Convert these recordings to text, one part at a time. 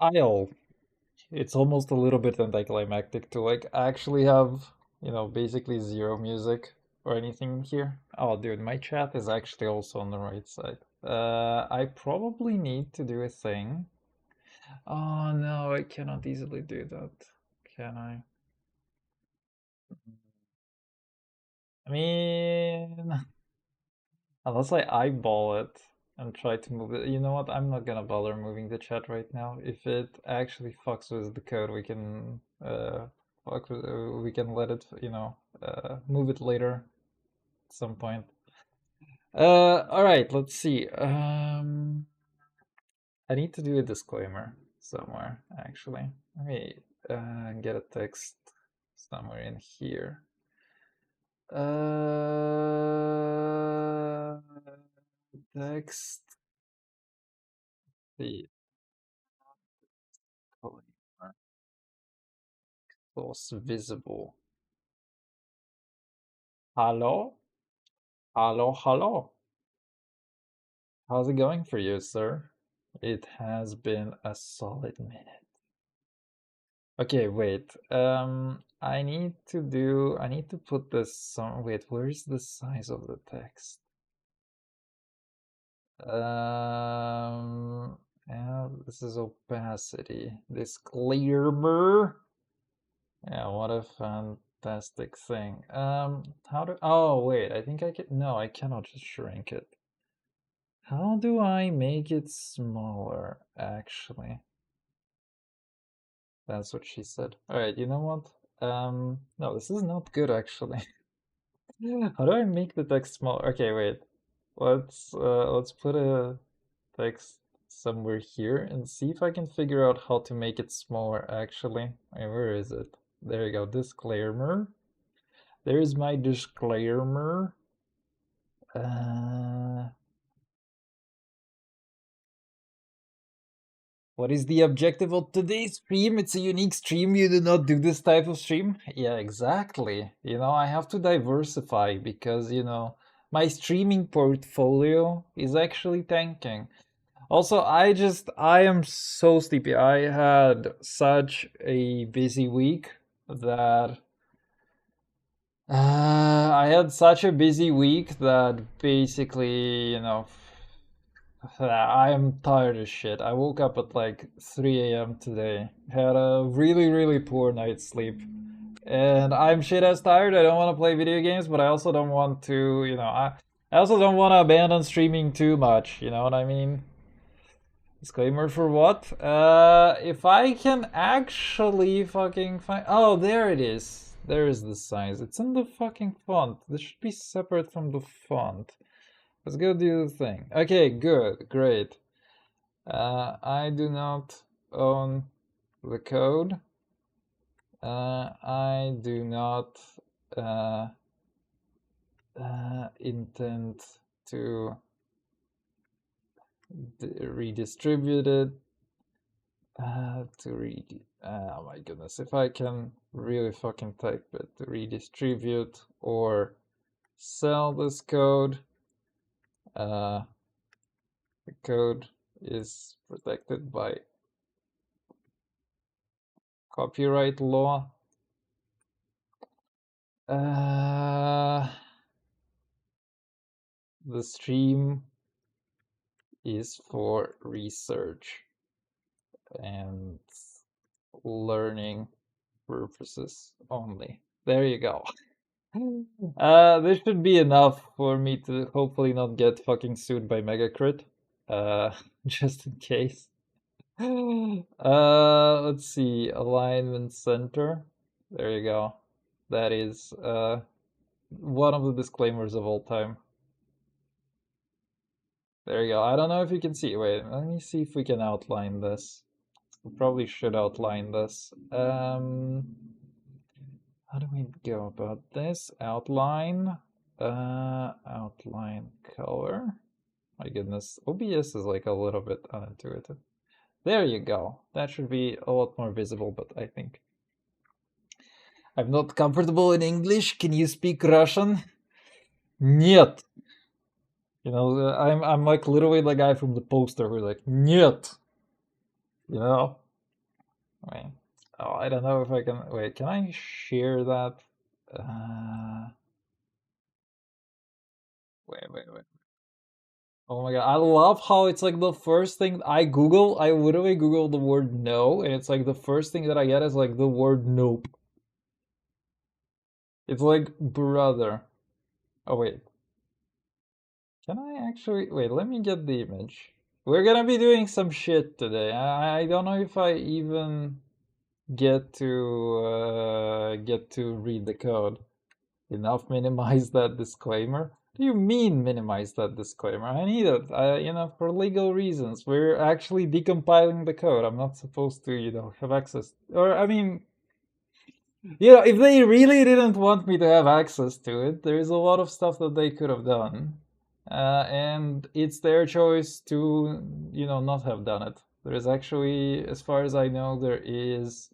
I'll. It's almost a little bit anticlimactic to like actually have, basically zero music or anything here. Oh, dude, my chat is actually also on the right side. I probably need to do a thing. Oh no, I cannot easily do that. Can I? I mean, unless I eyeball it and try to move it. You know what? I'm not gonna bother moving the chat right now. If it actually fucks with the code, we can we can let it, move it later at some point. All right, let's see. I need to do a disclaimer somewhere, actually. Let me get a text somewhere in here. Uh, text the disclaimer was visible. Hello? Hello, hello. How's it going for you, sir? It has been a solid minute. Okay, wait. I need to put this wait, where's the size of the text? Yeah, this is opacity. Disclaimer. Yeah, what a fantastic thing. Oh, wait, I think I can, no, I cannot just shrink it. How do I make it smaller, actually? That's what she said. All right, you know what? No, this is not good, actually. How do I make the text smaller? Okay, wait. Let's put a text somewhere here and see if I can figure out how to make it smaller, actually. Wait, where is it? There you go, disclaimer. There's my disclaimer. Uh, what is the objective of today's stream? It's a unique stream. You do not do this type of stream. Yeah, exactly. I have to diversify because, my streaming portfolio is actually tanking. Also, I am so sleepy. I had such a busy week that I had such a busy week that basically, I am tired as shit. I woke up at like 3 a.m. today. Had a really, really poor night's sleep. And I'm shit as tired. I don't want to play video games, but I also don't want to, I also don't want to abandon streaming too much. You know what I mean? Disclaimer for what? If I can actually fucking find. Oh, there it is. There is the size. It's in the fucking font. This should be separate from the font. Let's go do the thing. Okay, good, great. I do not own the code. I do not uh, intend to redistribute it. Oh my goodness, if I can really fucking type it, to redistribute or sell this code. The code is protected by copyright law. The stream is for research and learning purposes only. There you go. This should be enough for me to hopefully not get fucking sued by Megacrit. Just in case. Let's see, alignment center. There you go. That is one of the disclaimers of all time. There you go. I don't know if you can see. Wait, let me see if we can outline this. We probably should outline this. How do we go about this? Outline. Outline color. My goodness, OBS is like a little bit unintuitive. There you go. That should be a lot more visible, but I think I'm not comfortable in English. Can you speak Russian? Нет. I'm like literally the guy from the poster who's like, Нет. You know? Wait. Oh, I don't know if I can. Wait, can I share that? Uh, wait. Oh my god, I love how it's like the first thing I Google. I literally Google the word no, and it's like the first thing that I get is like the word nope. It's like brother. Oh wait, can I actually wait? Let me get the image. We're gonna be doing some shit today. I don't know if I even get to read the code. Enough, minimize that disclaimer. What do you mean minimize that disclaimer? I need it. For legal reasons. We're actually decompiling the code. I'm not supposed to, have access. Or I mean, if they really didn't want me to have access to it, there's a lot of stuff that they could have done. And it's their choice to, not have done it. There is actually, as far as I know, there is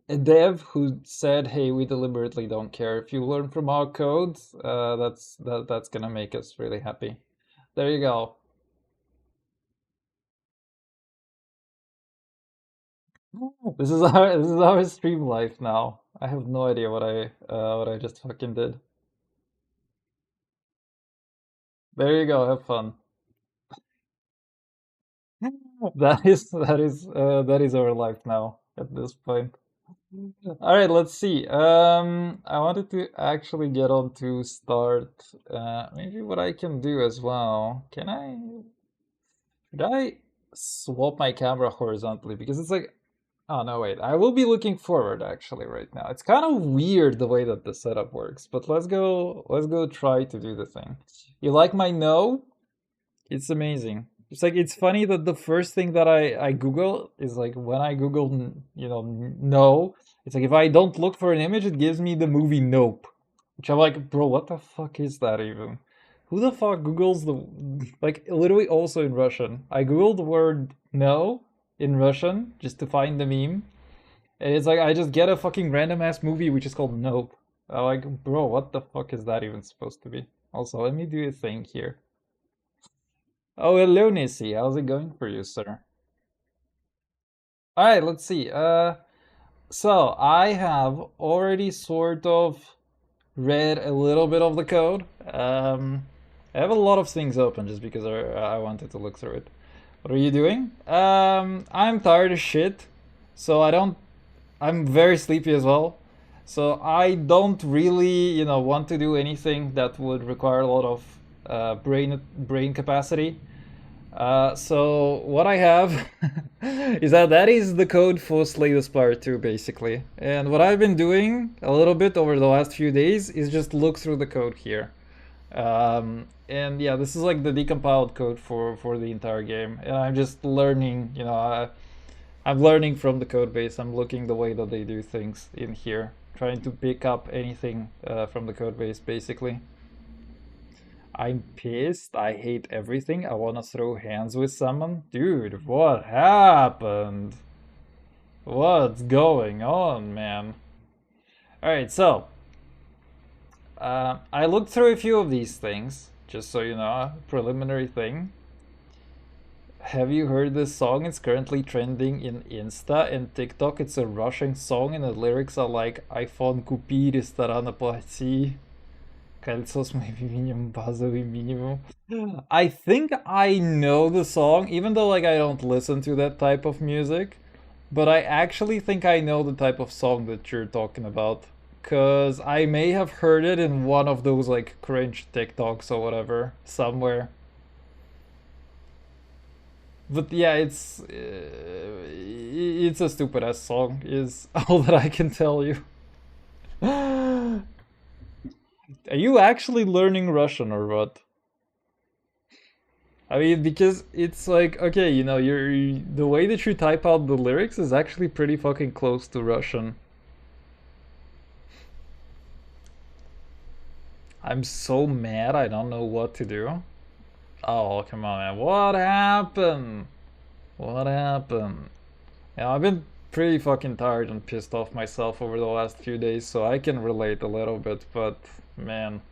a dev who said, "Hey, we deliberately don't care. If you learn from our code, that's gonna make us really happy." There you go. This is our stream life now. I have no idea what I just fucking did. There you go. Have fun. That is our life now at this point. All right, let's see. I wanted to actually get on to start. Maybe what I can do as well. Should I swap my camera horizontally? Because it's like, oh no, wait. I will be looking forward actually right now. It's kind of weird the way that the setup works, but let's go try to do the thing. You like my no? It's amazing. It's like it's funny that the first thing that I Google is like when I Google no, it's like if I don't look for an image, it gives me the movie Nope, which I'm like, bro, what the fuck is that even? Who the fuck Googles the like literally also in Russian? I Googled the word no in Russian just to find the meme, and it's like I just get a fucking random ass movie which is called Nope. I'm like, bro, what the fuck is that even supposed to be? Also, let me do a thing here. Oh, hello, Nisi. How's it going for you, sir? All right, let's see. So I have already sort of read a little bit of the code. I have a lot of things open just because I wanted to look through it. What are you doing? I'm tired as shit, so I'm very sleepy as well. So I don't really, want to do anything that would require a lot of brain capacity. So what I have is that is the code for Slay the Spire 2, basically. And what I've been doing a little bit over the last few days is just look through the code here. And yeah, this is like the decompiled code for the entire game. And I'm just learning, I'm learning from the code base. I'm looking the way that they do things in here, trying to pick up anything from the code base, basically. I'm pissed. I hate everything. I wanna throw hands with someone. Dude, what happened? What's going on, man? Alright, so I looked through a few of these things, just so you know, a preliminary thing. Have you heard this song? It's currently trending in Insta and TikTok. It's a Russian song, and the lyrics are like iPhone купи, ресторан оплати. Кольцо с моим именем, базовый минимум. I think I know the song, even though like I don't listen to that type of music, but I actually think I know the type of song that you're talking about. Cause I may have heard it in one of those like cringe TikToks or whatever, somewhere. But yeah, it's a stupid ass song, is all that I can tell you. Are you actually learning Russian or what? I mean, because it's like, okay, the way that you type out the lyrics is actually pretty fucking close to Russian. I'm so mad, I don't know what to do. Oh, come on, man. What happened? What happened? Yeah, I've been pretty fucking tired and pissed off myself over the last few days, so I can relate a little bit, but man.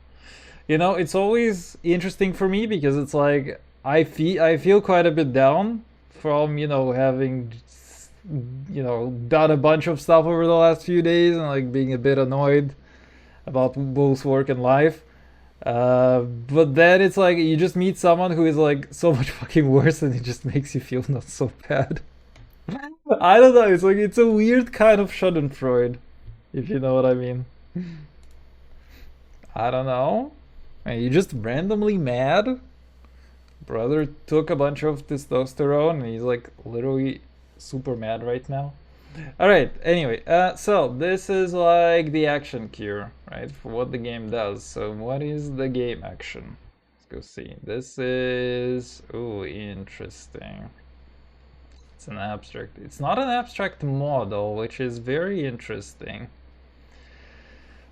It's always interesting for me because it's like I feel quite a bit down from having done a bunch of stuff over the last few days and like being a bit annoyed about both work and life. But then it's like you just meet someone who is like so much fucking worse, and it just makes you feel not so bad. I don't know. It's like it's a weird kind of Schadenfreude, if you know what I mean. I don't know. And you just randomly mad. Brother took a bunch of testosterone, and he's like literally super mad right now. All right. Anyway, so this is like the action cue, right, for what the game does. So what is the game action? Let's go see. This is interesting. It's an abstract. It's not an abstract model, which is very interesting.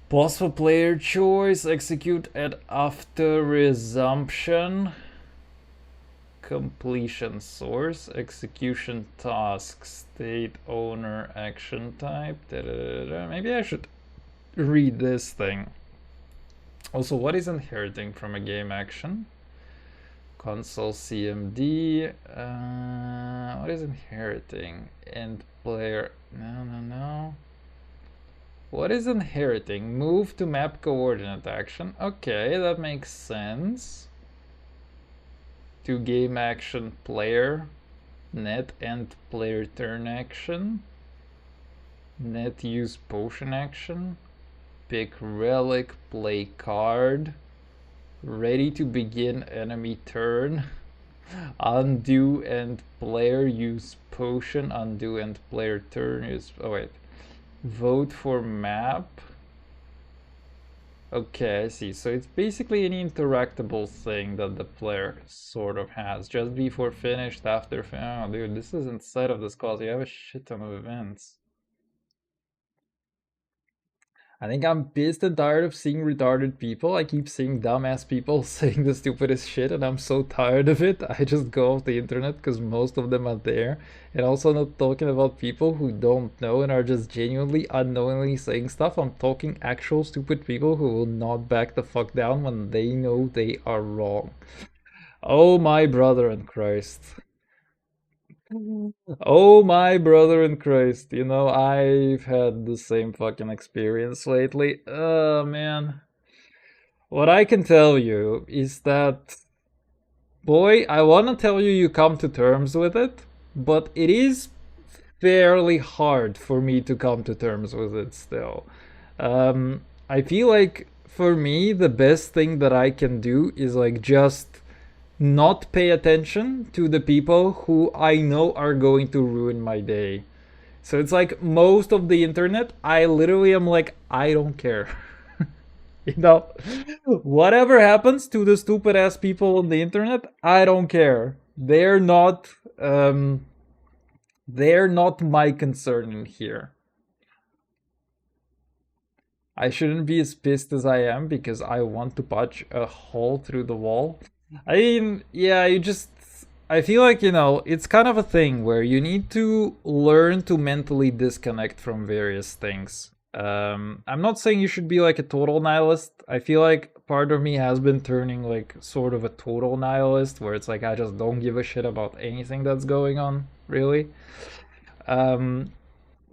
Pause for player choice. Execute at after resumption. Completion source, execution task, state owner, action type. Da, da, da, da. Maybe I should read this thing. Also, what is inheriting from a game action? Console CMD. What is inheriting? End player. No. What is inheriting? Move to map coordinate action. Okay, that makes sense. To game action player, net end player turn action, net use potion action, pick relic, play card, ready to begin enemy turn, undo end player use potion, undo end player turn use, oh wait, vote for map. Okay, I see. So it's basically an interactable thing that the player sort of has. Just before finished, after oh, dude, this is inside of this class. You have a shit ton of events. I think I'm pissed and tired of seeing retarded people. I keep seeing dumbass people saying the stupidest shit, and I'm so tired of it. I just go off the internet because most of them are there. And also, not talking about people who don't know and are just genuinely, unknowingly saying stuff. I'm talking actual stupid people who will not back the fuck down when they know they are wrong. Oh, my brother in Christ. Oh my brother in Christ, I've had the same fucking experience lately. Man. What I can tell you is that, boy, I want to tell you you come to terms with it, but it is fairly hard for me to come to terms with it still. I feel like for me, the best thing that I can do is like just not pay attention to the people who I know are going to ruin my day. So it's like most of the internet, I literally am like, I don't care. you know, Whatever happens to the stupid ass people on the internet, I don't care. Um, they're not my concern in here. I shouldn't be as pissed as I am because I want to punch a hole through the wall. I mean, yeah, I feel like, it's kind of a thing where you need to learn to mentally disconnect from various things. I'm not saying you should be like a total nihilist. I feel like part of me has been turning like sort of a total nihilist where it's like I just don't give a shit about anything that's going on, really. Um,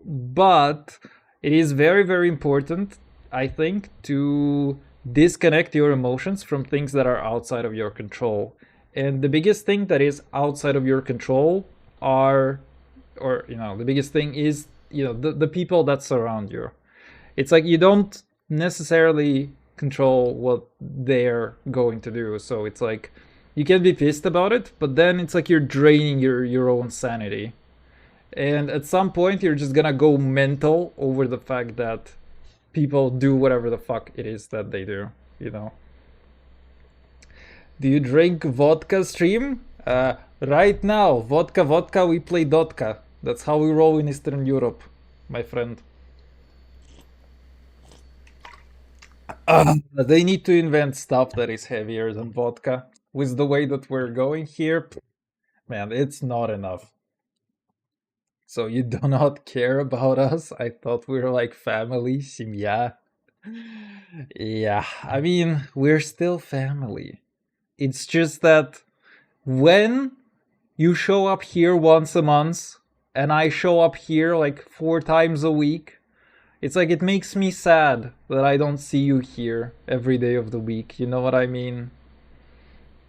but it is very, very important, I think, to disconnect your emotions from things that are outside of your control. And the biggest thing that is outside of your control are, or, the biggest thing is, the people that surround you. It's like you don't necessarily control what they're going to do. So it's like you can be pissed about it, but then it's like you're draining your own sanity. And at some point, you're just gonna go mental over the fact that people do whatever the fuck it is that they do, you know? Do you drink vodka, stream? Right now, vodka, we play Dotka. That's how we roll in Eastern Europe, my friend. They need to invent stuff that is heavier than vodka. With the way that we're going here, man, it's not enough. So you do not care about us? I thought we were like family, семья. Yeah, I mean, we're still family. It's just that when you show up here once a month and I show up here like 4 times a week, it's like it makes me sad that I don't see you here every day of the week. You know what I mean?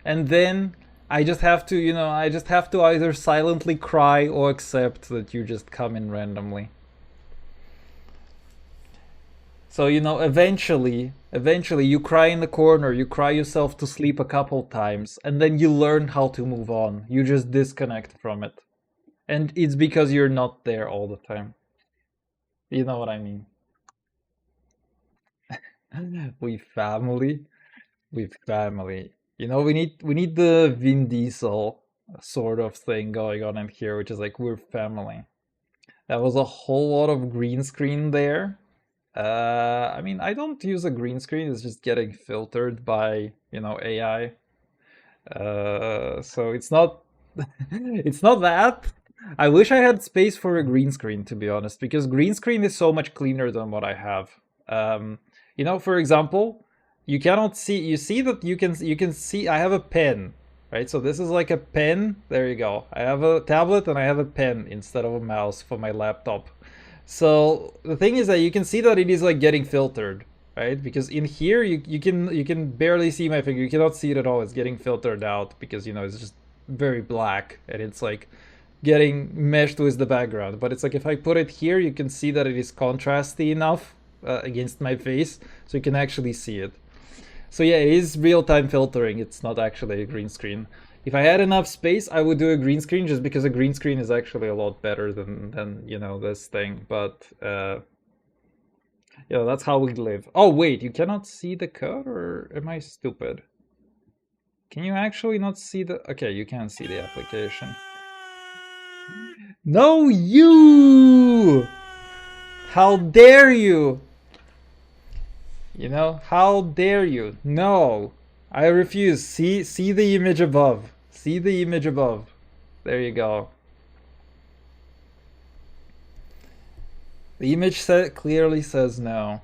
And then I just have to, I just have to either silently cry or accept that you just come in randomly. So, eventually you cry in the corner, you cry yourself to sleep a couple times, and then you learn how to move on. You just disconnect from it. And it's because you're not there all the time. You know what I mean? We family, we family. We need the Vin Diesel sort of thing going on in here, which is like we're family. That was a whole lot of green screen there. I mean, I don't use a green screen. It's just getting filtered by, AI. So it's not it's not that. I wish I had space for a green screen, to be honest, because green screen is so much cleaner than what I have. Um, for example, you see that you can see I have a pen, right? So this is like a pen. There you go. I have a tablet and I have a pen instead of a mouse for my laptop. So the thing is that you can see that it is like getting filtered, right? Because in here you can barely see my finger. You cannot see it at all. It's getting filtered out because it's just very black and it's like getting meshed with the background. But it's like if I put it here, you can see that it is contrasty enough against my face, so you can actually see it. So yeah, it is real-time filtering. It's not actually a green screen. If I had enough space, I would do a green screen just because a green screen is actually a lot better than this thing. But that's how we live. Oh wait, you cannot see the code, or am I stupid? Can you actually not see the? Okay, you can see the application. No, you! How dare you? How dare you? No, I refuse. See the image above. See the image above. There you go. The image clearly says no.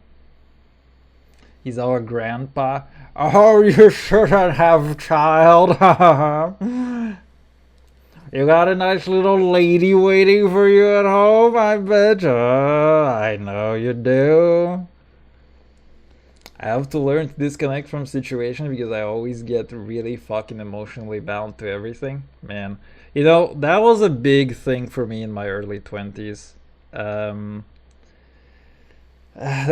He's our grandpa. Oh, you shouldn't have, child. You got a nice little lady waiting for you at home, I bet. I know you do. I have to learn to disconnect from situations because I always get really fucking emotionally bound to everything. Man, that was a big thing for me in my early 20s. That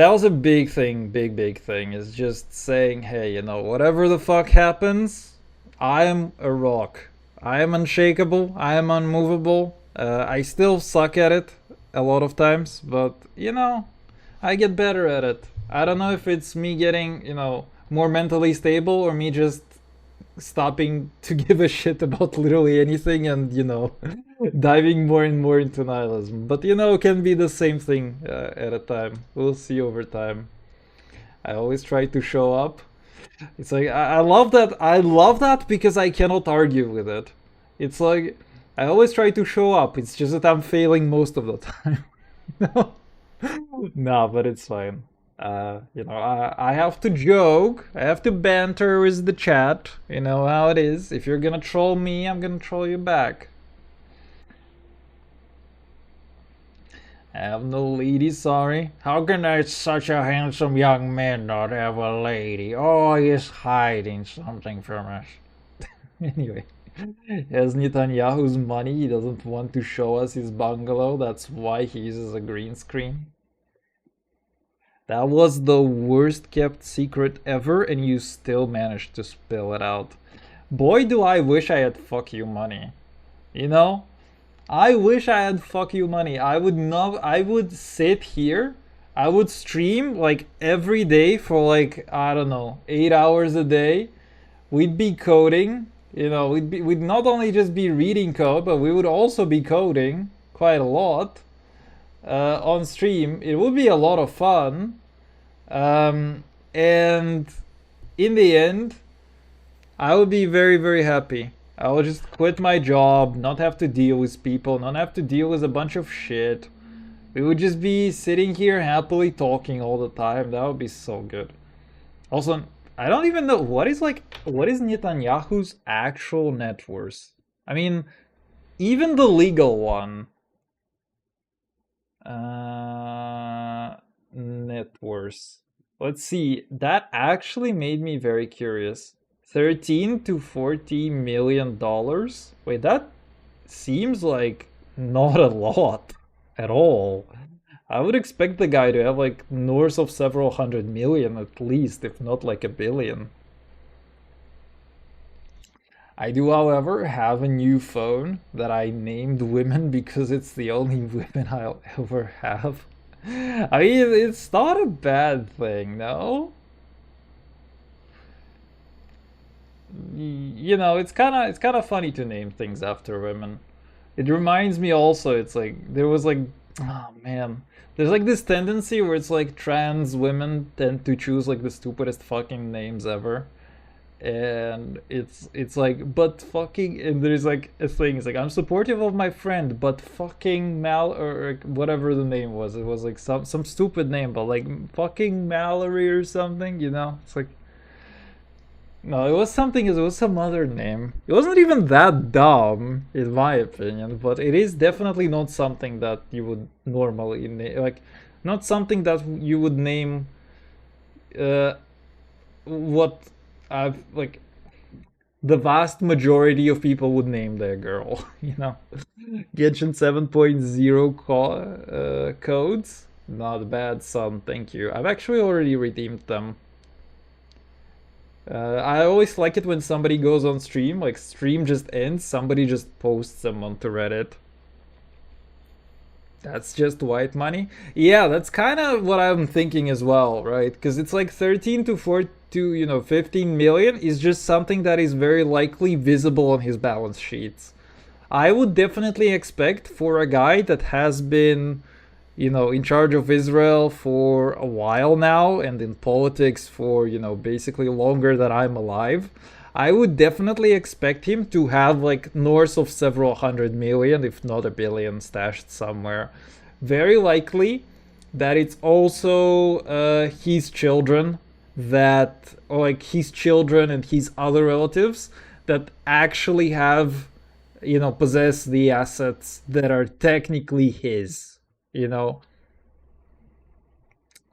was a big thing, big thing. Is just saying, hey, whatever the fuck happens, I am a rock. I am unshakable. I am unmovable. I still suck at it a lot of times, but I get better at it. I don't know if it's me getting, more mentally stable or me just stopping to give a shit about literally anything and, diving more and more into nihilism. But, it can be the same thing at a time. We'll see over time. I always try to show up. It's like, I love that. I love that because I cannot argue with it. It's like, I always try to show up. It's just that I'm failing most of the time. No, no, but it's fine. I have to joke. I have to banter with the chat. You know how it is. If you're gonna troll me, I'm gonna troll you back. I have no lady, sorry. How can such a handsome young man not have a lady? Oh, he's hiding something from us. Anyway, he has Netanyahu's money. He doesn't want to show us his bungalow. That's why he uses a green screen. That was the worst kept secret ever, and you still managed to spill it out. Boy, do I wish I had fuck you money. You know? I wish I had fuck you money. I would sit here. I would stream like every day for like, I don't know, 8 hours a day. We'd be coding. We'd not only just be reading code, but we would also be coding quite a lot on stream. It would be a lot of fun. And in the end, I would be very, very happy. I would just quit my job, not have to deal with people, not have to deal with a bunch of shit. We would just be sitting here happily talking all the time. That would be so good. Also, I don't even know what is Netanyahu's actual net worth. I mean, even the legal one, uh, net worth. Let's see. That actually made me very curious. 13 to 40 million dollars. Wait, that seems like not a lot at all. I would expect the guy to have like north of several hundred million at least, if not like a billion. I do, however, have a new phone that I named Women because it's the only women I'll ever have. I mean, it's not a bad thing, no? You know, it's kind of funny to name things after women. It reminds me also, it's like there was like, oh man, there's like this tendency where it's like trans women tend to choose like the stupidest fucking names ever. And it's like, but fucking, and there's like a thing, it's like, I'm supportive of my friend, but fucking Mal, or whatever the name was, it was like some stupid name, but like fucking Mallory or something, you know? It's like, no, it was something, it was some other name. It wasn't even that dumb, in my opinion, but it is definitely not something that you would normally name, like, not something that you would name, uh, what I've, like, the vast majority of people would name their girl, you know? Genshin 7.0 codes? Not bad, son, thank you. I've actually already redeemed them. I always like it when somebody goes on stream, like stream just ends, somebody just posts them onto Reddit. That's just white money. Yeah, that's kind of what I'm thinking as well, right? Because it's like 13 to 4 to 15 million is just something that is very likely visible on his balance sheets. I would definitely expect for a guy that has been in charge of Israel for a while now and in politics for, basically longer than I'm alive. I would definitely expect him to have like north of several hundred million, if not a billion, stashed somewhere. Very likely that it's also his children that, or like his children and his other relatives that actually have, possess the assets that are technically his, you know,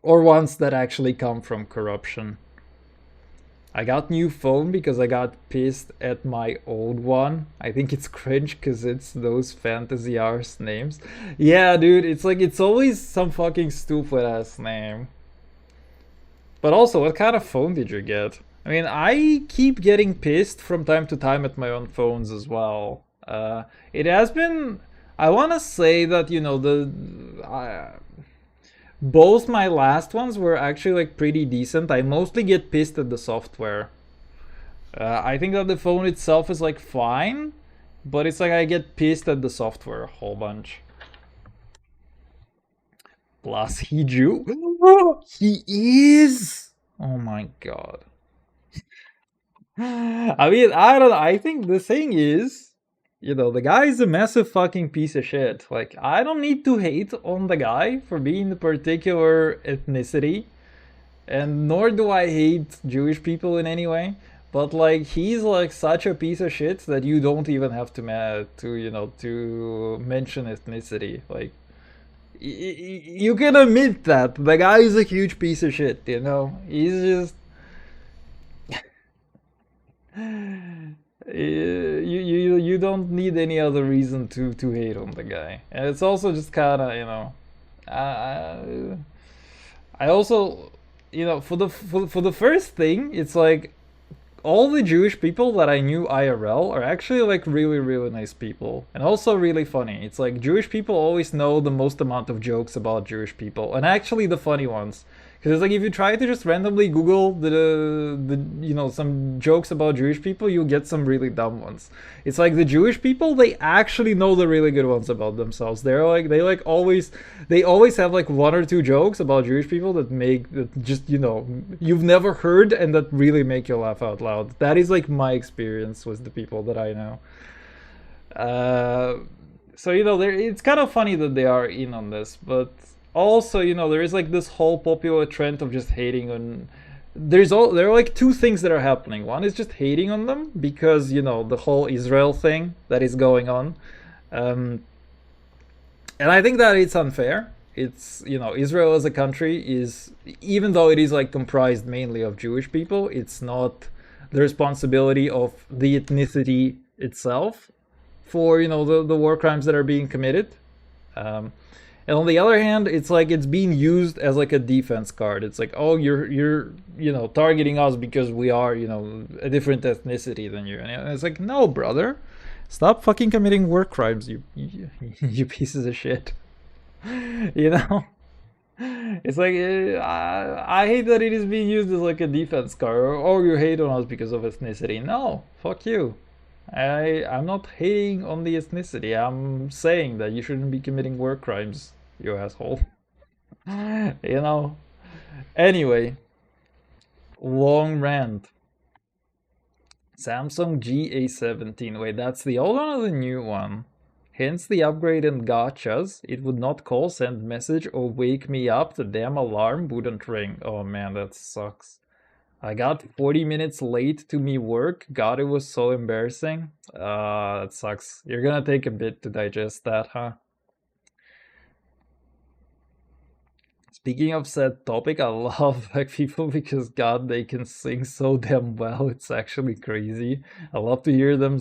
or ones that actually come from corruption. I got new phone because I got pissed at my old one. I think it's cringe because it's those fantasy arse names. Yeah, dude, it's like it's always some fucking stupid ass name. But also, what kind of phone did you get? I mean, I keep getting pissed from time to time at my own phones as well. It has been. I want to say that both my last ones were actually like pretty decent. I mostly get pissed at the software. I think that the phone itself is like fine, but it's like I get pissed at the software a whole bunch. Plus, he Jew. He is. Oh my god. I mean, I don't know. I think the thing is, the guy is a massive fucking piece of shit. Like, I don't need to hate on the guy for being a particular ethnicity, and nor do I hate Jewish people in any way. But like, he's like such a piece of shit that you don't even have to mention ethnicity. Like, you can admit that the guy is a huge piece of shit. He's just you don't need any other reason to hate on the guy, and it's also just kind of I, I also for the first thing, it's like all the Jewish people that I knew IRL are actually like really, really nice people and also really funny. It's like Jewish people always know the most amount of jokes about Jewish people, and actually the funny ones. Because it's like if you try to just randomly Google the some jokes about Jewish people, you'll get some really dumb ones. It's like the Jewish people, they actually know the really good ones about themselves. They always have like one or two jokes about Jewish people that just you've never heard and that really make you laugh out loud. That is like my experience with the people that I know. Uh, so it's kind of funny that they are in on this, but also there is like this whole popular trend of just hating on there are like two things that are happening. One is just hating on them because, you know, the whole Israel thing that is going on. Um, and I think that it's unfair. It's, you know, Israel as a country is, even though it is like comprised mainly of Jewish people, it's not the responsibility of the ethnicity itself for, you know, the war crimes that are being committed. Um, and on the other hand, it's like it's being used as like a defense card. It's like, oh, you're you know, targeting us because we are, you know, a different ethnicity than you. And it's like, no, brother, stop fucking committing war crimes, you pieces of shit. You know, it's like I hate that it is being used as like a defense card. Or, oh, you hate on us because of ethnicity. No, fuck you. I'm not hating on the ethnicity. I'm saying that you shouldn't be committing war crimes, you asshole. You know. Anyway, long rant. Samsung GA17. Wait, that's the old one or the new one? Hence the upgrade in gotchas. It would not call, send message, or wake me up. The damn alarm wouldn't ring. Oh man, that sucks. I got 40 minutes late to me work. God, it was so embarrassing. That sucks. You're gonna take a bit to digest that, huh? Speaking of said topic, I love black people because God, they can sing so damn well. It's actually crazy. I love to hear them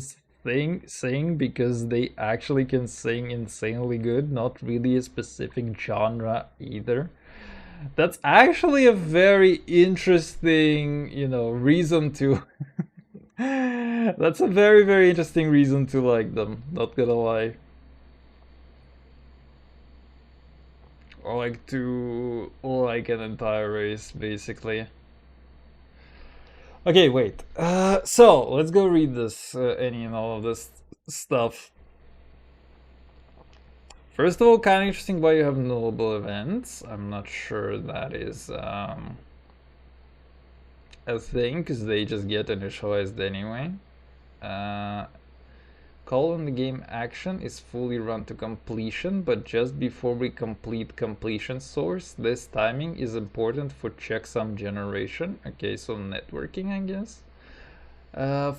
sing because they actually can sing insanely good. Not really a specific genre either. That's actually a very interesting, you know, reason to. That's a very, very interesting reason to like them. Not gonna lie. Or like to like an entire race, basically. Okay, wait. So let's go read this, any and all of this stuff. First of all, kind of interesting why you have notable events. I'm not sure that is a thing, because they just get initialized anyway. Call on the game action is fully run to completion, but just before we complete completion source. This timing is important for checksum generation. Okay, so networking, I guess.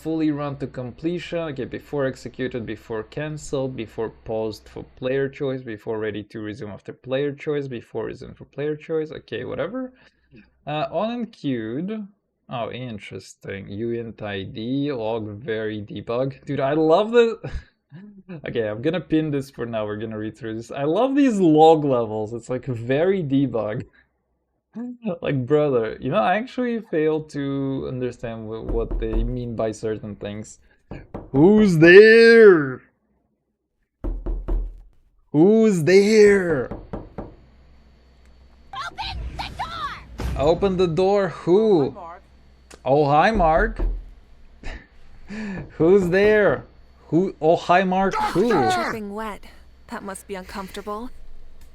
Fully run to completion. Okay, before executed, before cancelled, before paused for player choice, before ready to resume after player choice, before resume for player choice. Okay, whatever. On and queued. Oh, interesting. Uint ID, log very debug. Dude, I love the. Okay, I'm gonna pin this for now. We're gonna read through this. I love these log levels. It's like very debug. Like, brother, you know, I actually fail to understand what they mean by certain things. Who's there? Who's there? Open the door! Open the door. Who? Oh, hi, Mark. Who's there? Who? Oh, hi, Mark. Who? Dripping wet. That must be uncomfortable.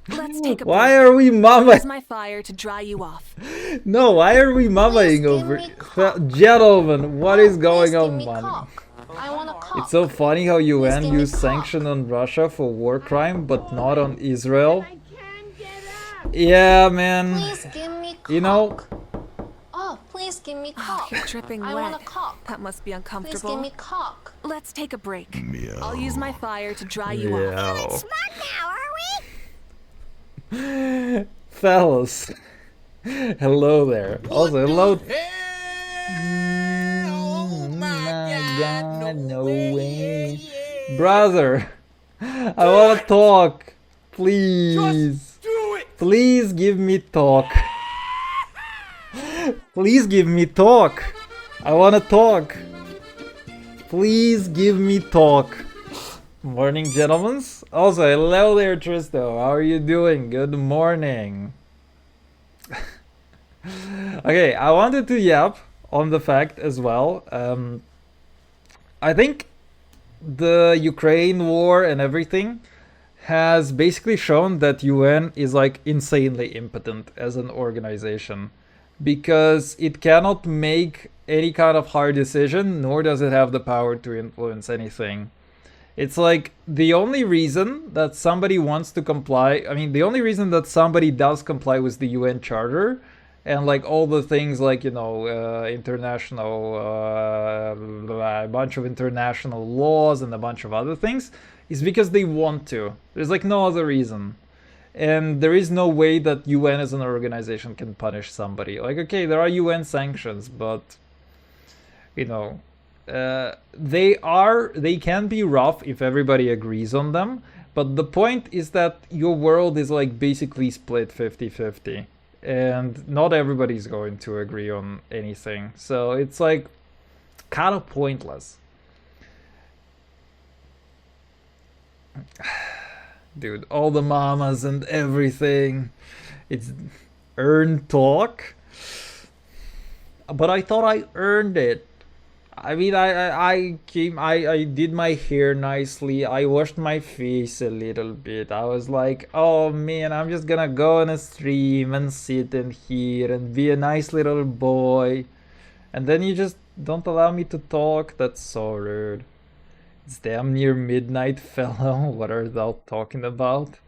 Let's take a Why break. are we mama? Use my fire to dry you off. No, why are we mamaing over? Gentlemen, what is going on, man? I wanna cock. It's so funny how UN give me use cock. sanction on Russia for war crime, but not on Israel. Yeah, man. Please give me cock. You know, Oh, please give me Oh, cock. you're dripping I wet. wanna cock. That must be Please uncomfortable. give me cock. Let's take a break. I'll use my fire to dry you off. yeah. Smart now, are we? Fellas. Hello there. Also, hello. Oh my God, no way. Brother, I want to talk. Please. Do it! Please give me talk. Please give me talk. I want to talk. Please give me talk. Morning, gentlemen. Also, hello there, Tristo. How are you doing? Good morning. Okay, I wanted to yap on the fact as well. I think the Ukraine war and everything has basically shown that UN is like insanely impotent as an organization, because it cannot make any kind of hard decision, nor does it have the power to influence anything. It's like the only reason that somebody wants to comply, I mean, the only reason that somebody does comply with the UN Charter and like all the things like, you know, international, a bunch of international laws and a bunch of other things, is because they want to. There's like no other reason. And there is no way that UN as an organization can punish somebody. Like, okay, there are UN sanctions, but you know, they can be rough if everybody agrees on them. But the point is that your world is like basically split 50-50, and not everybody's going to agree on anything. So it's like kind of pointless. Dude, all the mamas and everything. It's earned talk. But I thought I earned it. I mean, I did my hair nicely. I washed my face a little bit. I was like, oh man, I'm just gonna go on a stream and sit in here and be a nice little boy. And then you just don't allow me to talk. That's so rude. It's damn near midnight, fellow. What are thou talking about?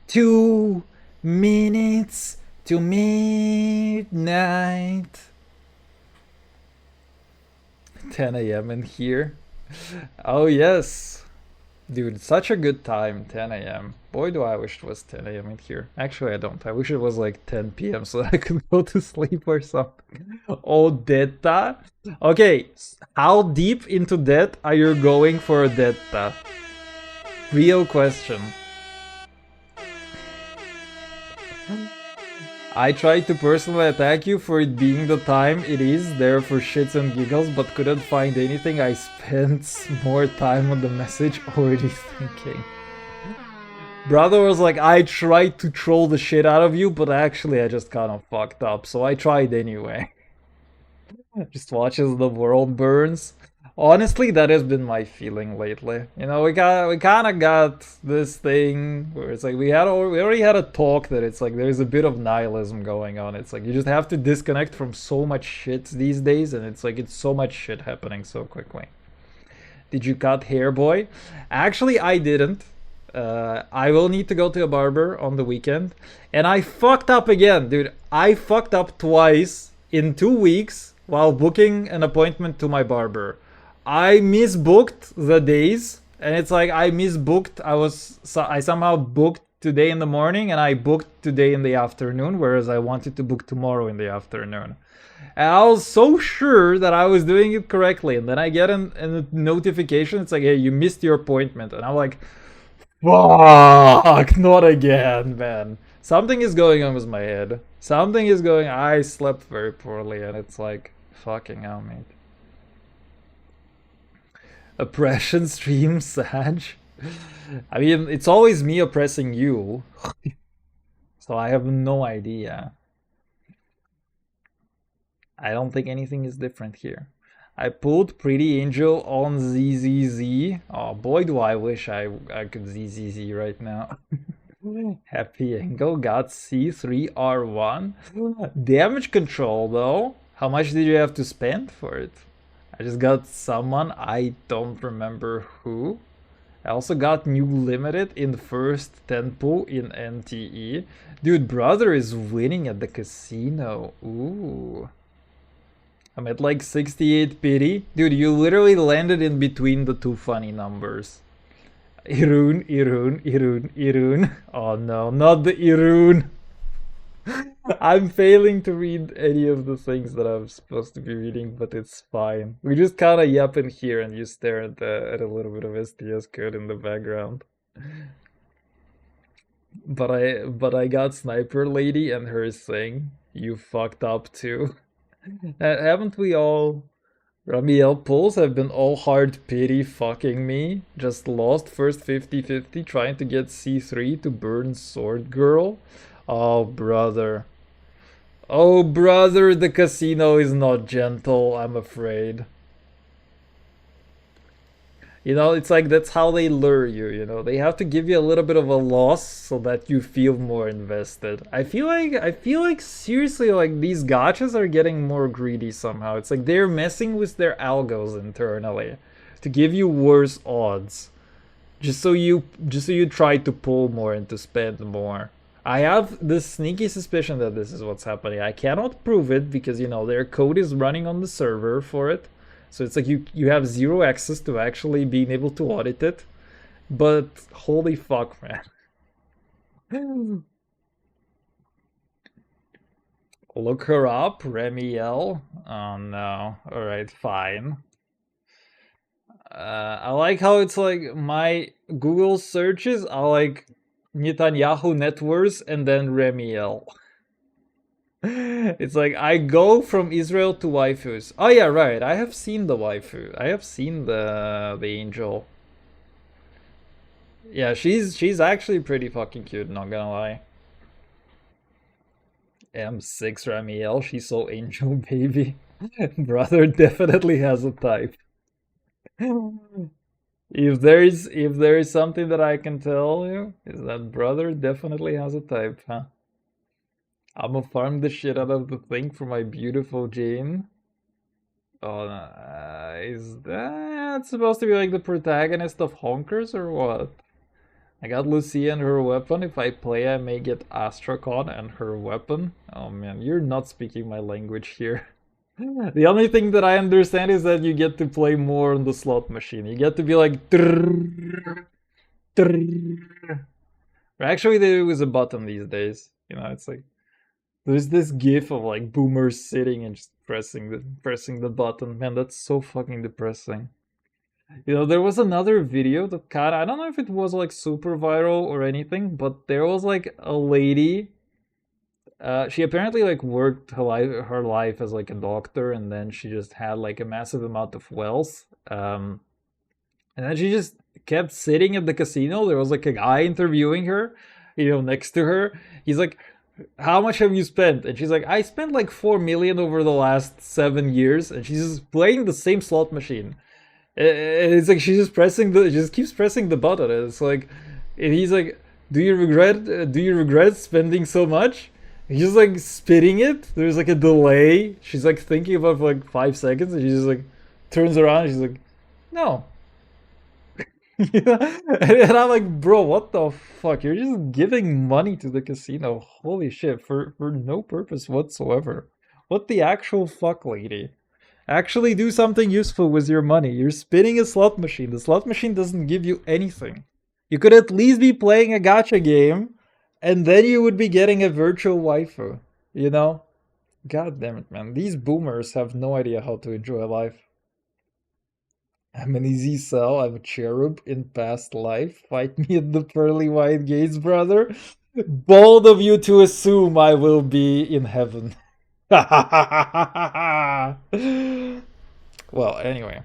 2 minutes to midnight. 10 a.m. in here. Oh yes. Dude, such a good time, 10 a.m. Boy, do I wish it was 10 a.m. in here. Actually, I don't. I wish it was like 10 p.m. so that I could go to sleep or something. Oh, Detta? Okay, how deep into debt are you going for a Detta? Real question. I tried to personally attack you for it being the time it is there for shits and giggles, but couldn't find anything. I spent more time on the message already thinking. Brother was like, I tried to troll the shit out of you, but actually I just kind of fucked up, so I tried anyway. Just watch as the world burns. Honestly, that has been my feeling lately. You know, we kind of got this thing where it's like we already had a talk that it's like there's a bit of nihilism going on. It's like you just have to disconnect from so much shit these days, and it's like it's so much shit happening so quickly. Did you cut hair, boy? Actually, I didn't. I will need to go to a barber on the weekend, and I fucked up again, dude. I fucked up twice in 2 weeks while booking an appointment to my barber. I misbooked the days, and it's like I misbooked. I somehow booked today in the morning, and I booked today in the afternoon, whereas I wanted to book tomorrow in the afternoon. And I was so sure that I was doing it correctly, and then I get a notification. It's like, hey, you missed your appointment, and I'm like, fuck, not again, man. Something is going on with my head. Something is going. I slept very poorly, and it's like, fucking hell, mate. Oppression stream, Sag. I mean, it's always me oppressing you. So I have no idea. I don't think anything is different here. I pulled Pretty Angel on ZZZ. Oh boy, do I wish I could ZZZ right now. Happy Angle got C3R1. Damage control though. How much did you have to spend for it? I just got someone, I don't remember who. I also got new limited in first 10 pull in NTE. Dude, brother is winning at the casino. Ooh. I'm at like 68 pity. Dude, you literally landed in between the two funny numbers. Irun, Irun, Irun, Irun. Oh no, not the Irun. I'm failing to read any of the things that I'm supposed to be reading, but it's fine. We just kind of yap in here and you stare at a little bit of STS code in the background. But I got Sniper Lady and her thing. You fucked up too. Haven't we all? Ramiel pulls have been all hard pity fucking me. Just lost first 50-50 trying to get C3 to burn Sword Girl. Oh, brother. Oh, brother, the casino is not gentle, I'm afraid. You know, it's like that's how they lure you, you know? They have to give you a little bit of a loss so that you feel more invested. I feel like seriously, like these gachas are getting more greedy somehow. It's like they're messing with their algos internally to give you worse odds. Just so you try to pull more and to spend more. I have this sneaky suspicion that this is what's happening. I cannot prove it because, you know, their code is running on the server for it. So it's like you have zero access to actually being able to audit it. But holy fuck, man. Look her up, Remiel. Oh no. Alright, fine. I like how it's like my Google searches are like Netanyahu net worth and then Remiel. It's like I go from Israel to waifus. Oh yeah, right. I have seen the waifu. I have seen the angel. Yeah, she's actually pretty fucking cute, not gonna lie. M6 Ramiel, she's so angel baby. Brother definitely has a type. If there is something that I can tell you, is that brother definitely has a type, huh? I'ma farm the shit out of the thing for my beautiful Jane. Oh, is that supposed to be like the protagonist of Honkers or what? I got Lucia and her weapon. If I play, I may get Astrakhan and her weapon. Oh man, you're not speaking my language here. The only thing that I understand is that you get to play more on the slot machine. You get to be like... Or actually, there was a button these days. You know, it's like... There's this gif of like boomers sitting and just pressing the button. Man, that's so fucking depressing. You know, there was another video that kind of, I don't know if it was like super viral or anything, but there was like a lady. She apparently like worked her life as like a doctor, and then she just had like a massive amount of wealth. And then she just kept sitting at the casino. There was like a guy interviewing her, you know, next to her. He's like, how much have you spent? And she's like, I spent like 4 million over the last 7 years. And she's just playing the same slot machine. It's like she just keeps pressing the button. And it's like, and he's like, do you regret spending so much? He's just like spitting it. There's like a delay. She's like thinking about for like 5 seconds, and she just like turns around. And she's like, no. And I'm like, bro, what the fuck? You're just giving money to the casino. Holy shit, for no purpose whatsoever. What the actual fuck, lady? Actually do something useful with your money. You're spinning a slot machine. The slot machine doesn't give you anything. You could at least be playing a gacha game, and then you would be getting a virtual waifu. You know? God damn it, man. These boomers have no idea how to enjoy life. I'm an easy sell. I'm a cherub in past life. Fight me at the pearly white gates, brother. Bold of you to assume I will be in heaven. Well, anyway.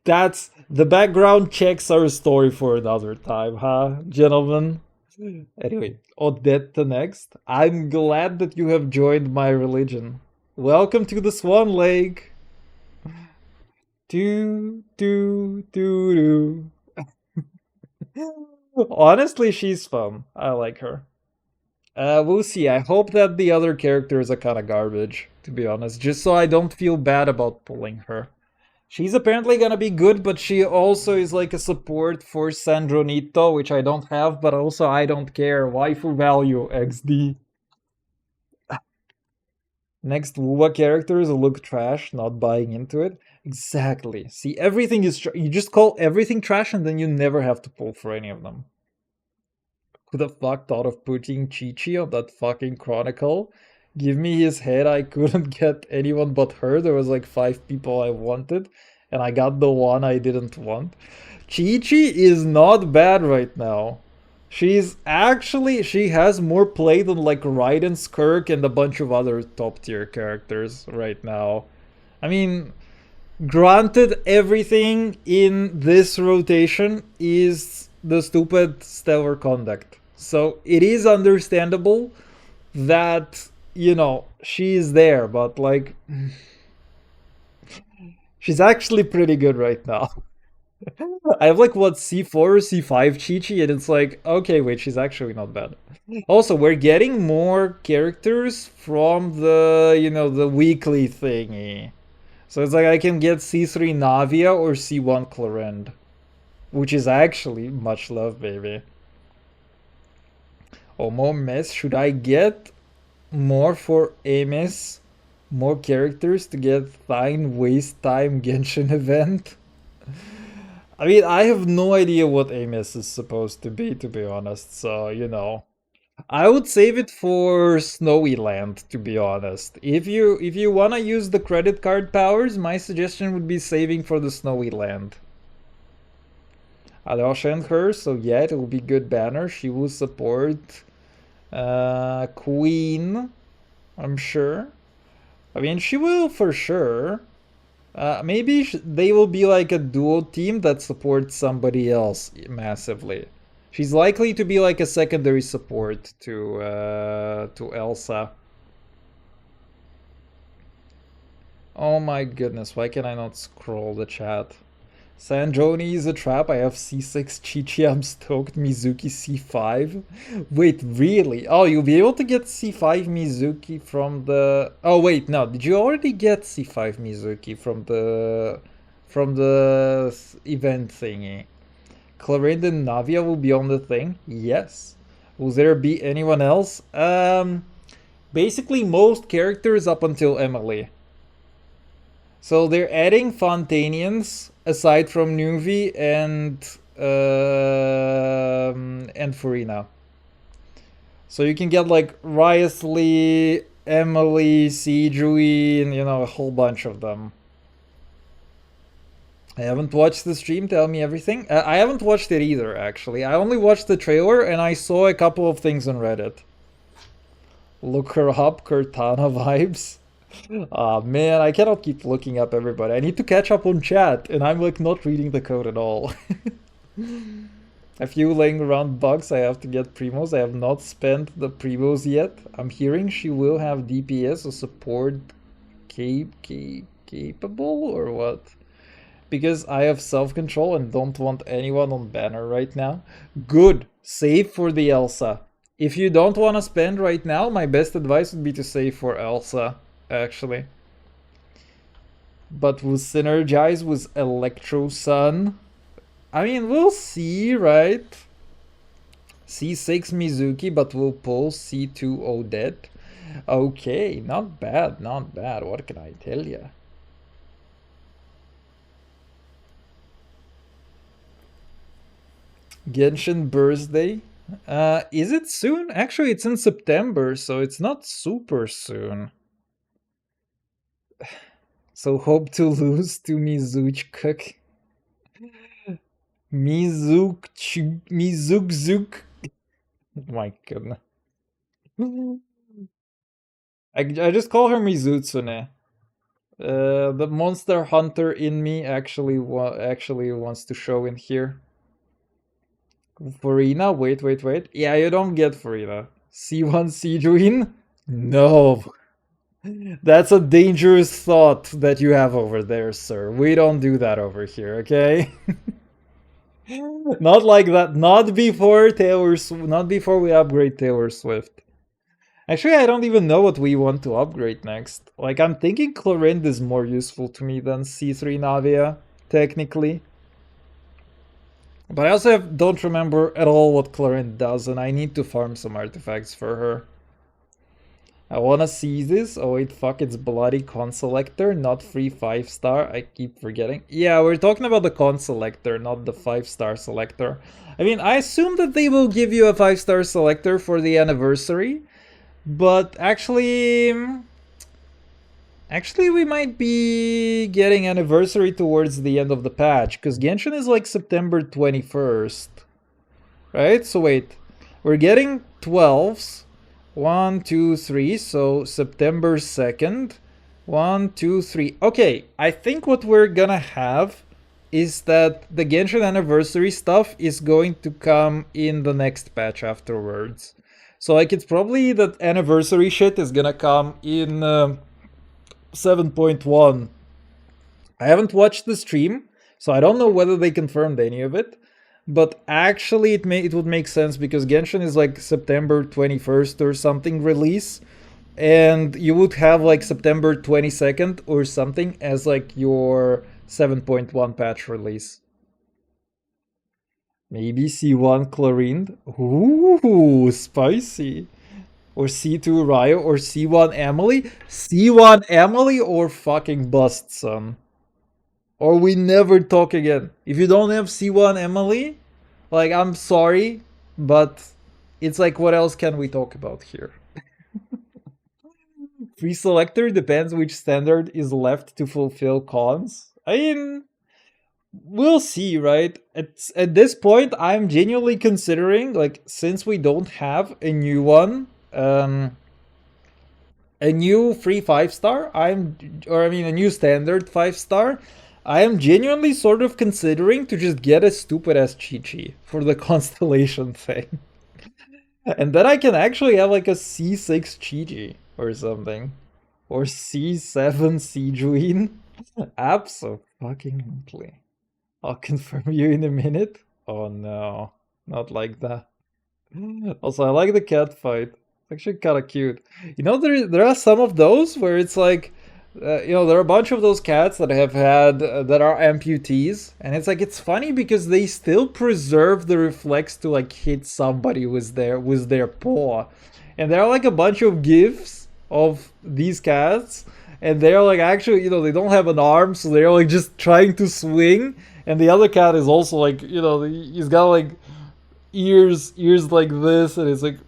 That's the background checks our story for another time, huh, gentlemen? Anyway, Odette next. I'm glad that you have joined my religion. Welcome to the Swan Lake. Do do do do. Honestly, she's fun. I like her. We'll see. I hope that the other characters are kind of garbage, to be honest, just so I don't feel bad about pulling her. She's apparently gonna be good, but she also is like a support for Sandronito, which I don't have, but also I don't care. Waifu value XD. Next Wuwa characters look trash, not buying into it. Exactly. See, everything is you just call everything trash and then you never have to pull for any of them. Who the fuck thought of putting Chi-Chi on that fucking chronicle? Give me his head, I couldn't get anyone but her. There was like 5 people I wanted, and I got the one I didn't want. Chi-Chi is not bad right now. She has more play than like Raiden, Skirk, and a bunch of other top tier characters right now. I mean, granted, everything in this rotation is the stupid stellar conduct. So it is understandable that, you know, she is there, but like, she's actually pretty good right now. I have like what, C4 or C5 Chi-Chi, and it's like, okay, wait, she's actually not bad. Also, we're getting more characters from the, you know, the weekly thingy. So it's like I can get C3 Navia or C1 Clarend, which is actually much love, baby. Oh, more mess. Should I get more for Amos? More characters to get fine waste time Genshin event? I mean, I have no idea what Amos is supposed to be honest, so, you know. I would save it for Snowy Land, to be honest. If you wanna use the credit card powers, my suggestion would be saving for the Snowy Land. I'll send her, so yeah, it will be good banner. She will support Queen, I'm sure. I mean, she will for sure. Maybe they will be like a duo team that supports somebody else massively. She's likely to be like a secondary support to Elsa. Oh my goodness, why can I not scroll the chat? Sanjoni is a trap. I have C6 Chi-Chi. I'm stoked. Mizuki C5. Wait, really? Oh, you'll be able to get C5 Mizuki from the... Oh, wait, no. Did you already get C5 Mizuki from the event thingy? Clarinda and Navia will be on the thing? Yes. Will there be anyone else? Basically most characters up until Emily. So they're adding Fontanians aside from Nuvi and Furina. So you can get like Riosley, Emily, Sejuin, and you know, a whole bunch of them. I haven't watched the stream, tell me everything. I haven't watched it either, actually. I only watched the trailer and I saw a couple of things on Reddit. Look her up, Cortana vibes. Ah, man, I cannot keep looking up everybody. I need to catch up on chat, and I'm like not reading the code at all. A few laying around bugs. I have to get Primos. I have not spent the Primos yet. I'm hearing she will have DPS or support capable or what? Because I have self-control and don't want anyone on banner right now. Good. Save for the Elsa. If you don't want to spend right now, my best advice would be to save for Elsa, actually. But will synergize with Electro Sun? I mean, we'll see, right? C6 Mizuki, but we'll pull C2 Odette. Okay, not bad, not bad. What can I tell you? Genshin birthday? Is it soon? Actually, it's in September, so it's not super soon. So hope to lose to Mizuchkuk. Mizukzuk. My goodness. I just call her Mizutsune. The monster hunter in me actually wants to show in here. Farina? Wait. Yeah, you don't get Farina. C1 Sejuin? No. That's a dangerous thought that you have over there, sir. We don't do that over here, okay? Not like that. Not before we upgrade Taylor Swift. Actually, I don't even know what we want to upgrade next. Like, I'm thinking Clorind is more useful to me than C3 Navia, technically. But I also don't remember at all what Clorind does, and I need to farm some artifacts for her. I wanna see this. Oh wait, fuck, it's bloody con selector, not free 5-star. I keep forgetting. Yeah, we're talking about the con selector, not the 5-star selector. I mean, I assume that they will give you a 5-star selector for the anniversary, but actually we might be getting anniversary towards the end of the patch, because Genshin is like September 21st, right? So wait, we're getting 12s. 1, 2, 3, so September 2nd. 1, 2, 3. Okay, I think what we're gonna have is that the Genshin anniversary stuff is going to come in the next patch afterwards. So like it's probably that anniversary shit is gonna come in 7.1. I haven't watched the stream, so I don't know whether they confirmed any of it. But actually, it would make sense because Genshin is like September 21st or something release, and you would have like September 22nd or something as like your 7.1 patch release. Maybe C1 Chlorine. Ooh, spicy. Or C2 Ryo or C1 Emily. C1 Emily or fucking bust, son. Or we never talk again. If you don't have C1 Emily, like, I'm sorry, but it's like, what else can we talk about here? Free selector depends which standard is left to fulfill cons. I mean, we'll see, right? At this point, I'm genuinely considering, like, since we don't have a new one, a new free 5-star, I mean, a new standard 5-star, I am genuinely sort of considering to just get a stupid ass Chi-Chi for the constellation thing. And then I can actually have like a C6 Chi-Chi or something. Or C7 Sejuin. Absolutely. I'll confirm you in a minute. Oh no, not like that. Also, I like the cat fight. It's actually kind of cute. You know, there are some of those where it's like, you know, there are a bunch of those cats that have had that are amputees, and it's like it's funny because they still preserve the reflex to like hit somebody with their paw, and there are like a bunch of gifs of these cats, and they're like actually, you know, they don't have an arm, so they're like just trying to swing, and the other cat is also like, you know, he's got like ears like this, and it's like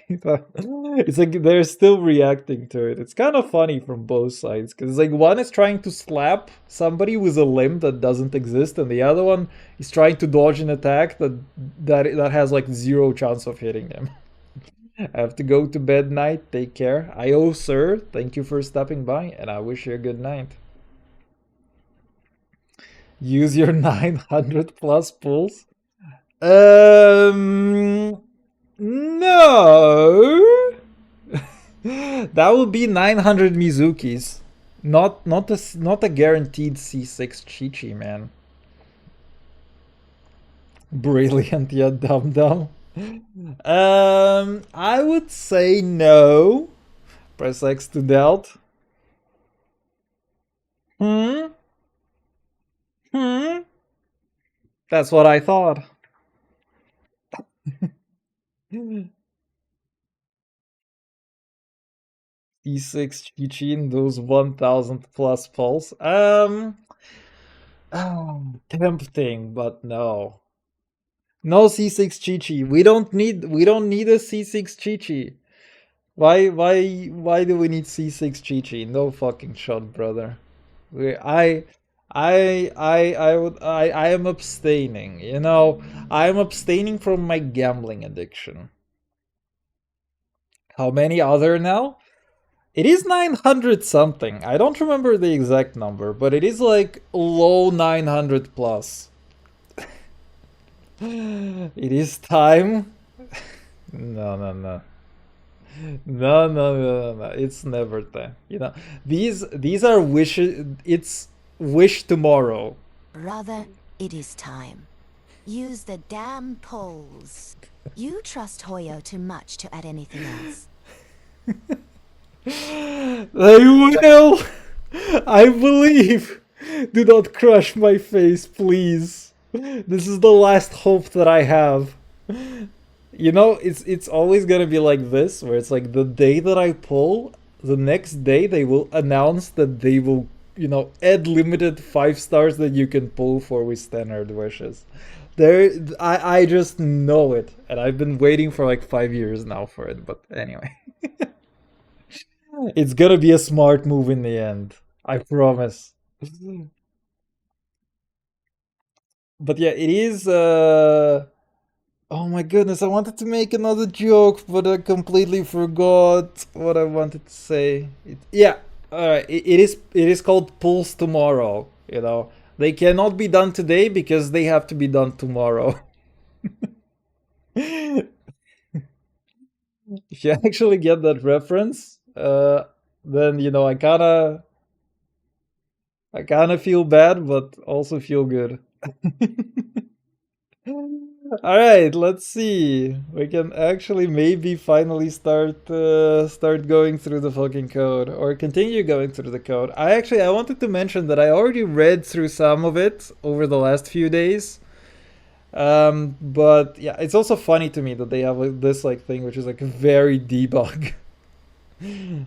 it's like they're still reacting to it. It's kind of funny from both sides because like one is trying to slap somebody with a limb that doesn't exist, and the other one is trying to dodge an attack that has like zero chance of hitting him. I have to go to bed night. Take care. I owe sir. Thank you for stopping by, and I wish you a good night. Use your 900 plus pulls. No. That would be 900 Mizukis. Not a guaranteed C6 Chi-Chi, man. Brilliant, yeah, dum-dum. I would say no. Press X to dealt. Hmm? That's what I thought. E6 Chichin, those 1000 plus pulls. Tempting, but no. No C6 Chichi. We don't need a C6 Chichi. Why do we need C6 Chichi? No fucking shot, brother. I am abstaining, you know. I am abstaining from my gambling addiction. How many other now? It is 900 something. I don't remember the exact number, but it is like low 900 plus. It is time. No, no, no. No, no, no, no, no. It's never time. You know, these are wishes. It's wish tomorrow. Brother, it is time. Use the damn poles. You trust Hoyo too much to add anything else. They will! I believe! Do not crush my face, please. This is the last hope that I have. You know, it's always gonna be like this, where it's like the day that I pull, the next day they will announce that they will, you know, add limited 5 stars that you can pull for with standard wishes. I just know it, and I've been waiting for like 5 years now for it, but anyway. It's gonna be a smart move in the end. I promise. But yeah, it is oh my goodness, I wanted to make another joke, but I completely forgot what I wanted to say. Yeah, alright, it is called pulls tomorrow, you know. They cannot be done today because they have to be done tomorrow. If you actually get that reference, then you know I kinda feel bad, but also feel good. Alright, let's see. We can actually maybe finally start going through the fucking code, or continue going through the code. I wanted to mention that I already read through some of it over the last few days, But yeah, it's also funny to me that they have like, this like thing which is like very debug. It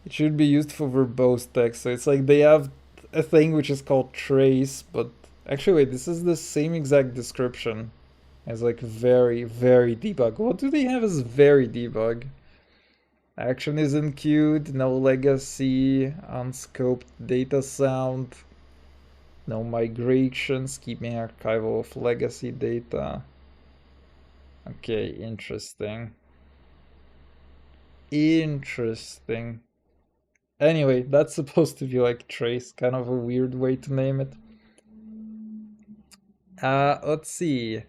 should be used for verbose text. So it's like they have a thing which is called trace, but actually wait, this is the same exact description as like very, very debug. What do they have as very debug? Action isn't queued, no legacy, unscoped data sound, no migrations, keeping archival of legacy data. Okay, interesting. Interesting. Anyway, that's supposed to be like trace, kind of a weird way to name it. Let's see.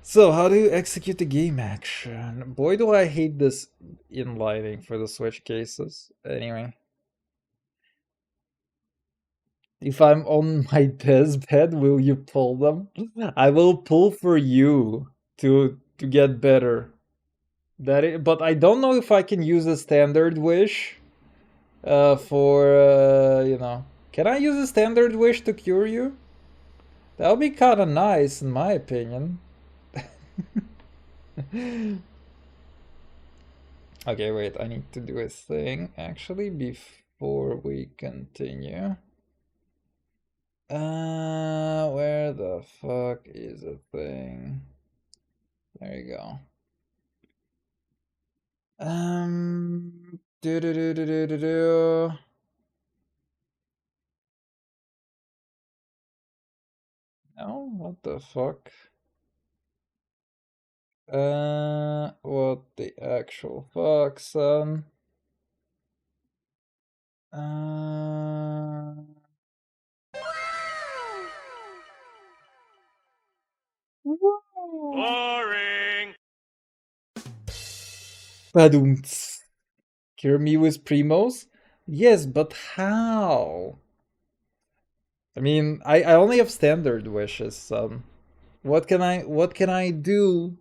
So, how do you execute the game action? Boy, do I hate this inlining for the Switch cases. Anyway. If I'm on my bed, will you pull them? I will pull for you to get better. But I don't know if I can use a standard wish for you know. Can I use a standard wish to cure you? That would be kind of nice, in my opinion. Okay, wait, I need to do a thing actually before we continue. Where the fuck is a thing? There you go. Do do do do do do do. No, what the fuck? What the actual fuck, son? Boring. Badumts. Cure me with primos? Yes, but how? I mean, I only have standard wishes, son. What can I do?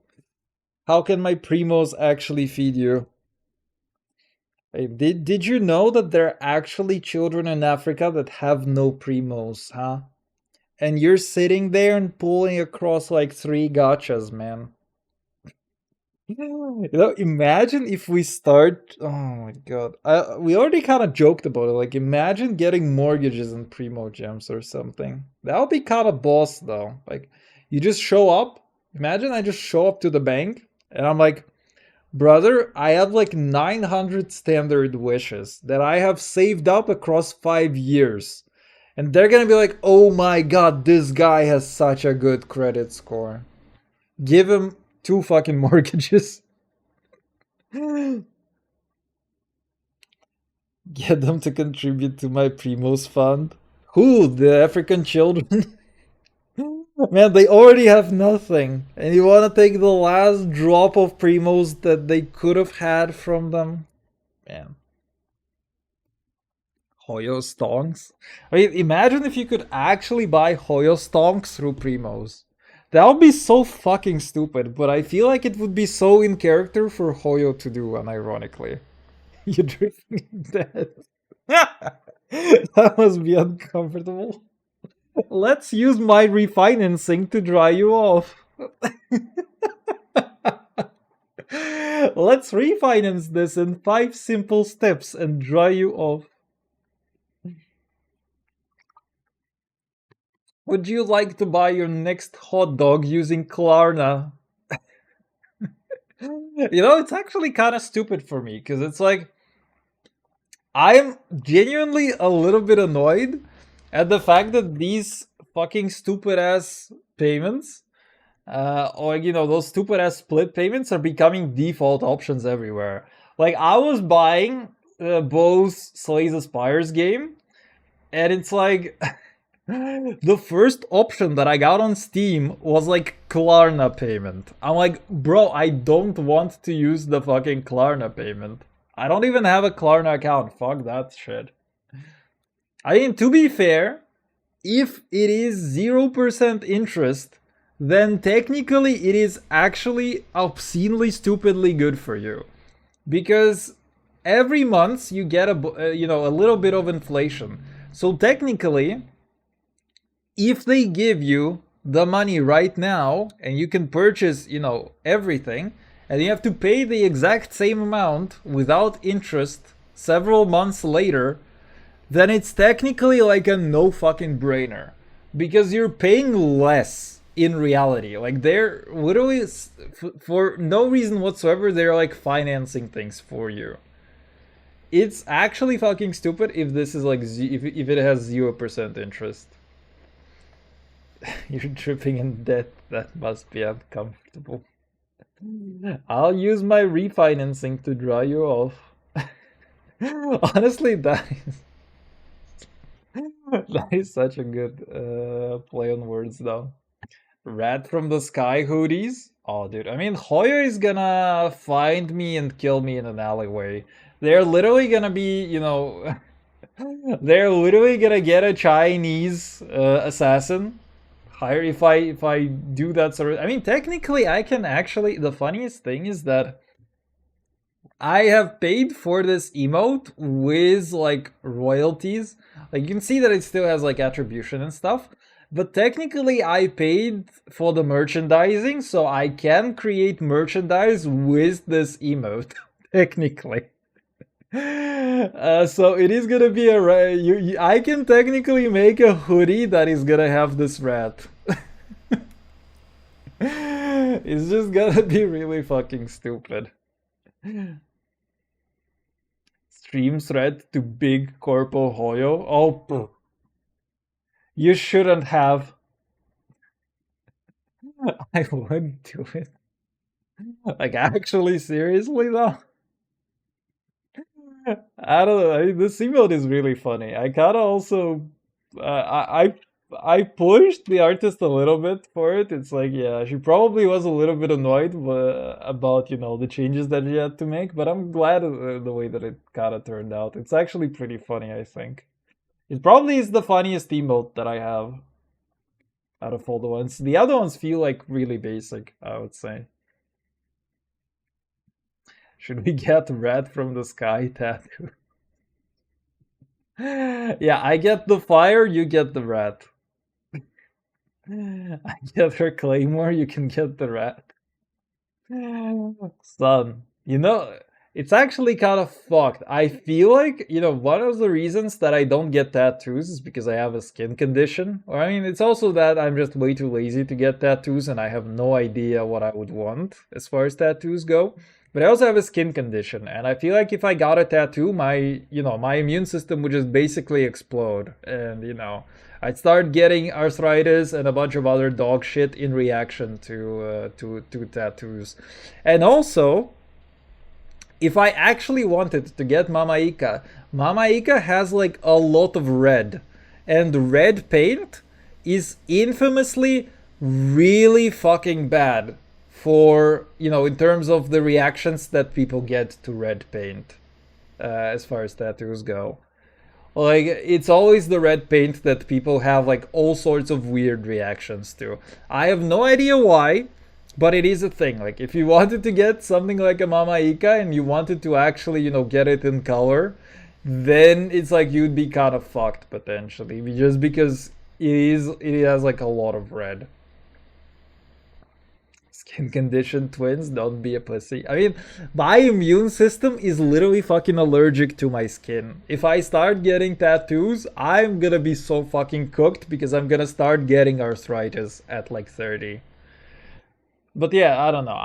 How can my primos actually feed you? Hey, did you know that there are actually children in Africa that have no primos, huh? And you're sitting there and pulling across like 3 gachas, man. You know, imagine if we start. Oh my god, we already kind of joked about it. Like, imagine getting mortgages in Primo Gems or something. That would be kind of boss, though. Like, you just show up. Imagine I just show up to the bank and I'm like, brother, I have like 900 standard wishes that I have saved up across 5 years. And they're gonna be like, oh my god, this guy has such a good credit score. Give him 2 fucking mortgages. Get them to contribute to my Primos fund. Who? The African children? Man, they already have nothing. And you wanna take the last drop of Primos that they could have had from them? Man. Hoyo stonks? I mean, imagine if you could actually buy Hoyo stonks through Primos. That would be so fucking stupid, but I feel like it would be so in character for Hoyo to do, unironically. You're drifting dead. That must be uncomfortable. Let's use my refinancing to dry you off. Let's refinance this in 5 simple steps and dry you off. Would you like to buy your next hot dog using Klarna? You know, it's actually kind of stupid for me, because it's like, I'm genuinely a little bit annoyed at the fact that these fucking stupid ass payments, or you know, those stupid ass split payments are becoming default options everywhere. Like, I was buying both Slays Aspires game, and it's like, the first option that I got on Steam was like Klarna payment. I'm like, bro, I don't want to use the fucking Klarna payment. I don't even have a Klarna account. Fuck that shit. I mean, to be fair, if it is 0% interest, then technically it is actually obscenely stupidly good for you. Because every month you get a little bit of inflation. So technically, if they give you the money right now and you can purchase, you know, everything, and you have to pay the exact same amount without interest several months later, then it's technically like a no fucking brainer. Because you're paying less in reality. Like, they're literally, for no reason whatsoever, they're like financing things for you. It's actually fucking stupid if this is like, if it has 0% interest. You're dripping in debt. That must be uncomfortable. I'll use my refinancing to dry you off. Honestly, that is such a good play on words, though. Rat from the sky hoodies. Oh, dude. I mean, Hoyo is gonna find me and kill me in an alleyway. They're literally gonna be, you know, they're literally gonna get a Chinese assassin. Hire if I do that sort of. I mean, technically, I can actually. The funniest thing is that I have paid for this emote with like royalties. Like, you can see that it still has like attribution and stuff. But technically, I paid for the merchandising, so I can create merchandise with this emote. Technically. So it is gonna be I can technically make a hoodie that is gonna have this rat. It's just gonna be really fucking stupid. Stream threat to big corpo Hoyo. Oh, you shouldn't have. I wouldn't do it. Like, actually, seriously though? I don't know. I mean, this emote is really funny. I kind of also, I pushed the artist a little bit for it. It's like, yeah, she probably was a little bit annoyed about, you know, the changes that she had to make. But I'm glad the way that it kind of turned out. It's actually pretty funny, I think. It probably is the funniest emote that I have out of all the ones. The other ones feel like really basic, I would say. Should we get rat from the sky tattoo? Yeah, I get the fire, you get the rat. I get her claymore, you can get the rat. Son, you know, it's actually kind of fucked. I feel like, you know, one of the reasons that I don't get tattoos is because I have a skin condition. Or, I mean, it's also that I'm just way too lazy to get tattoos and I have no idea what I would want as far as tattoos go. But I also have a skin condition, and I feel like if I got a tattoo, my immune system would just basically explode. And, I'd start getting arthritis and a bunch of other dog shit in reaction to tattoos. And also, if I actually wanted to get Mama Ika has like a lot of red, and red paint is infamously really fucking bad for, in terms of the reactions that people get to red paint, as far as tattoos go. Like, it's always the red paint that people have like all sorts of weird reactions to. I have no idea why, but it is a thing. Like, if you wanted to get something like a Mama Ika and you wanted to actually, get it in color, then it's like you'd be kind of fucked potentially, just because it has like a lot of red. Skin condition twins, don't be a pussy. I mean, my immune system is literally fucking allergic to my skin. If I start getting tattoos, I'm gonna be so fucking cooked because I'm gonna start getting arthritis at like 30. But yeah, I don't know.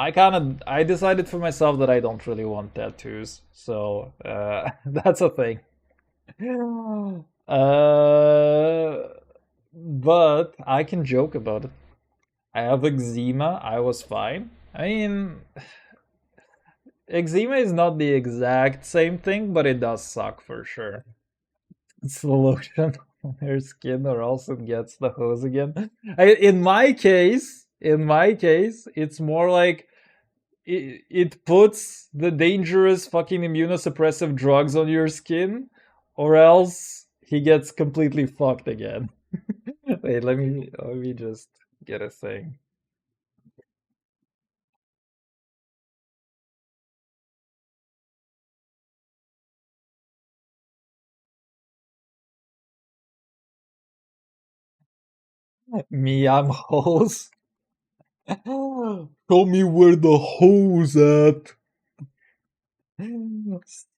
I decided for myself that I don't really want tattoos. So, that's a thing. Uh, but I can joke about it. I have eczema. I was fine. I mean, eczema is not the exact same thing, but it does suck for sure. It's the lotion on her skin, or else it gets the hose again. In my case, it's more like it puts the dangerous fucking immunosuppressive drugs on your skin, or else he gets completely fucked again. Wait, let me just get a thing. Me, I'm hose. Show me where the hose at.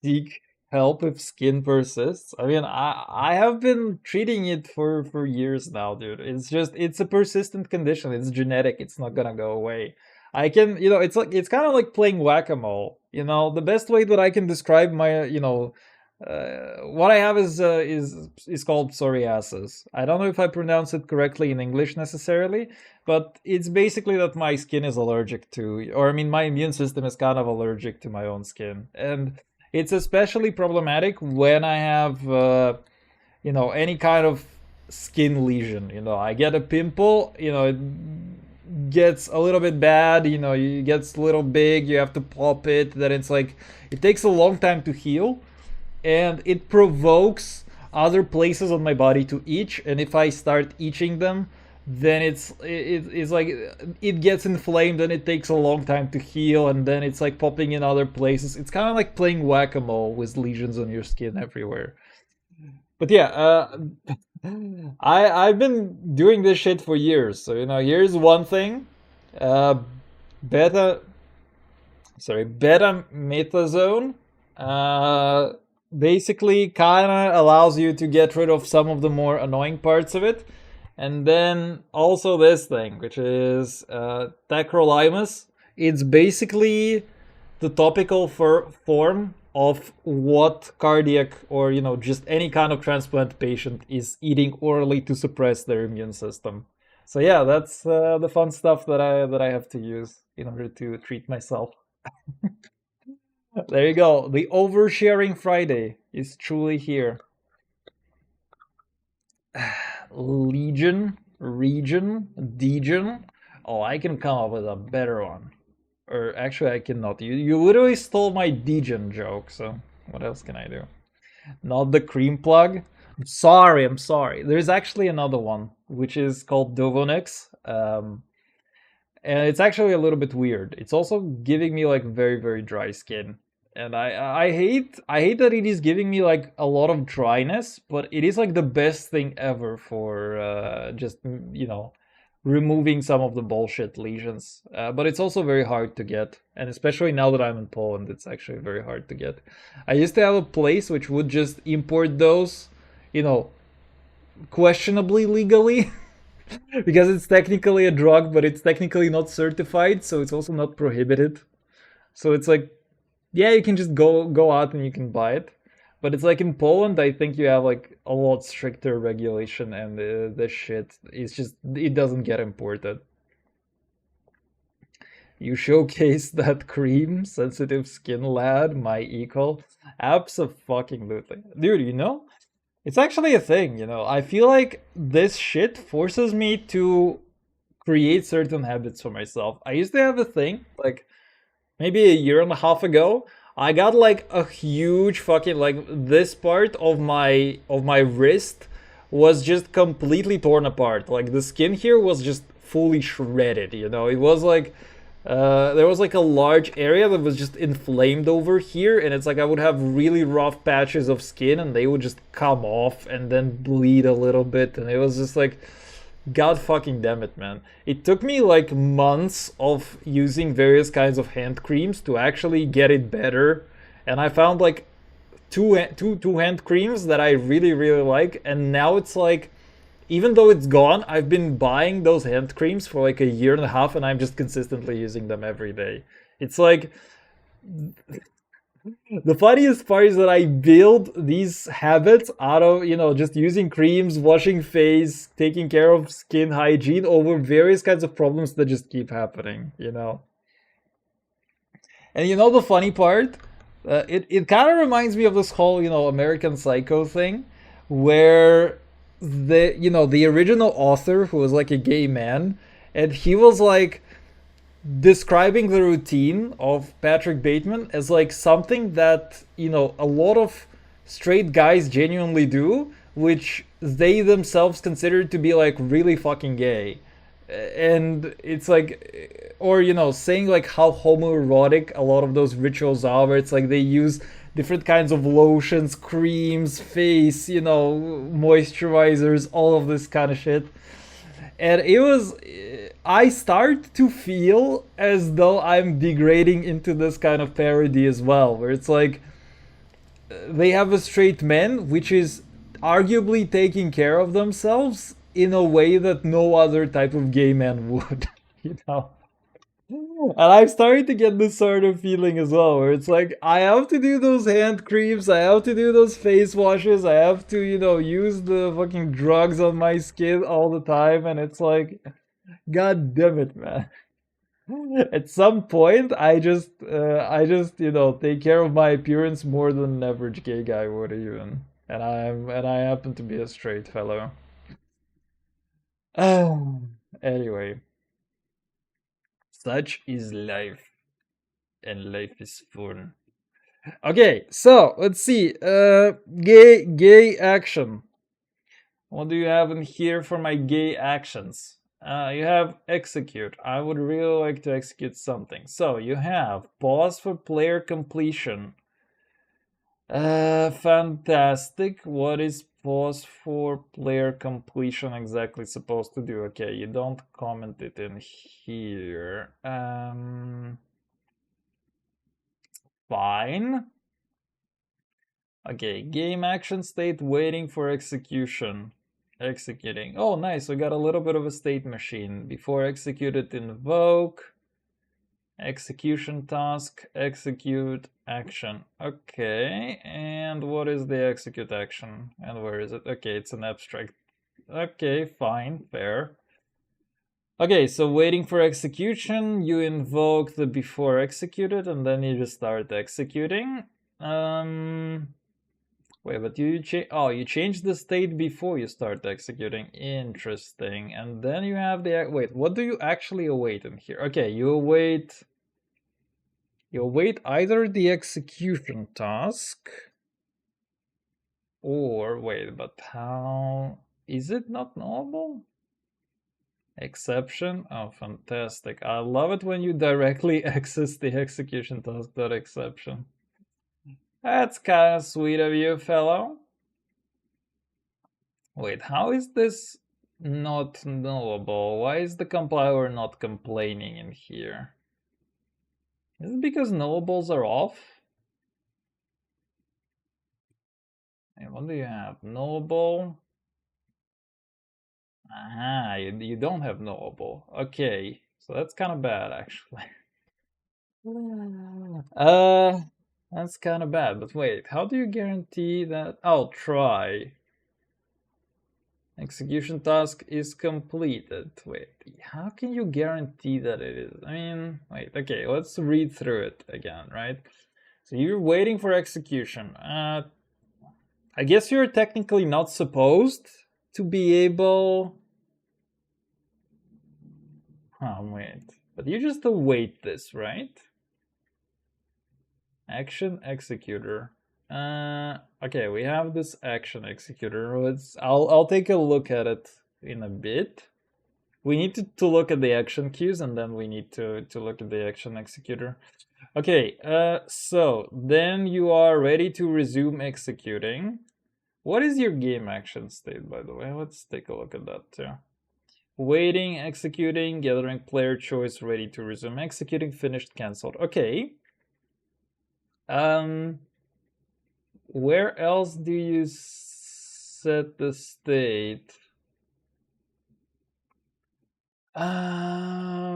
Seek help if skin persists. I mean, I have been treating it for years now, dude. It's a persistent condition. It's genetic. It's not gonna go away. I can, it's kind of like playing whack-a-mole. The best way that I can describe my, what I have is called psoriasis. I don't know if I pronounce it correctly in English necessarily, but it's basically that my skin is allergic to, or I mean, my immune system is kind of allergic to my own skin. And it's especially problematic when I have, any kind of skin lesion. I get a pimple, it gets a little bit bad, it gets a little big, you have to pop it, then it's like, it takes a long time to heal, and it provokes other places on my body to itch, and if I start itching them, then it's like it gets inflamed and it takes a long time to heal, and then it's like popping in other places. It's kind of like playing whack-a-mole with lesions on your skin everywhere. But yeah, I've been doing this shit for years. So here's one thing. Beta betamethasone basically kind of allows you to get rid of some of the more annoying parts of it. And then also this thing, which is tacrolimus. It's basically the topical form of what cardiac or just any kind of transplant patient is eating orally to suppress their immune system. So yeah, that's the fun stuff that I have to use in order to treat myself. There you go. The oversharing Friday is truly here. Legion, region, Degion. Oh, I can come up with a better one. Or actually, I cannot. You literally stole my Degion joke, so what else can I do? Not the cream plug. I'm sorry. There's actually another one, which is called Dovonix. And it's actually a little bit weird. It's also giving me like very, very dry skin. And I hate that it is giving me like a lot of dryness, but it is like the best thing ever for just removing some of the bullshit lesions. But it's also very hard to get, and especially now that I'm in Poland, it's actually very hard to get. I used to have a place which would just import those, questionably legally, because it's technically a drug, but it's technically not certified, so it's also not prohibited. So it's like, yeah, you can just go out and you can buy it. But it's like in Poland, I think you have like a lot stricter regulation, and this shit is just, it doesn't get imported. You showcase that cream, sensitive skin lad, my equal. Abso-fucking-lutely. Dude, it's actually a thing, I feel like this shit forces me to create certain habits for myself. I used to have a thing, like, maybe a year and a half ago, I got like a huge fucking, like, this part of my wrist was just completely torn apart. Like the skin here was just fully shredded, It was like there was like a large area that was just inflamed over here, and it's like I would have really rough patches of skin and they would just come off and then bleed a little bit, and it was just like, God fucking damn it, man. It took me like months of using various kinds of hand creams to actually get it better. And I found like two hand creams that I really, really like. And now it's like, even though it's gone, I've been buying those hand creams for like a year and a half, and I'm just consistently using them every day. It's like, the funniest part is that I build these habits out of, just using creams, washing face, taking care of skin hygiene over various kinds of problems that just keep happening, And the funny part? It kind of reminds me of this whole, American Psycho thing, where the original author, who was like a gay man, and he was like, describing the routine of Patrick Bateman as like something that, a lot of straight guys genuinely do, which they themselves consider to be like really fucking gay. And it's like, or, saying like how homoerotic a lot of those rituals are, where it's like they use different kinds of lotions, creams, face, moisturizers, all of this kind of shit. And it was, I start to feel as though I'm degrading into this kind of parody as well, where it's like they have a straight man, which is arguably taking care of themselves in a way that no other type of gay man would, you know? And I'm starting to get this sort of feeling as well, where it's like, I have to do those hand creams, I have to do those face washes, I have to, you know, use the fucking drugs on my skin all the time, and it's like, god damn it, man. At some point, you know, take care of my appearance more than an average gay guy would even. And I happen to be a straight fellow. Anyway. Such is life. And life is fun. Okay, so let's see. Gay action. What do you have in here for my gay actions? You have execute. I would really like to execute something. So you have pause for player completion. Fantastic. What is pause for player completion exactly supposed to do? Okay, you don't comment it in here. Fine. Okay, game action state waiting for execution. Executing. Oh, nice. We got a little bit of a state machine. Before executed, invoke. Execution task. Execute action. Okay, and what is the execute action? And where is it? Okay, it's an abstract. Okay, fine, fair. Okay, so waiting for execution, you invoke the before executed, and then you just start executing. Wait, but you change the state before you start executing. Interesting. And then you have the wait. What do you actually await in here? Okay, you await either the execution task, or wait, but how is it not knowable? Exception? Oh, fantastic. I love it when you directly access the execution task.exception. That's kind of sweet of you, fellow. Wait, how is this not knowable? Why is the compiler not complaining in here? Is it because knowables are off? Hey, what do you have? Knowable? Aha, you don't have knowable. Okay, so that's kind of bad, actually. That's kind of bad, but wait, how do you guarantee that? I'll try. Execution task is completed. Wait, how can you guarantee that it is? I mean, wait, okay, let's read through it again, right? So you're waiting for execution. I guess you're technically not supposed to be able... Oh, wait. But you just await this, right? Action executor. Okay, we have this action executor. I'll take a look at it in a bit. We need to look at the action queues, and then we need to look at the action executor. Okay, so then you are ready to resume executing. What is your game action state, by the way? Let's take a look at that too. Waiting, executing, gathering player choice, ready to resume executing, finished, cancelled. Okay. Where else do you set the state?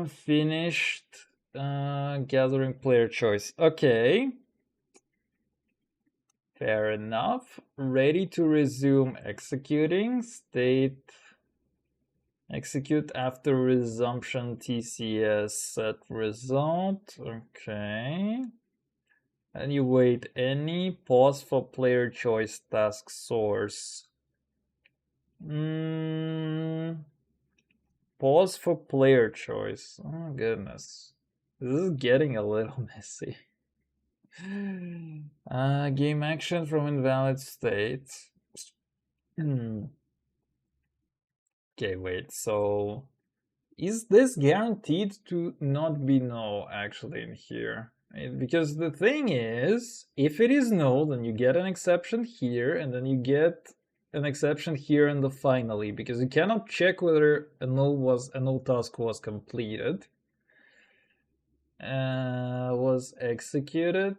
Finished, gathering player choice. Okay. Fair enough. Ready to resume executing, state execute after resumption TCS set result. Okay. And you wait any pause for player choice task source. Pause for player choice. Oh goodness. This is getting a little messy. Game action from invalid state. Okay, wait, so is this guaranteed to not be no actually in here? Because the thing is, if it is no, then you get an exception here, and then you get an exception here in the finally, because you cannot check whether a null task was completed. Was executed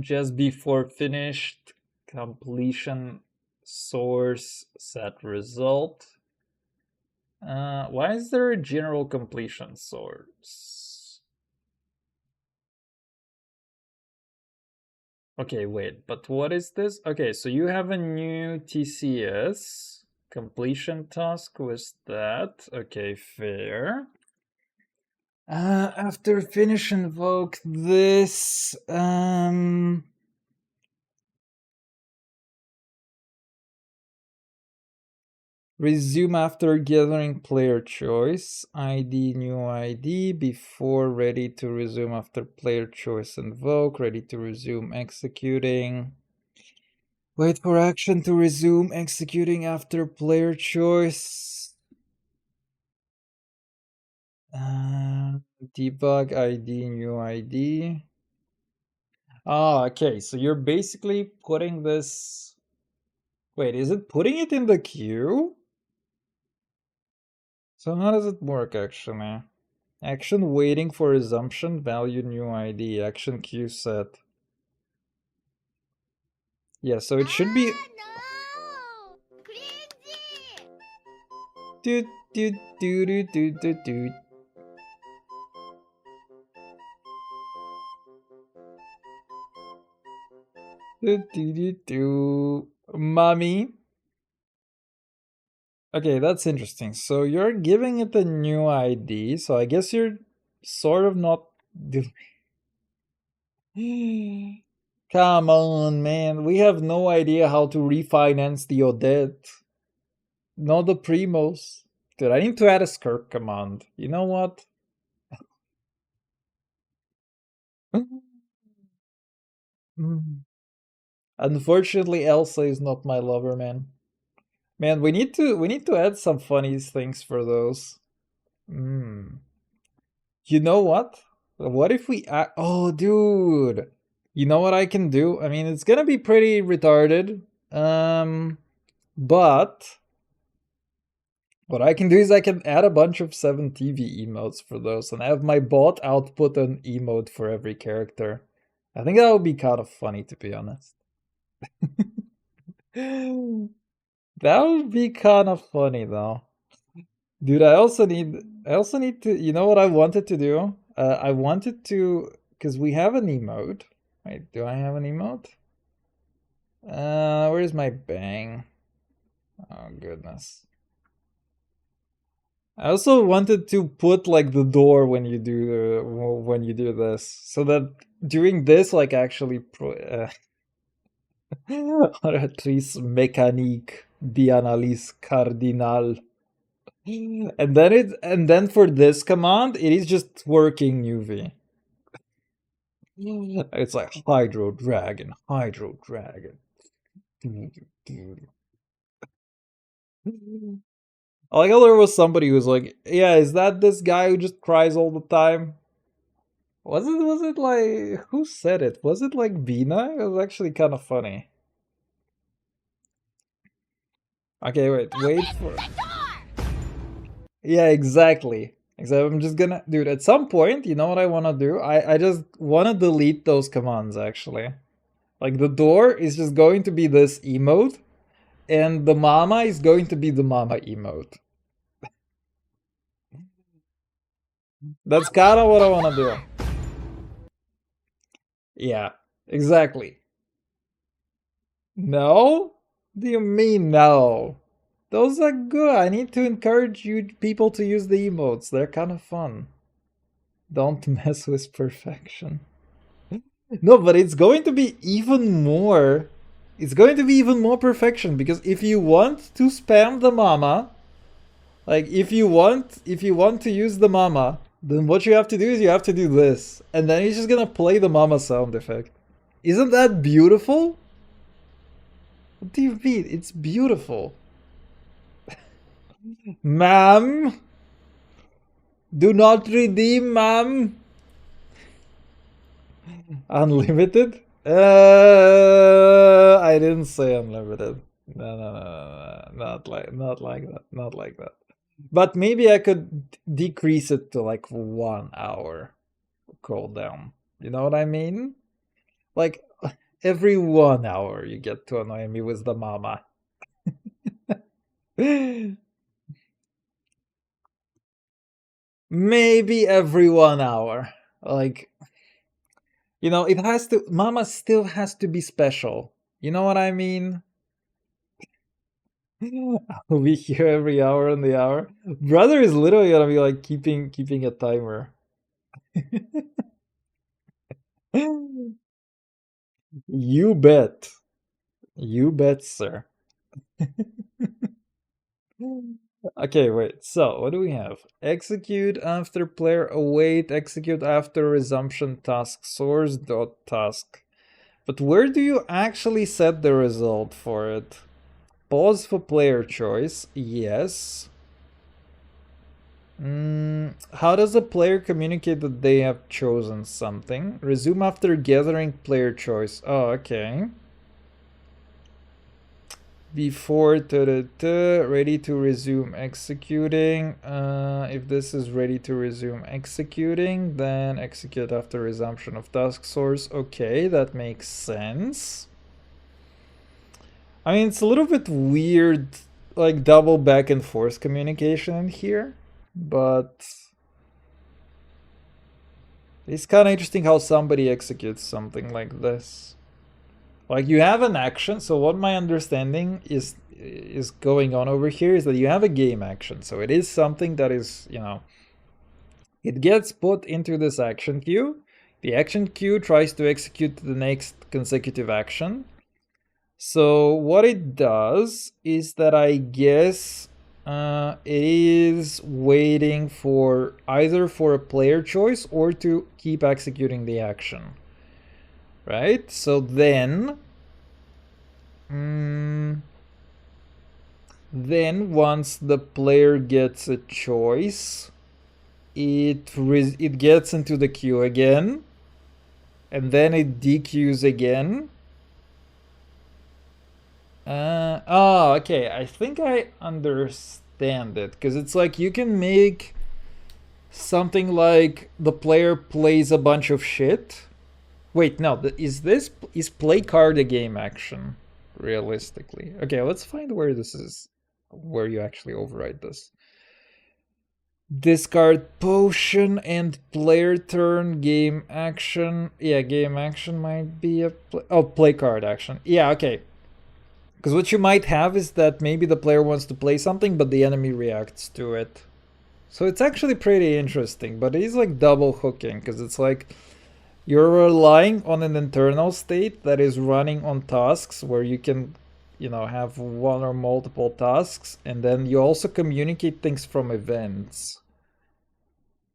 just before finished completion source set result. Why is there a general completion source? Okay, wait, but what is this? Okay, so you have a new TCS completion task with that. Okay, fair. After finish invoke this, resume after gathering player choice, ID, new ID, before ready to resume after player choice invoke, ready to resume executing. Wait for action to resume executing after player choice. Debug ID, new ID. Ah, okay, so you're basically putting this... Wait, is it putting it in the queue? So how does it work, actually? Action waiting for resumption, value new ID, action queue set. Yeah, so it should be... No! Cringy! Do, do, do, do, do, do, do. Do, do, do, do. Mommy. Okay, that's interesting. So you're giving it a new ID, so I guess you're sort of not doing... Come on, man. We have no idea how to refinance the Odette. Not the Primos. Dude, I need to add a skirp command. You know what? Unfortunately, Elsa is not my lover, man. Man, we need to add some funny things for those. You know what? What if we oh, dude. You know what I can do? I mean, it's gonna be pretty retarded. But what I can do is I can add a bunch of 7TV emotes for those and have my bot output an emote for every character. I think that would be kind of funny, to be honest. That would be kind of funny, though. Dude, I also need to, you know what I wanted to do? I wanted to, because we have an emote. Wait, do I have an emote? Where's my bang? Oh, goodness. I also wanted to put like the door when you do this, so that doing this like actually Oratrice mécanique d'analyse cardinal. And then for this command, it is just working UV. It's like Hydro Dragon. I like how there was somebody who was like, yeah, is that this guy who just cries all the time? Was it like, who said it? Was it like Bina? It was actually kind of funny. Okay, wait for... Yeah, exactly. Except I'm just gonna... Dude, at some point, you know what I want to do? I just want to delete those commands, actually. Like, the door is just going to be this emote, and the mama is going to be the mama emote. That's kind of what I want to do. Yeah, exactly. No? What do you mean no? Those are good. I need to encourage you people to use the emotes. They're kind of fun. Don't mess with perfection. No, but it's going to be even more. It's going to be even more perfection, because if you want to spam the mama, like if you want to use the mama, then what you have to do is you have to do this, and then he's just gonna play the mama sound effect. Isn't that beautiful? What do you mean? It's beautiful. Ma'am, do not redeem, ma'am. Unlimited? I didn't say unlimited. No. Not like that. Not like that. But maybe I could decrease it to like 1 hour cooldown. You know what I mean? Like every 1 hour you get to annoy me with the mama. Maybe every 1 hour. Like, you know, it has to, mama still has to be special. You know what I mean? I'll be here every hour on the hour. Brother is literally gonna be like keeping a timer. You bet. You bet, sir. Okay, wait. So, what do we have? Execute after player await, execute after resumption task, source dot task. But where do you actually set the result for it? Pause for player choice, yes. How does a player communicate that they have chosen something? Resume after gathering player choice. Oh, okay. Before ready to resume executing. If this is ready to resume executing, then execute after resumption of task source. Okay, that makes sense. I mean, it's a little bit weird, like double back and forth communication in here, but it's kind of interesting how somebody executes something like this. Like you have an action, so what my understanding is going on over here is that you have a game action. So it is something that is, you know, it gets put into this action queue. The action queue tries to execute the next consecutive action. So what it does is that I guess it is waiting for either for a player choice or to keep executing the action. Right? So then once the player gets a choice, it gets into the queue again, and then it dequeues again. Oh, okay. I think I understand it, because it's like you can make something like the player plays a bunch of shit. Wait, no, is play card a game action? Realistically. Okay, let's find where this is, where you actually override this. Discard potion and player turn game action. Yeah, game action might be a play card action. Yeah, okay. Because what you might have is that maybe the player wants to play something, but the enemy reacts to it. So it's actually pretty interesting, but it is like double hooking, because it's like you're relying on an internal state that is running on tasks where you can, you know, have one or multiple tasks, and then you also communicate things from events.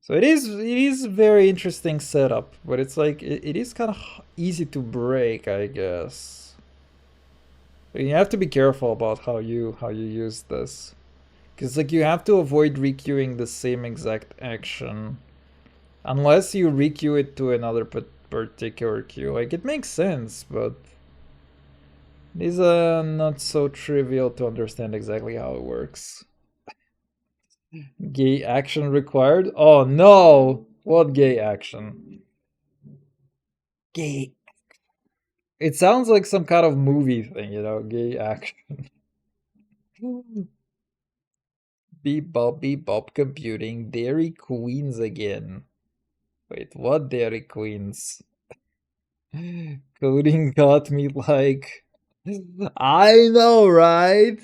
So it is a very interesting setup, but it's like it is kind of easy to break, I guess. But you have to be careful about how you use this, because like you have to avoid requeuing the same exact action. Unless you requeue it to another particular queue. Like, it makes sense, but it is not so trivial to understand exactly how it works. Gay action required? Oh no! What gay action? Gay. It sounds like some kind of movie thing, you know, gay action. Beep bop computing. Dairy Queens again. Wait, what Dairy Queens? Coding got me like... I know, right?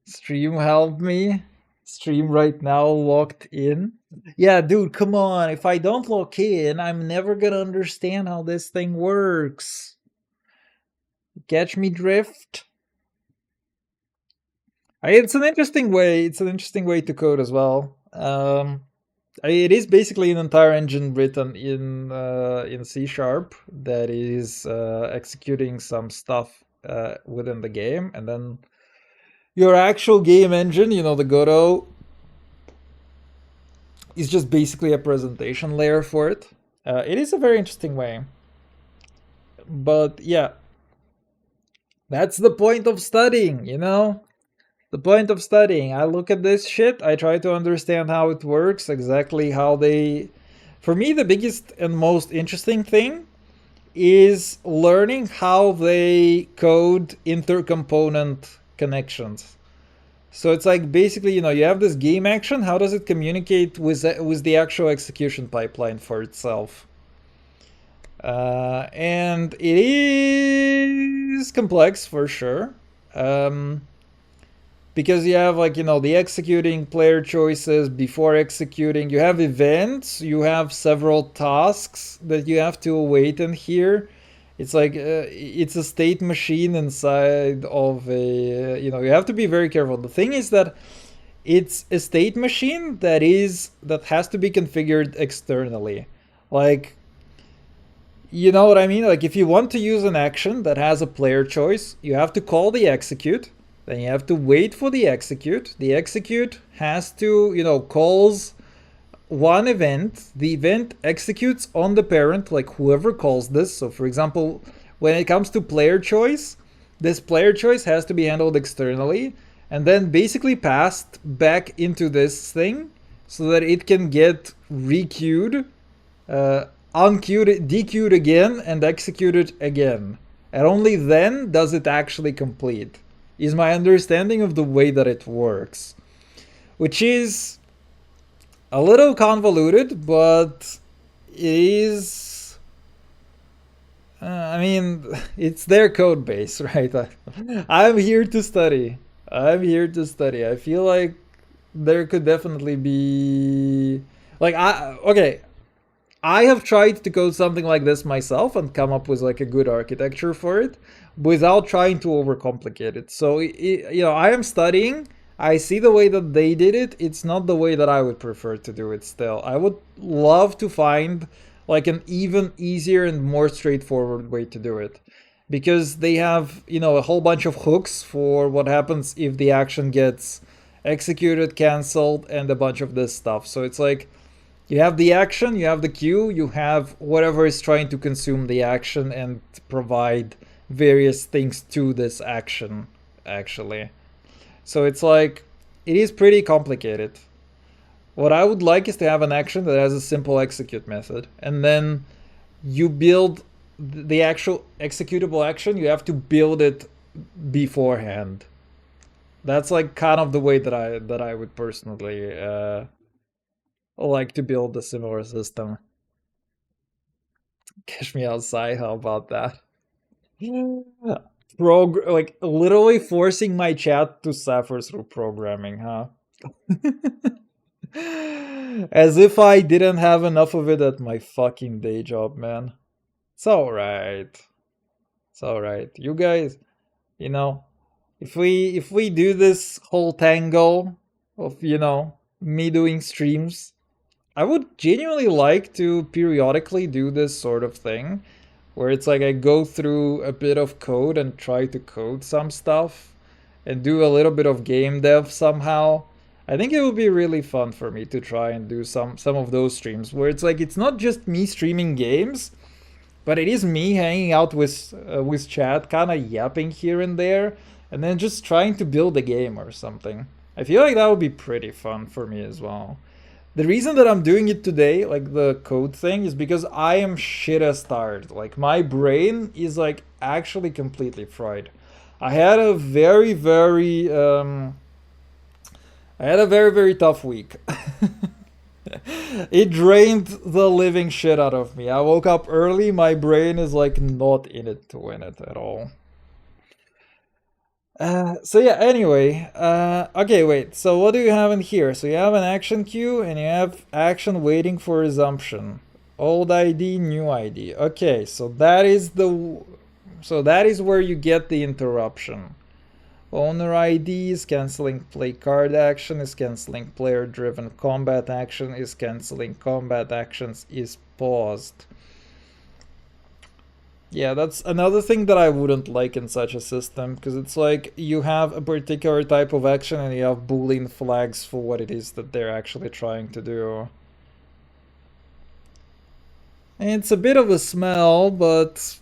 Stream help me. Stream right now locked in. Yeah, dude, come on. If I don't lock in, I'm never gonna understand how this thing works. Catch me drift? It's an interesting way. It's an interesting way to code as well. It is basically an entire engine written in C# that is executing some stuff within the game, and then your actual game engine, you know, the Godot, is just basically a presentation layer for it. It is a very interesting way, but yeah, That's the point of studying, you know? The point of studying. I look at this shit, I try to understand how it works, exactly how they... For me, the biggest and most interesting thing is learning how they code intercomponent connections. So it's like basically, you know, you have this game action, how does it communicate with the actual execution pipeline for itself? And it is complex for sure. Because you have, like, you know, the executing player choices before executing, you have events, you have several tasks that you have to await in here. It's like it's a state machine inside of a, you know, you have to be very careful. The thing is that it's a state machine that has to be configured externally. Like, you know what I mean? Like, if you want to use an action that has a player choice, you have to call the execute, then you have to wait for the execute. The execute has to, you know, calls one event. The event executes on the parent, like whoever calls this. So for example, when it comes to player choice, this player choice has to be handled externally and then basically passed back into this thing so that it can get requeued, unqueued, dequeued again, and executed again. And only then does it actually complete, is my understanding of the way that it works. Which is a little convoluted, but it is... I mean, it's their code base, right? I'm here to study. I'm here to study. I feel like there could definitely be... Like, okay, I have tried to code something like this myself and come up with like a good architecture for it without trying to overcomplicate it. So, you know, I am studying. I see the way that they did it. It's not the way that I would prefer to do it still. I would love to find like an even easier and more straightforward way to do it. Because they have, you know, a whole bunch of hooks for what happens if the action gets executed, cancelled, and a bunch of this stuff. So it's like, you have the action, you have the queue, you have whatever is trying to consume the action and provide various things to this action, actually. So it's like, it is pretty complicated. What I would like is to have an action that has a simple execute method, and then you build the actual executable action, you have to build it beforehand. That's like kind of the way that I would personally like to build a similar system. Cash me outside, how about that? Like literally forcing my chat to suffer through programming, huh? As if I didn't have enough of it at my fucking day job, man. It's alright. It's alright. You guys, you know, if we do this whole tango of, you know, me doing streams, I would genuinely like to periodically do this sort of thing where it's like I go through a bit of code and try to code some stuff and do a little bit of game dev somehow. I think it would be really fun for me to try and do some of those streams where it's like it's not just me streaming games, but it is me hanging out with chat, kind of yapping here and there, and then just trying to build a game or something. I feel like that would be pretty fun for me as well. The reason that I'm doing it today, like the code thing, is because I am shit as tired. Like my brain is like actually completely fried. I had a very, very tough week. It drained the living shit out of me. I woke up early, my brain is like not in it to win it at all. So yeah, anyway, okay, wait, so what do you have in here? So you have an action queue and you have action waiting for resumption. Old ID, new ID. Okay, so that is where you get the interruption. Owner ID is canceling play card action, is canceling player driven combat action, is canceling combat actions, is paused. Yeah, that's another thing that I wouldn't like in such a system, because it's like you have a particular type of action and you have boolean flags for what it is that they're actually trying to do. And it's a bit of a smell, but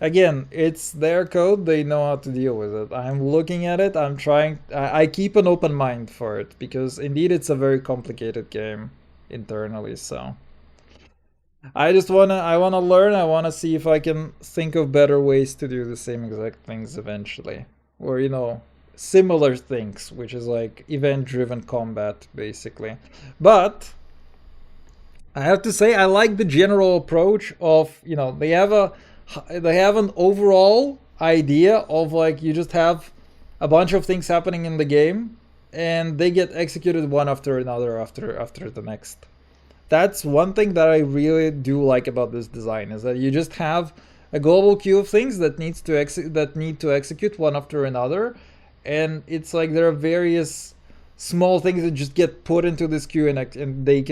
Again, it's their code, they know how to deal with it. I'm looking at it, I'm trying, I keep an open mind for it, because indeed it's a very complicated game internally, so. I wanna learn, I wanna see if I can think of better ways to do the same exact things eventually. Or, you know, similar things, which is like event-driven combat, basically. But, I have to say, I like the general approach of, you know, they have an overall idea of like you just have a bunch of things happening in the game and they get executed one after another after the next. That's one thing that I really do like about this design is that you just have a global queue of things that need to execute one after another, and it's like there are various small things that just get put into this queue and they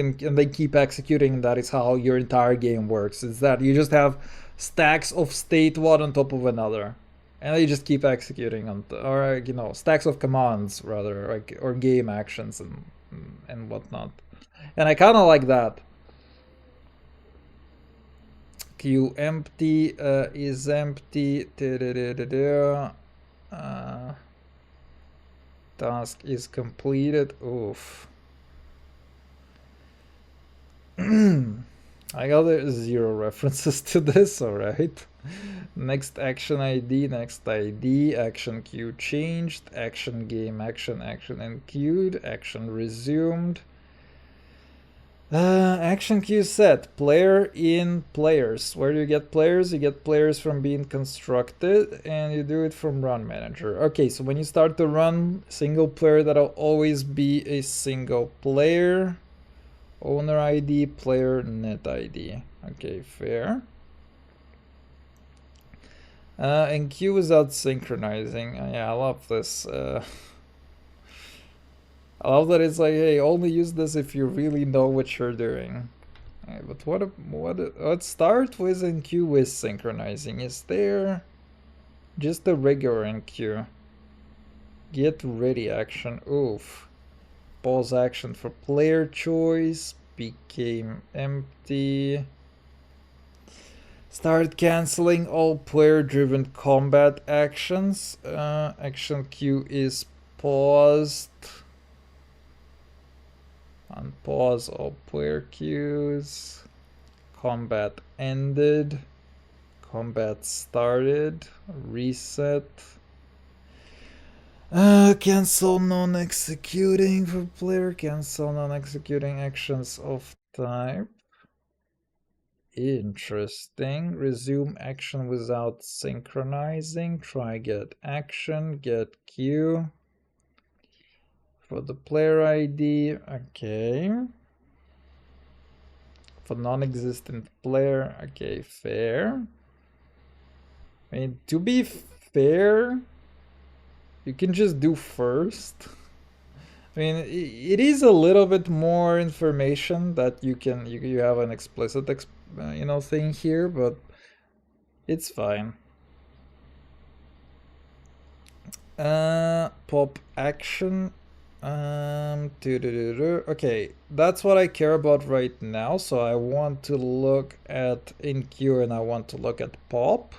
keep executing. And that is how your entire game works. Is that you just have stacks of state one on top of another, and they just keep executing or you know, stacks of commands rather, like, or game actions and whatnot. And I kind of like that. Queue empty is empty. Task is completed. Oof. I got zero references to this, alright. Next action ID, next ID, action queue changed, action game, action enqueued, action resumed. Action queue set, player in players. Where do you get players? You get players from being constructed, and you do it from run manager. Okay, so when you start to run single player, that'll always be a single player. Owner ID, player net ID. Okay, fair. And queue without synchronizing. Yeah, I love this. I love that it's like, hey, only use this if you really know what you're doing. Right, but let's start with enqueue with synchronizing. Is there just the regular enqueue? Get ready action. Oof. Pause action for player choice became empty. Start canceling all player-driven combat actions. Action queue is paused. Unpause all player queues. Combat ended. Combat started. Reset. Cancel non-executing for player. Cancel non-executing actions of type. Interesting. Resume action without synchronizing. Try get action. Get queue. For the player ID. Okay. For non-existent player. Okay, fair. I mean, to be fair, you can just do first. I mean, it is a little bit more information that you have an explicit you know, thing here, but it's fine. Pop action. Okay, that's what I care about right now. So I want to look at enqueue and I want to look at pop.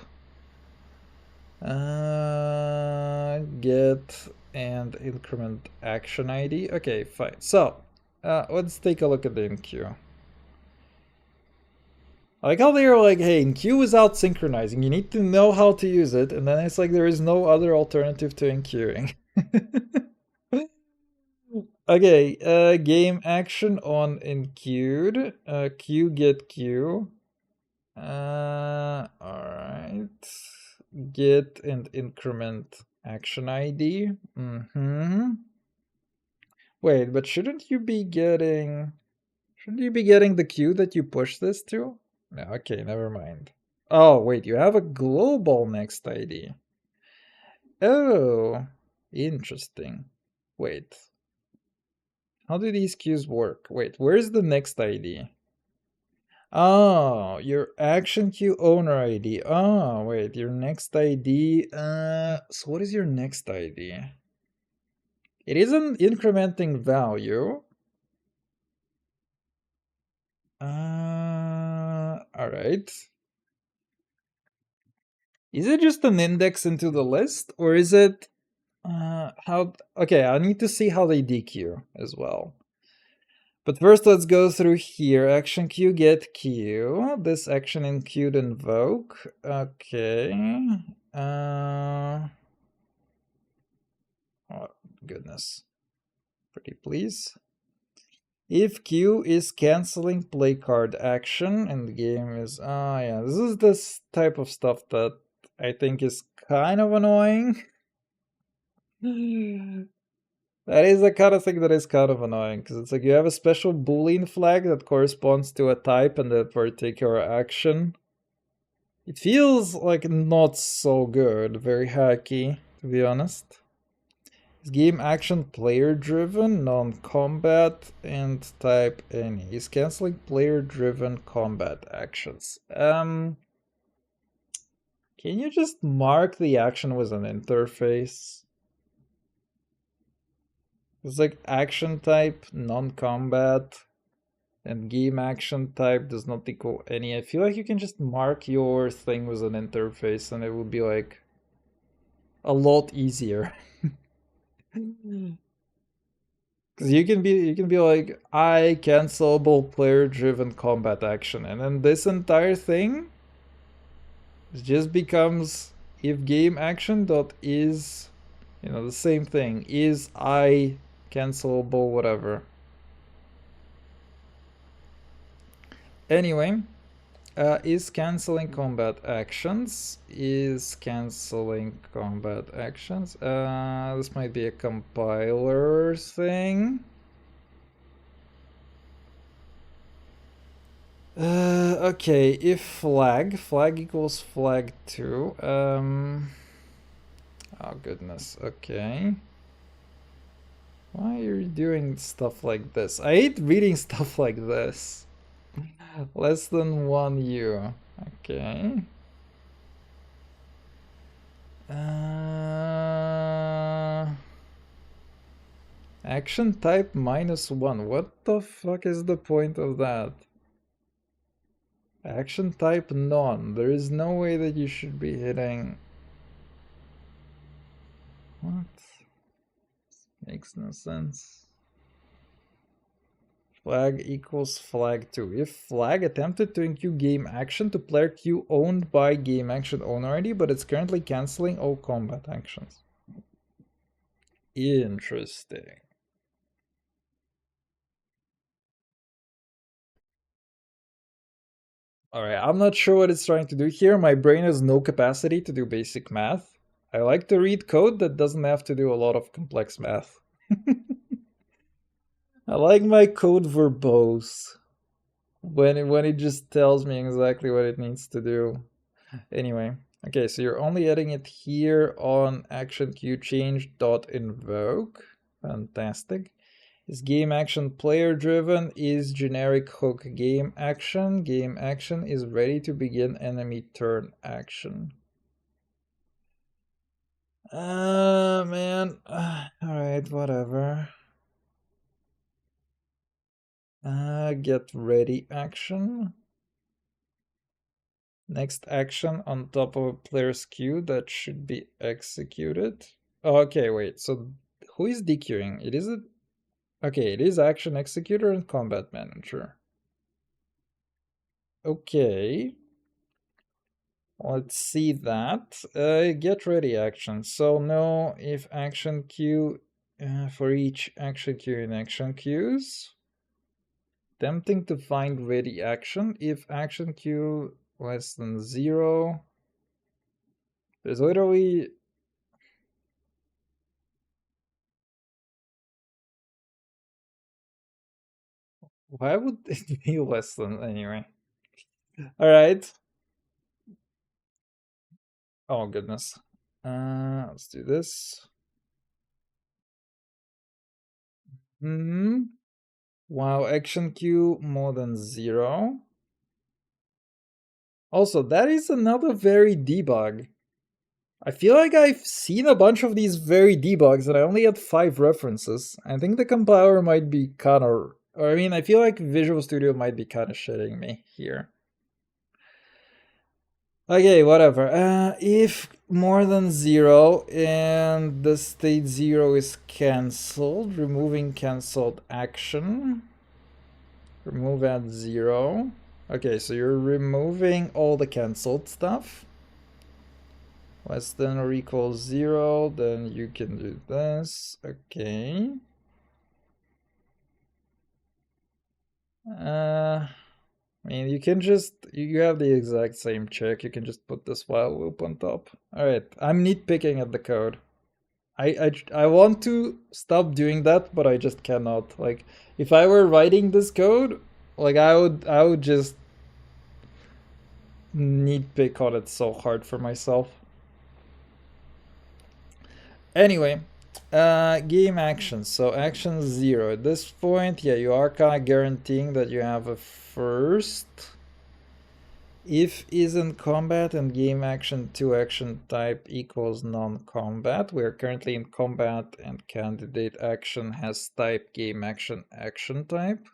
Get and increment action ID. Okay, fine. So let's take a look at the enqueue. I like how they're like, hey, enqueue without synchronizing. You need to know how to use it, and then it's like there is no other alternative to enqueuing. Okay, game action on enqueued. Queue get queue. Alright. Get and increment action ID. Wait, but shouldn't you be getting the queue that you push this to? No, okay, never mind. Oh, wait, you have a global next ID. Oh, interesting. Wait. How do these queues work? Wait, where's the next ID? Oh, your action queue owner ID. Oh, wait, your next ID. So what is your next ID? It isn't incrementing value. Alright. Is it just an index into the list, or is it how? Okay, I need to see how they dequeue as well. But first, let's go through here. Action queue, get queue. This action in queue invoke. Okay. Oh goodness. Pretty please. If Q is canceling play card action and the game is yeah, this is this type of stuff that I think is kind of annoying. That is the kind of thing that is kind of annoying, because it's like you have a special boolean flag that corresponds to a type and a particular action. It feels like not so good, very hacky, to be honest. Is game action player driven, non-combat, and type any. Is canceling player driven combat actions. Can you just mark the action with an interface? It's like action type, non-combat, and game action type does not equal any. I feel like you can just mark your thing with an interface and it would be like a lot easier. Because you can be like, I cancelable player driven combat action, and then this entire thing just becomes if game action dot is, you know, the same thing, is I cancelable whatever. Anyway, is canceling combat actions. Is canceling combat actions. This might be a compiler thing. Okay, if flag equals flag2. Oh goodness, okay. Why are you doing stuff like this? I hate reading stuff like this. Less than 1U. Okay. Action type -1. What the fuck is the point of that? Action type none. There is no way that you should be hitting. What? Makes no sense. Flag equals flag2. If flag attempted to include game action to player queue owned by game action owner ID, but it's currently canceling all combat actions. Interesting. Alright, I'm not sure what it's trying to do here. My brain has no capacity to do basic math. I like to read code that doesn't have to do a lot of complex math. I like my code verbose when it just tells me exactly what it needs to do. Anyway, okay, so you're only adding it here on action queue change dot invoke. Fantastic. Is game action player driven? Is generic hook game action? Game action is ready to begin enemy turn action. Man. Alright, whatever. Get ready action. Next action on top of a player's queue that should be executed. Oh, okay, wait. So who is dequeuing? It is a... Okay, it is action executor and combat manager. Okay. Let's see that. Get ready action. So no if action queue for each action queue in action queues. Attempting to find ready action if action queue less than 0. There's literally... Why would it be less than anyway? Alright. Oh goodness. Let's do this. Wow, action queue more than 0. Also, that is another very debug. I feel like I've seen a bunch of these very debugs and I only had 5 references. I think the compiler might be kinda... Or I mean, I feel like Visual Studio might be kinda shitting me here. Okay, whatever. If more than 0 and the state 0 is cancelled, removing cancelled action. Remove at 0. Okay, so you're removing all the cancelled stuff. Less than or equals 0, then you can do this. Okay. I mean, you can just, you have the exact same check. You can just put this while loop on top. All right, I'm nitpicking at the code. I want to stop doing that, but I just cannot. Like, if I were writing this code, like I would just nitpick on it so hard for myself. Anyway, game actions. So action 0. At this point, yeah, you are kind of guaranteeing that you have a first. If is in combat and game action 2 action type equals non-combat. We are currently in combat and candidate action has type game action action type.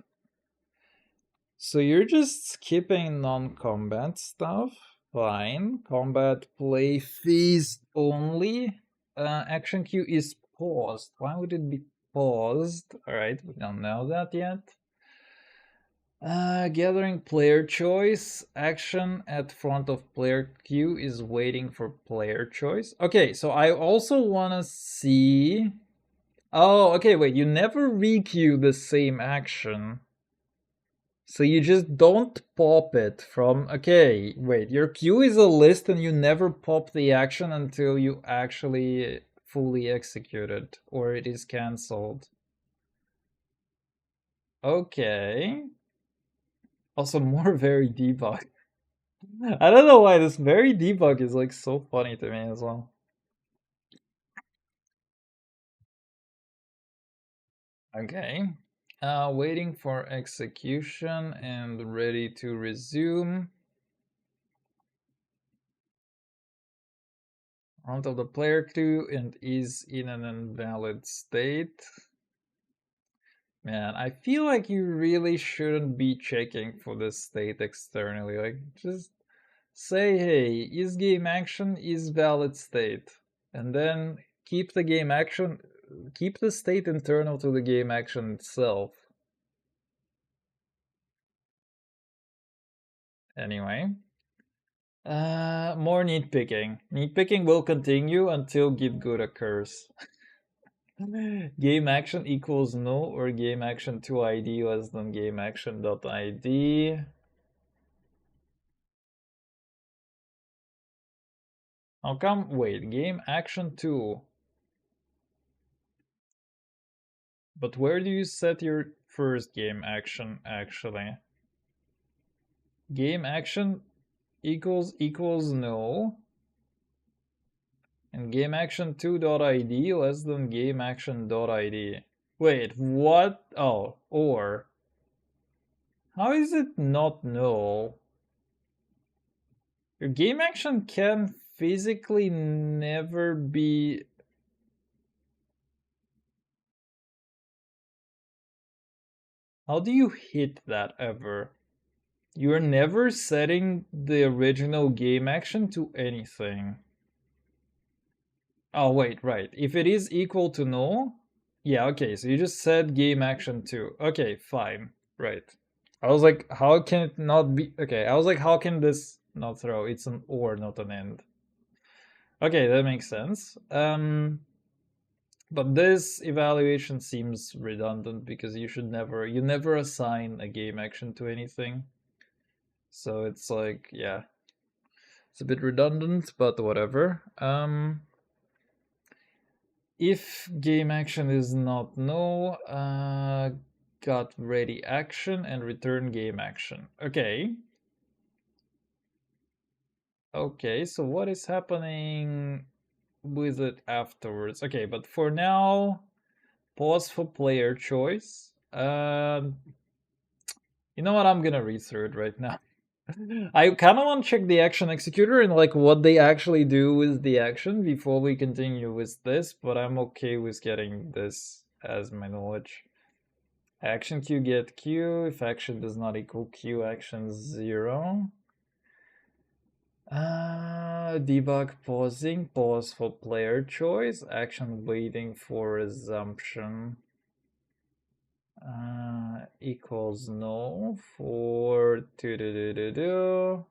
So you're just skipping non-combat stuff. Fine. Combat play phase only. Action queue is paused. Why would it be paused? Alright, we don't know that yet. Gathering player choice. Action at front of player queue is waiting for player choice. Okay, so I also want to see... Oh, okay, wait, you never requeue the same action. So you just don't pop it from... Okay, wait, your queue is a list and you never pop the action until you actually fully execute it, or it is cancelled. Okay. Also, more very debug. I don't know why this very debug is like so funny to me as well. Okay. Waiting for execution and ready to resume. Front of the player queue and is in an invalid state. Man, I feel like you really shouldn't be checking for this state externally. Like, just say, hey, is game action is valid state, and then keep the game action, keep the state internal to the game action itself. Anyway, more nitpicking. Nitpicking will continue until get good occurs. Game action equals null or game action to ID less than game action dot ID. How come? Wait, game action 2. But where do you set your first game action actually? Game action equals null. And game action 2.id less than game action.id. Wait, what? Oh, or. How is it not null? Your game action can physically never be... How do you hit that ever? You're never setting the original game action to anything. Oh, wait, right. If it is equal to null, yeah, okay, so you just set game action 2. Okay, fine, right. I was like, how can it not be... Okay, I was like, how can this not throw? It's an or, not an end. Okay, that makes sense. But this evaluation seems redundant because you never assign a game action to anything. So it's like, yeah, it's a bit redundant, but whatever. If game action is not null, got ready action and return game action. Okay. Okay, so what is happening with it afterwards? Okay, but for now, pause for player choice. You know what? I'm gonna read through it right now. I kind of want to check the action executor and like what they actually do with the action before we continue with this, but I'm okay with getting this as my knowledge. Action Q get Q. If action does not equal Q, action 0. Debug pausing, pause for player choice, action waiting for resumption. Equals no for do.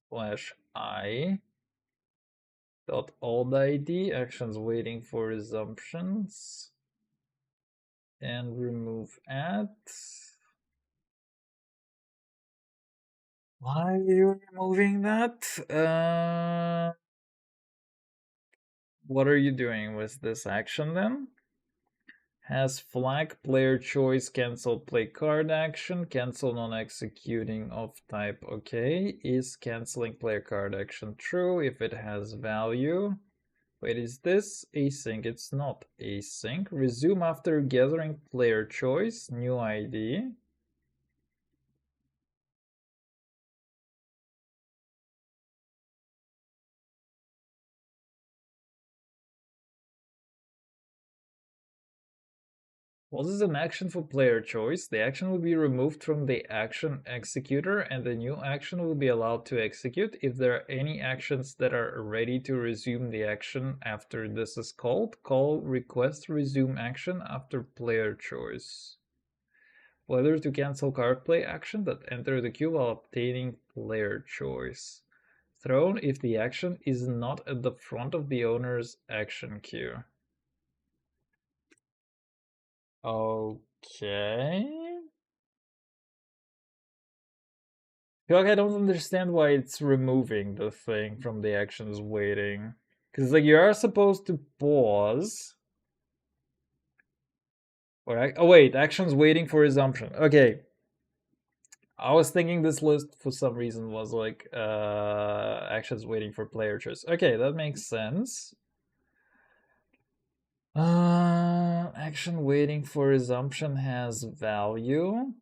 Slash I dot old ID, actions waiting for resumptions, and remove at. Why are you removing that? What are you doing with this action then? Has flag player choice cancel play card action, cancel non-executing of type okay. Is canceling player card action true if it has value? Wait, is this async? It's not async. Resume after gathering player choice, new ID. Well, this is an action for player choice. The action will be removed from the action executor and the new action will be allowed to execute if there are any actions that are ready to resume the action after this is called. Call request resume action after player choice. Whether to cancel card play action that enter the queue while obtaining player choice. Thrown if the action is not at the front of the owner's action queue. Okay. I feel like I don't understand why it's removing the thing from the actions waiting. Because like you are supposed to pause. Or oh wait, actions waiting for resumption. Okay. I was thinking this list for some reason was like actions waiting for player choice. Okay, that makes sense. Action waiting for resumption has value.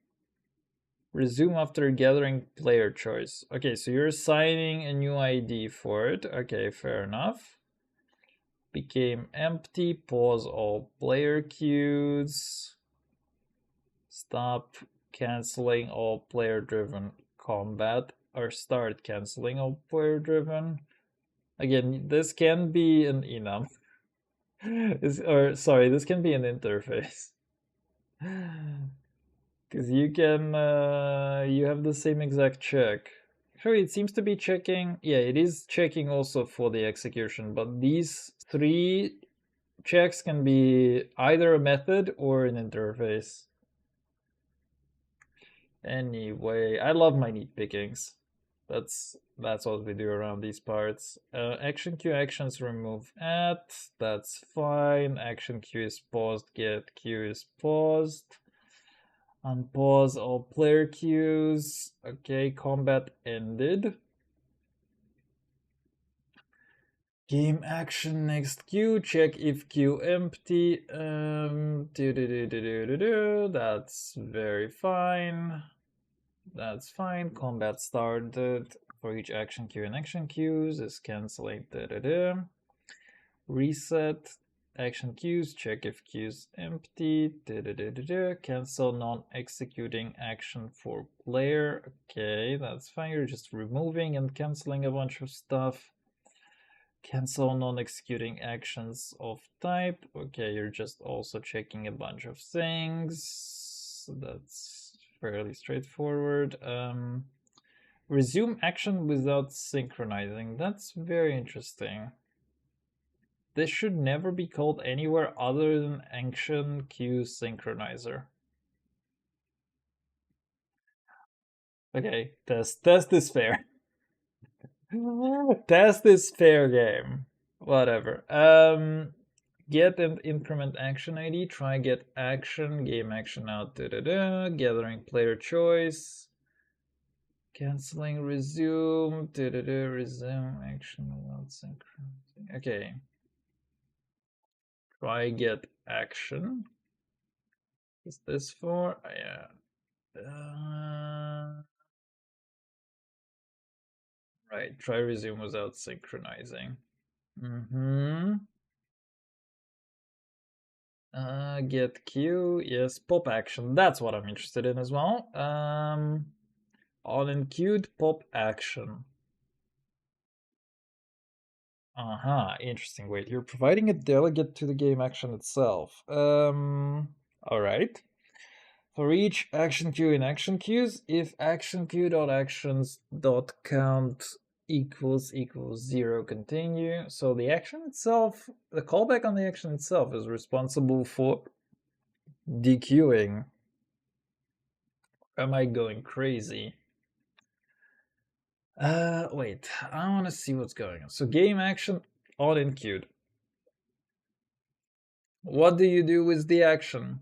Resume after gathering player choice. Okay, so you're assigning a new ID for it. Okay, fair enough. Became empty. Pause all player queues. Stop canceling all player driven combat or start canceling all player driven. Again, this can be an enum. Or sorry, this can be an interface. Because you can, you have the same exact check. Actually, it seems to be checking. Yeah, it is checking also for the execution, but these three checks can be either a method or an interface. Anyway, I love my neat pickings. That's what we do around these parts. Action queue actions remove at. That's fine. Action queue is paused. Get queue is paused. Unpause all player queues. Okay, combat ended. Game action next queue. Check if queue empty. That's very fine. That's fine. Combat started. For each action queue and action queues is canceling. Reset action queues. Check if queues empty. Cancel non-executing action for player. Okay, that's fine. You're just removing and canceling a bunch of stuff. Cancel non-executing actions of type. Okay, you're just also checking a bunch of things. That's fairly straightforward. Resume action without synchronizing. That's very interesting. This should never be called anywhere other than action queue synchronizer. Okay, test is fair. Test is fair game. Whatever. Get and increment action ID. Try get action. Game action out. Gathering player choice. Canceling resume. Resume action without synchronizing. Okay. Try get action. Is this for? Yeah. Right. Try resume without synchronizing. Get queue, yes, pop action. That's what I'm interested in as well. On enqueued pop action. Interesting. Wait, you're providing a delegate to the game action itself. All right. For each action queue in action queues, if action queue dot actions dot count equals 0, continue. So the action itself, the callback on the action itself is responsible for dequeuing. Am I going crazy? Wait, I want to see what's going on. So game action on enqueued. What do you do with the action?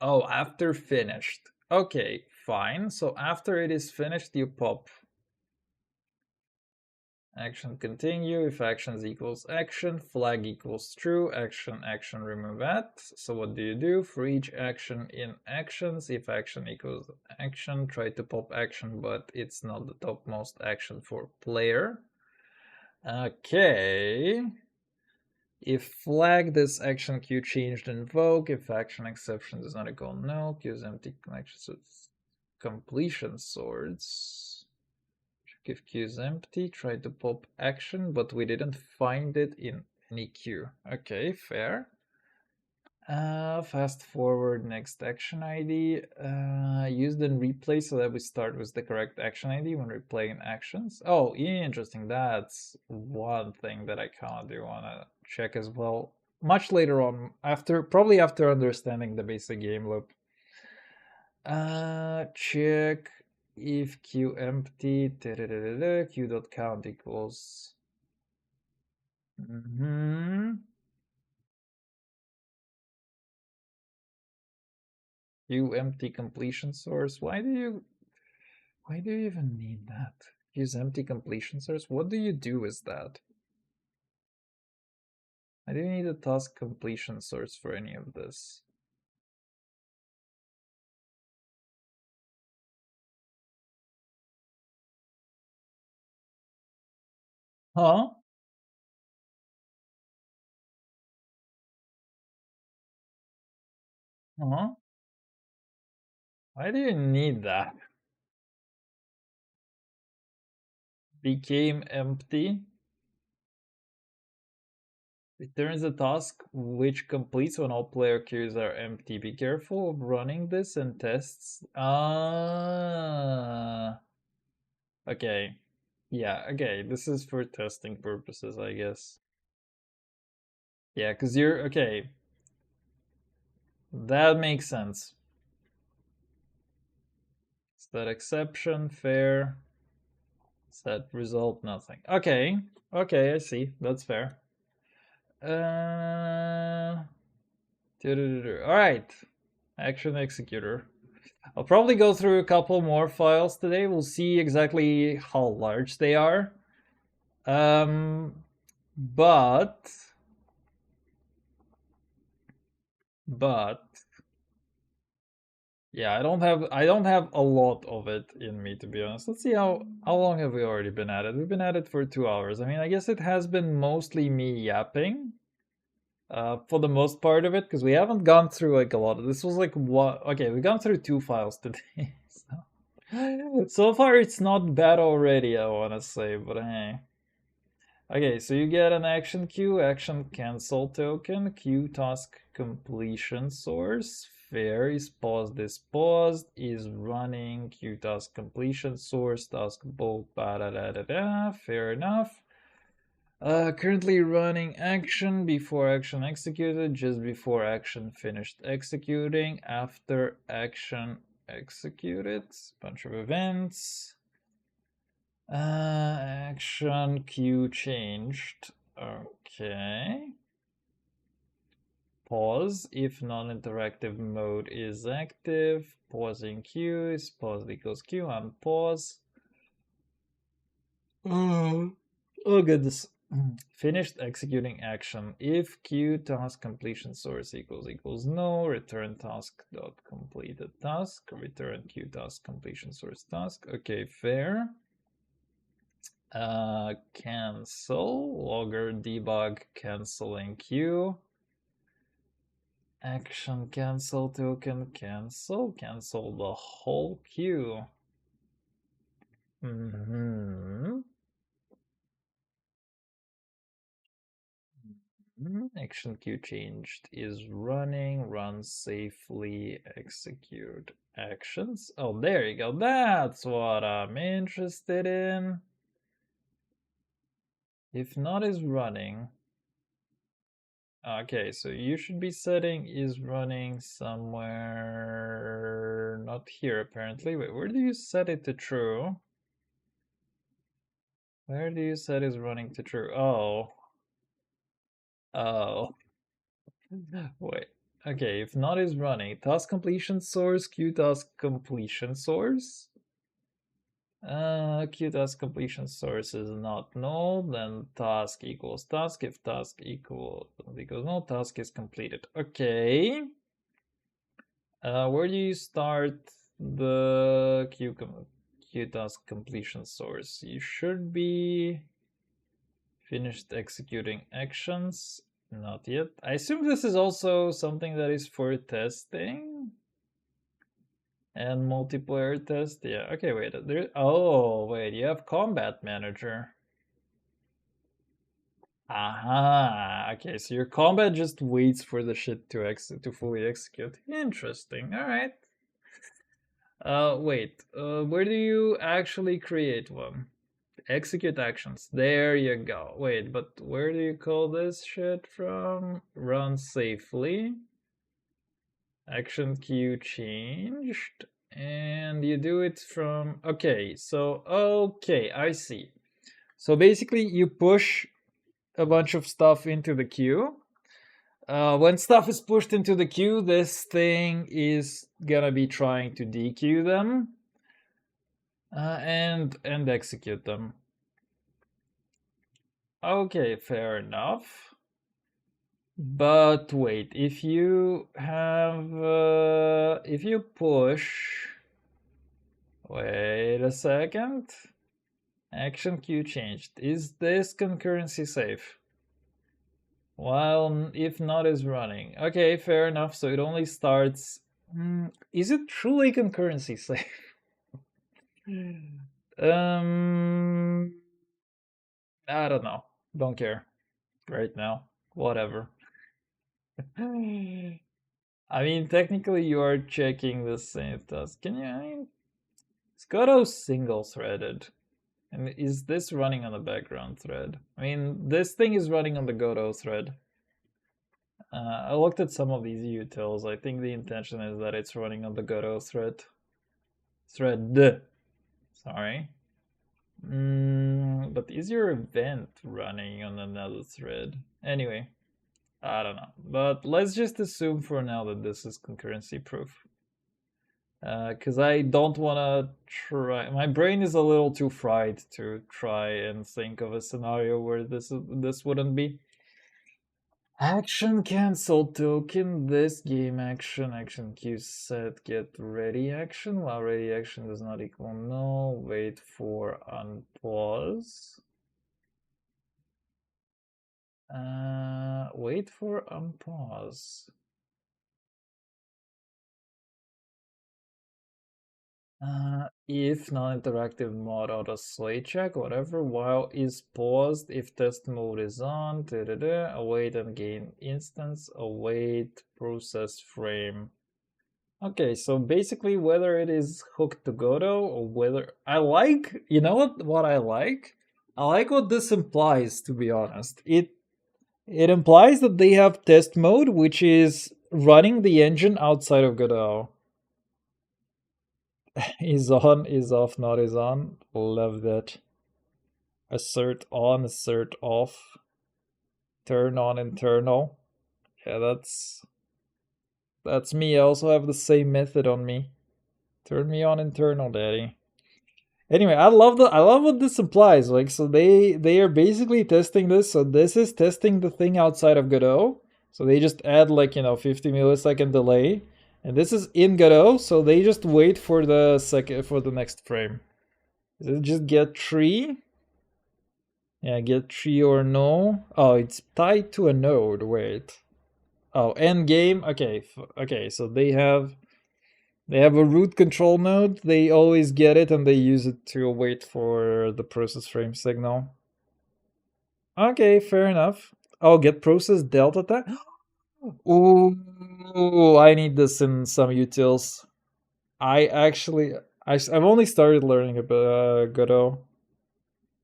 Oh, after finished. Okay, fine. So after it is finished, you pop action continue. If actions equals action, flag equals true, action, remove at. So what do you do? For each action in actions, if action equals action, try to pop action, but it's not the topmost action for player. Okay. If flag this action queue changed invoke, if action exception does not equal null, queue is empty connections with completion swords. Check if queue is empty, try to pop action, but we didn't find it in any queue. Okay, fair. Fast forward next action ID. Use then replay so that we start with the correct action ID when replaying actions. Oh, interesting. That's one thing that I kind of do want to check as well. Much later on, probably after understanding the basic game loop. Check if queue empty. Queue.count equals. You empty completion source. Why do you even need that? Use empty completion source? What do you do with that? I do need a task completion source for any of this. Huh? Huh? Why do you need that? Became empty. Returns a task which completes when all player queues are empty. Be careful of running this and tests. Okay. Yeah, okay. This is for testing purposes, I guess. Yeah, because you're okay. That makes sense. Set exception, fair. Set result, nothing. Okay, I see. That's fair. All right. Action executor. I'll probably go through a couple more files today. We'll see exactly how large they are. But yeah, I don't have a lot of it in me, to be honest. Let's see how long have we already been at it? We've been at it for 2 hours. I mean, I guess it has been mostly me yapping for the most part of it, because we haven't gone through like a lot of this. Was like what? Okay, we've gone through 2 files today. So far it's not bad already, I want to say, but hey. Okay, so you get an action queue, action cancel token, queue task completion source. Fair is paused, is paused, is running, queue task completion source, task bulk, fair enough. Currently running action before action executed, just before action finished executing, after action executed, bunch of events. Action queue changed. Okay. Pause if non-interactive mode is active. Pausing queue is pause equals queue. Unpause. Oh goodness. Finished executing action. If queue task completion source equals no, return task dot completed task. Return queue task completion source task. Okay, fair. Cancel logger debug canceling queue. Action cancel token cancel the whole queue. Action queue changed is running, run safely, execute actions. Oh, there you go. That's what I'm interested in. If not is running. Okay, so you should be setting is running somewhere, not here apparently. Wait, where do you set it to true? Where do you set is running to true? Oh. Oh. Wait. Okay, if not is running, task completion source, queue task completion source. Queue task completion source is not null, then task equals task. If task equals null, task is completed. Okay. Where do you start the queue task completion source? You should be finished executing actions. Not yet. I assume this is also something that is for testing and multiplayer test. Yeah. Okay. Wait. There. Oh, wait. You have combat manager. Aha. Okay. So your combat just waits for the shit to fully execute. Interesting. All right. Wait. Where do you actually create one? Execute actions. There you go. Wait, but where do you call this shit from? Run safely. Action queue changed. And you do it from... Okay, so... Okay, I see. So basically you push a bunch of stuff into the queue. When stuff is pushed into the queue, this thing is gonna be trying to dequeue them. And execute them. Okay, fair enough. But wait, if you have, if you push, wait a second, action queue changed. Is this concurrency safe? While if not is running. Okay, fair enough. So it only starts. Is it truly concurrency safe? I don't know. Don't care right now. Whatever. I mean, technically you are checking the same task. Can you? I mean, it's Godot single threaded. And is this running on the background thread? I mean, this thing is running on the Godot thread. I looked at some of these utils. I think the intention is that it's running on the Godot thread. Sorry. But is your event running on another thread? Anyway, I don't know. But let's just assume for now that this is concurrency proof. Because I don't want to try. My brain is a little too fried to try and think of a scenario where this wouldn't be. Action cancel token. This game action queue set get ready action. While ready action does not equal null. Wait for unpause. Wait for unpause. If non-interactive mod auto slate check, whatever, while is paused if test mode is on, await and gain instance, await process frame. Okay, so basically whether it is hooked to Godot or whether I like, you know what I like? I like what this implies, to be honest. It implies that they have test mode, which is running the engine outside of Godot. Is on, is off, not is on. Love that. Assert on, assert off. Turn on internal. Yeah, that's me. I also have the same method on me. Turn me on internal, daddy. Anyway, I love what this implies. Like, so they are basically testing this. So this is testing the thing outside of Godot. So they just add like, 50 millisecond delay. And this is in Godot, so they just wait for the next frame. Does it just get tree? Yeah, get tree or no. Oh, it's tied to a node. Wait. Oh, end game. Okay, okay. So they have a root control node. They always get it and they use it to wait for the process frame signal. Okay, fair enough. Oh, get process delta time. Ooh, I need this in some utils. I actually, I've only started learning about Godot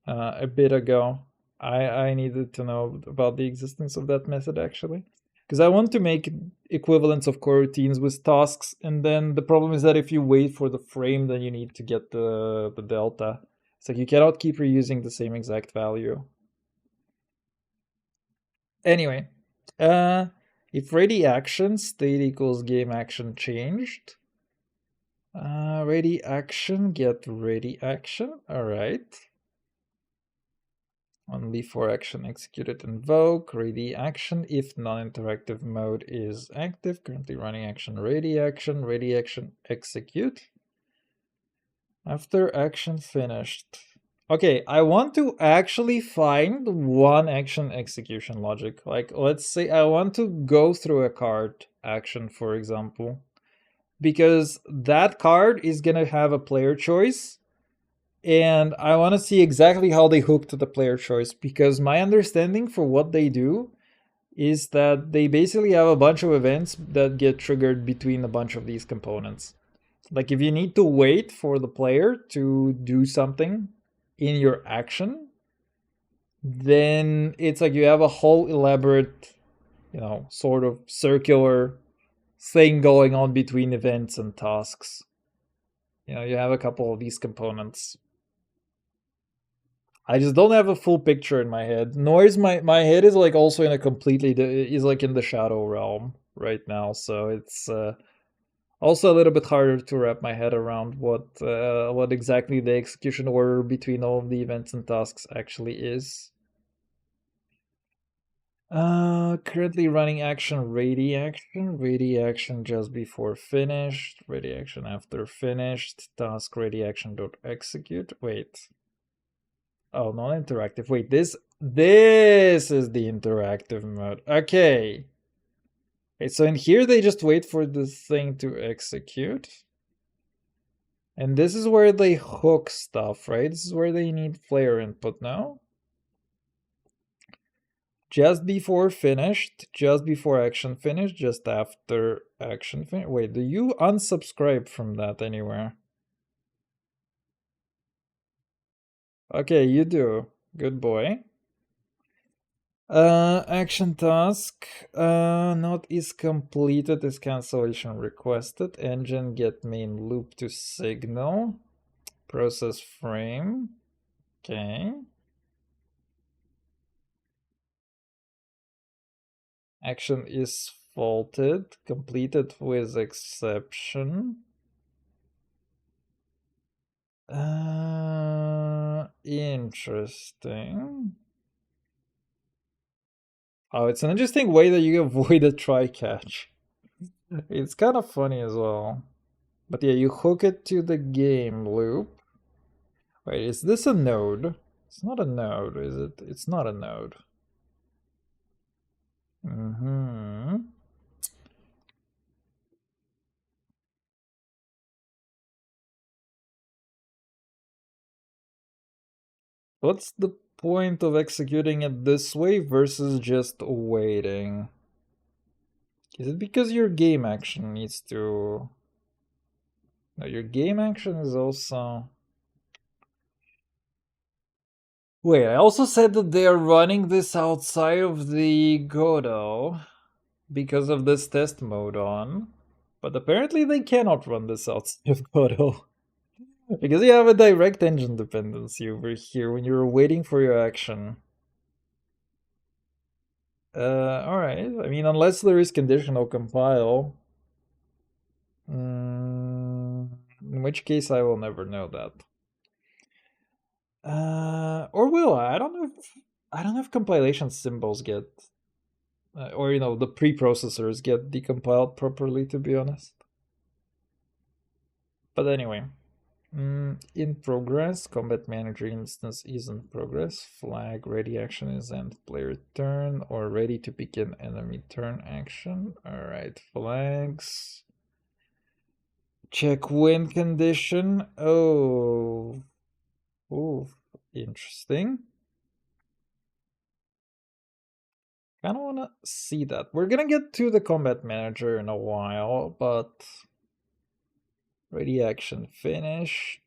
a bit ago. I needed to know about the existence of that method actually, because I want to make equivalents of coroutines with tasks, and then the problem is that if you wait for the frame, then you need to get the delta. It's like you cannot keep reusing the same exact value. Anyway, if ready action state equals game action changed, ready action get ready action. All right. Only for action executed invoke ready action if non-interactive mode is active. Currently running action ready action execute. After action finished. Okay, I want to actually find one action execution logic. Like, let's say I want to go through a card action, for example, because that card is gonna have a player choice, and I want to see exactly how they hook to the player choice, because my understanding for what they do is that they basically have a bunch of events that get triggered between a bunch of these components. Like if you need to wait for the player to do something in your action, then it's like you have a whole elaborate, sort of circular thing going on between events and tasks. You have a couple of these components. I just don't have a full picture in my head. Nor is my head is like also in a completely is like in the shadow realm right now, so it's also a little bit harder to wrap my head around what exactly the execution order between all of the events and tasks actually is. Currently running action ready action just before finished, ready action after finished, task ready action dot execute. Wait. Oh, non-interactive. Wait, this is the interactive mode. Okay. Okay, so in here they just wait for the thing to execute. And this is where they hook stuff, right? This is where they need player input now. Just before finished, just before action finished, just after action finished. Wait, do you unsubscribe from that anywhere? Okay, you do. Good boy. Action task not is completed, is cancellation requested. Engine get main loop to signal. Process frame. Okay. Action is faulted. Completed with exception. Interesting. Oh, it's an interesting way that you avoid a try catch. It's kind of funny as well. But yeah, you hook it to the game loop. Wait, is this a node? It's not a node, is it? It's not a node. What's the point of executing it this way versus just waiting? Is it because your game action needs to... No, your game action is also... Wait, I also said that they are running this outside of the Godot because of this test mode on, but apparently they cannot run this outside of Godot because you have a direct engine dependency over here when you're waiting for your action. Alright, I mean, unless there is conditional compile, in which case I will never know that. Or will I? I don't know if compilation symbols get, or the preprocessors get decompiled properly, to be honest. But anyway, In progress. Combat manager instance is in progress. Flag ready action is end player turn or ready to begin enemy turn action. Alright, flags. Check win condition. Oh, interesting. Kind of want to see that. We're gonna get to the combat manager in a while, but ready action finished.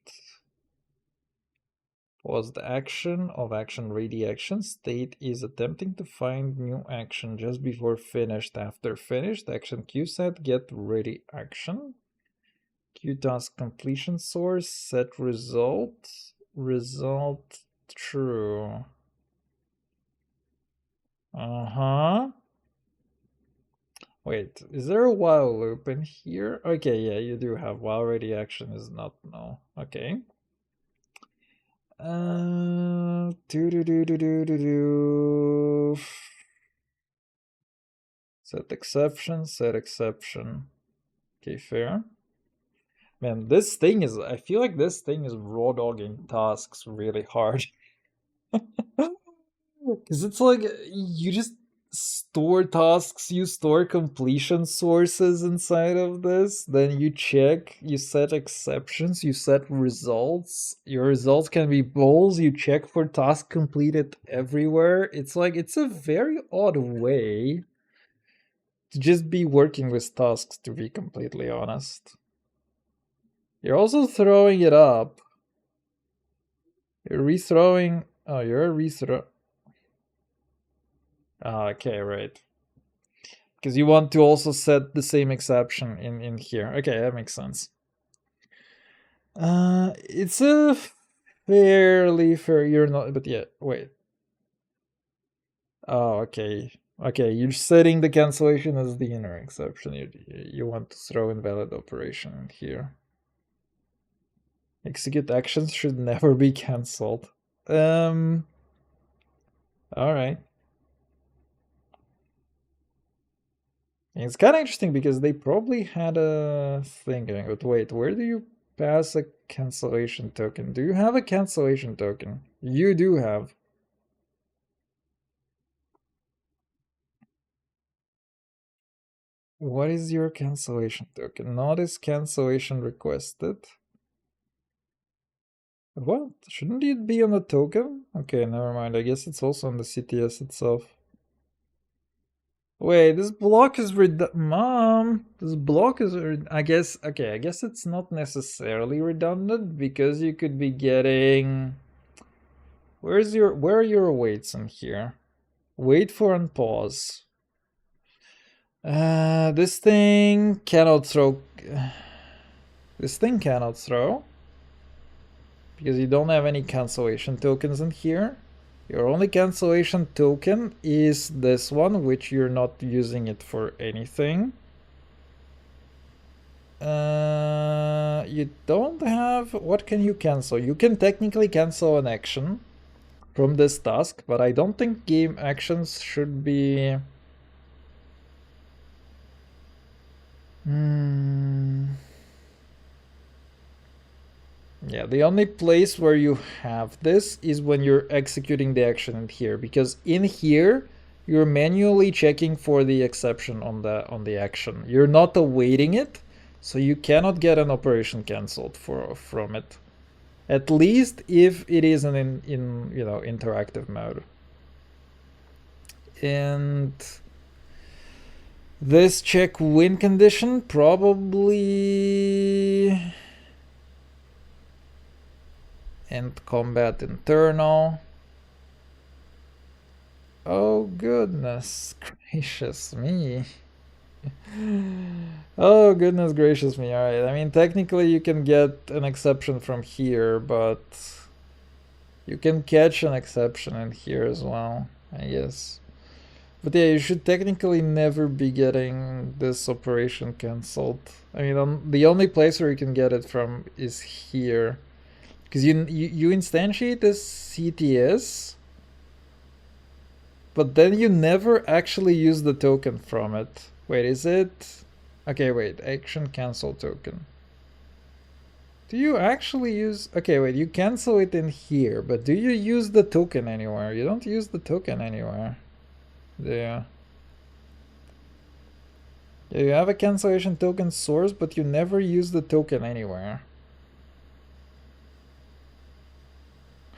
Was the action of action ready action. State is attempting to find new action just before finished. After finished action Q set get ready action. Q task completion source set result. Result true. Wait, is there a while loop in here? Okay, yeah, you do have while ready action is not no. Okay. Do. Set exception, set exception. Okay, fair. Man, this thing is, I feel like this thing is raw dogging tasks really hard. Because it's like, you just store tasks, you store completion sources inside of this, then you check, you set exceptions, you set results. Your results can be bowls, you check for task completed everywhere. It's like, it's a very odd way to just be working with tasks, to be completely honest. You're also throwing it up. You're rethrowing. Oh, you're a rethrow. Ah, okay, right. Because you want to also set the same exception in here. Okay, that makes sense. It's a fairly fair. You're not, but yeah. Wait. Oh, okay. Okay, you're setting the cancellation as the inner exception. You want to throw invalid operation in here. Execute actions should never be cancelled. Alright. It's kind of interesting because they probably had a thing going, but wait, where do you pass a cancellation token? Do you have a cancellation token? You do have. What is your cancellation token? Notice cancellation requested. What? Shouldn't it be on the token? Okay, never mind. I guess it's also on the CTS itself. Wait, this block is Mom, this block is I guess, okay, I guess it's not necessarily redundant because you could be getting... where are your awaits in here? Wait for and pause. This thing cannot throw... this thing cannot throw. Because you don't have any cancellation tokens in here. Your only cancellation token is this one, which you're not using it for anything. You don't have... what can you cancel? You can technically cancel an action from this task, but I don't think game actions should be... Yeah, the only place where you have this is when you're executing the action in here, because in here you're manually checking for the exception on the action. You're not awaiting it, so you cannot get an operation cancelled from it. At least if it is in you know, interactive mode. And this check win condition probably... and combat internal. Oh goodness gracious me. Oh goodness gracious me. Alright, I mean technically you can get an exception from here, but you can catch an exception in here as well, I guess. But yeah, you should technically never be getting this operation cancelled. I mean, the only place where you can get it from is here. Because you instantiate this CTS, but then you never actually use the token from it. Wait, is it? Okay, wait, action cancel token. Do you actually use... Okay, wait, you cancel it in here, but do you use the token anywhere? You don't use the token anywhere. Do you? Yeah, you have a cancellation token source, but you never use the token anywhere.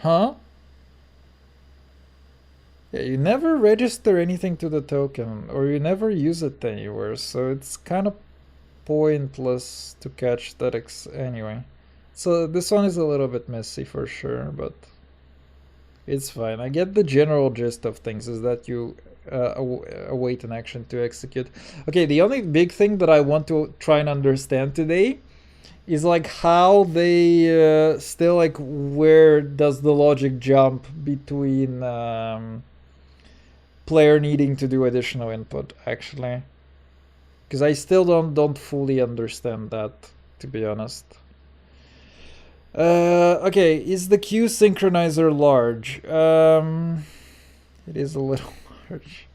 Huh? Yeah, you never register anything to the token, or you never use it anywhere, so it's kind of pointless to catch that anyway. So this one is a little bit messy for sure, but it's fine. I get the general gist of things is that you await an action to execute. Okay, the only big thing that I want to try and understand today is like how they still like where does the logic jump between player needing to do additional input actually, because I still don't fully understand that, to be honest. Okay, is the queue synchronizer large? It is a little large.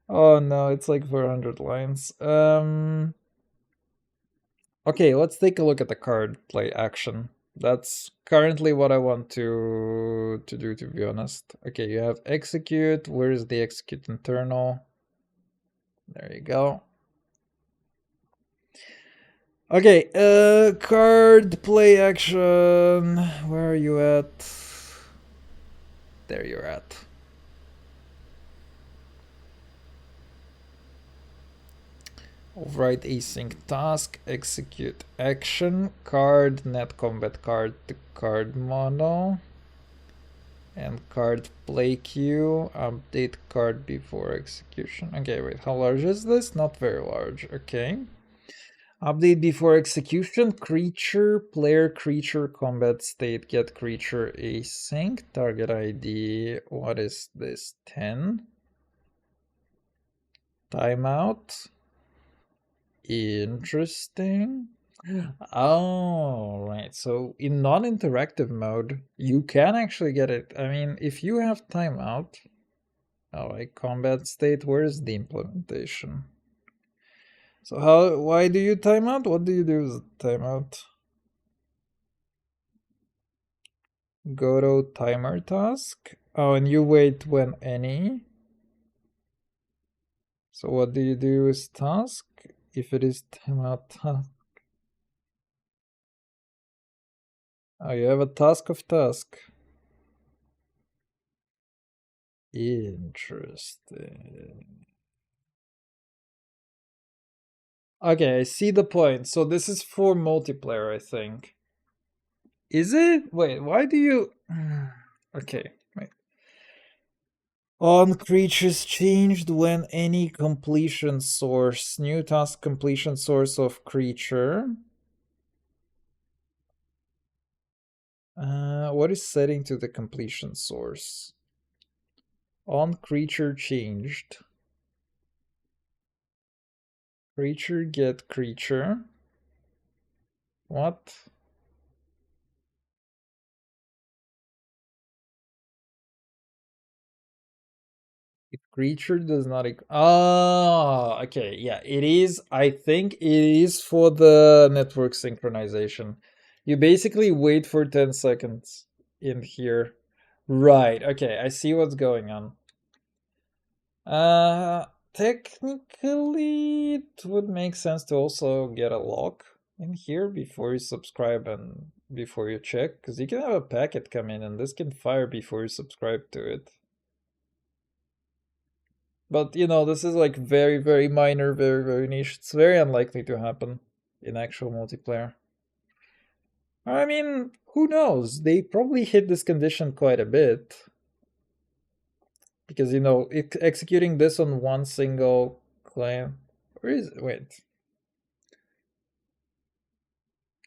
Oh no, it's like 400 lines. Okay, let's take a look at the card play action. That's currently what I want to do, to be honest. Okay, you have execute. Where is the execute internal? There you go. Okay, card play action. Where are you at? There you're at. Override async task, execute action, card, net combat card to card mono, and card play queue, update card before execution. Okay, wait, how large is this? Not very large, okay. Update before execution, creature, player, creature, combat state, get creature async, target ID, what is this, 10? Timeout. Interesting. Oh, right. So in non-interactive mode, you can actually get it. I mean, if you have timeout, like combat state, where's the implementation? So why do you timeout? What do you do with timeout? Go to timer task. Oh, and you wait when any. So what do you do with task? If it is timeout task. Oh, you have a task of task. Interesting. Okay, I see the point. So this is for multiplayer, I think. Is it? Wait, why do you... Okay, wait. On creatures changed when any completion source. New task completion source of creature. What is setting to the completion source? On creature changed. Creature get creature. What? If creature does not... Oh, okay, yeah, it is. I think it is for the network synchronization. You basically wait for 10 seconds in here. Right, okay, I see what's going on. Technically, it would make sense to also get a lock in here before you subscribe and before you check, because you can have a packet come in and this can fire before you subscribe to it. But, you know, this is like very, very minor, very, very niche. It's very unlikely to happen in actual multiplayer. I mean, who knows? They probably hit this condition quite a bit. Because, you know, executing this on one single claim... Where is it? Wait.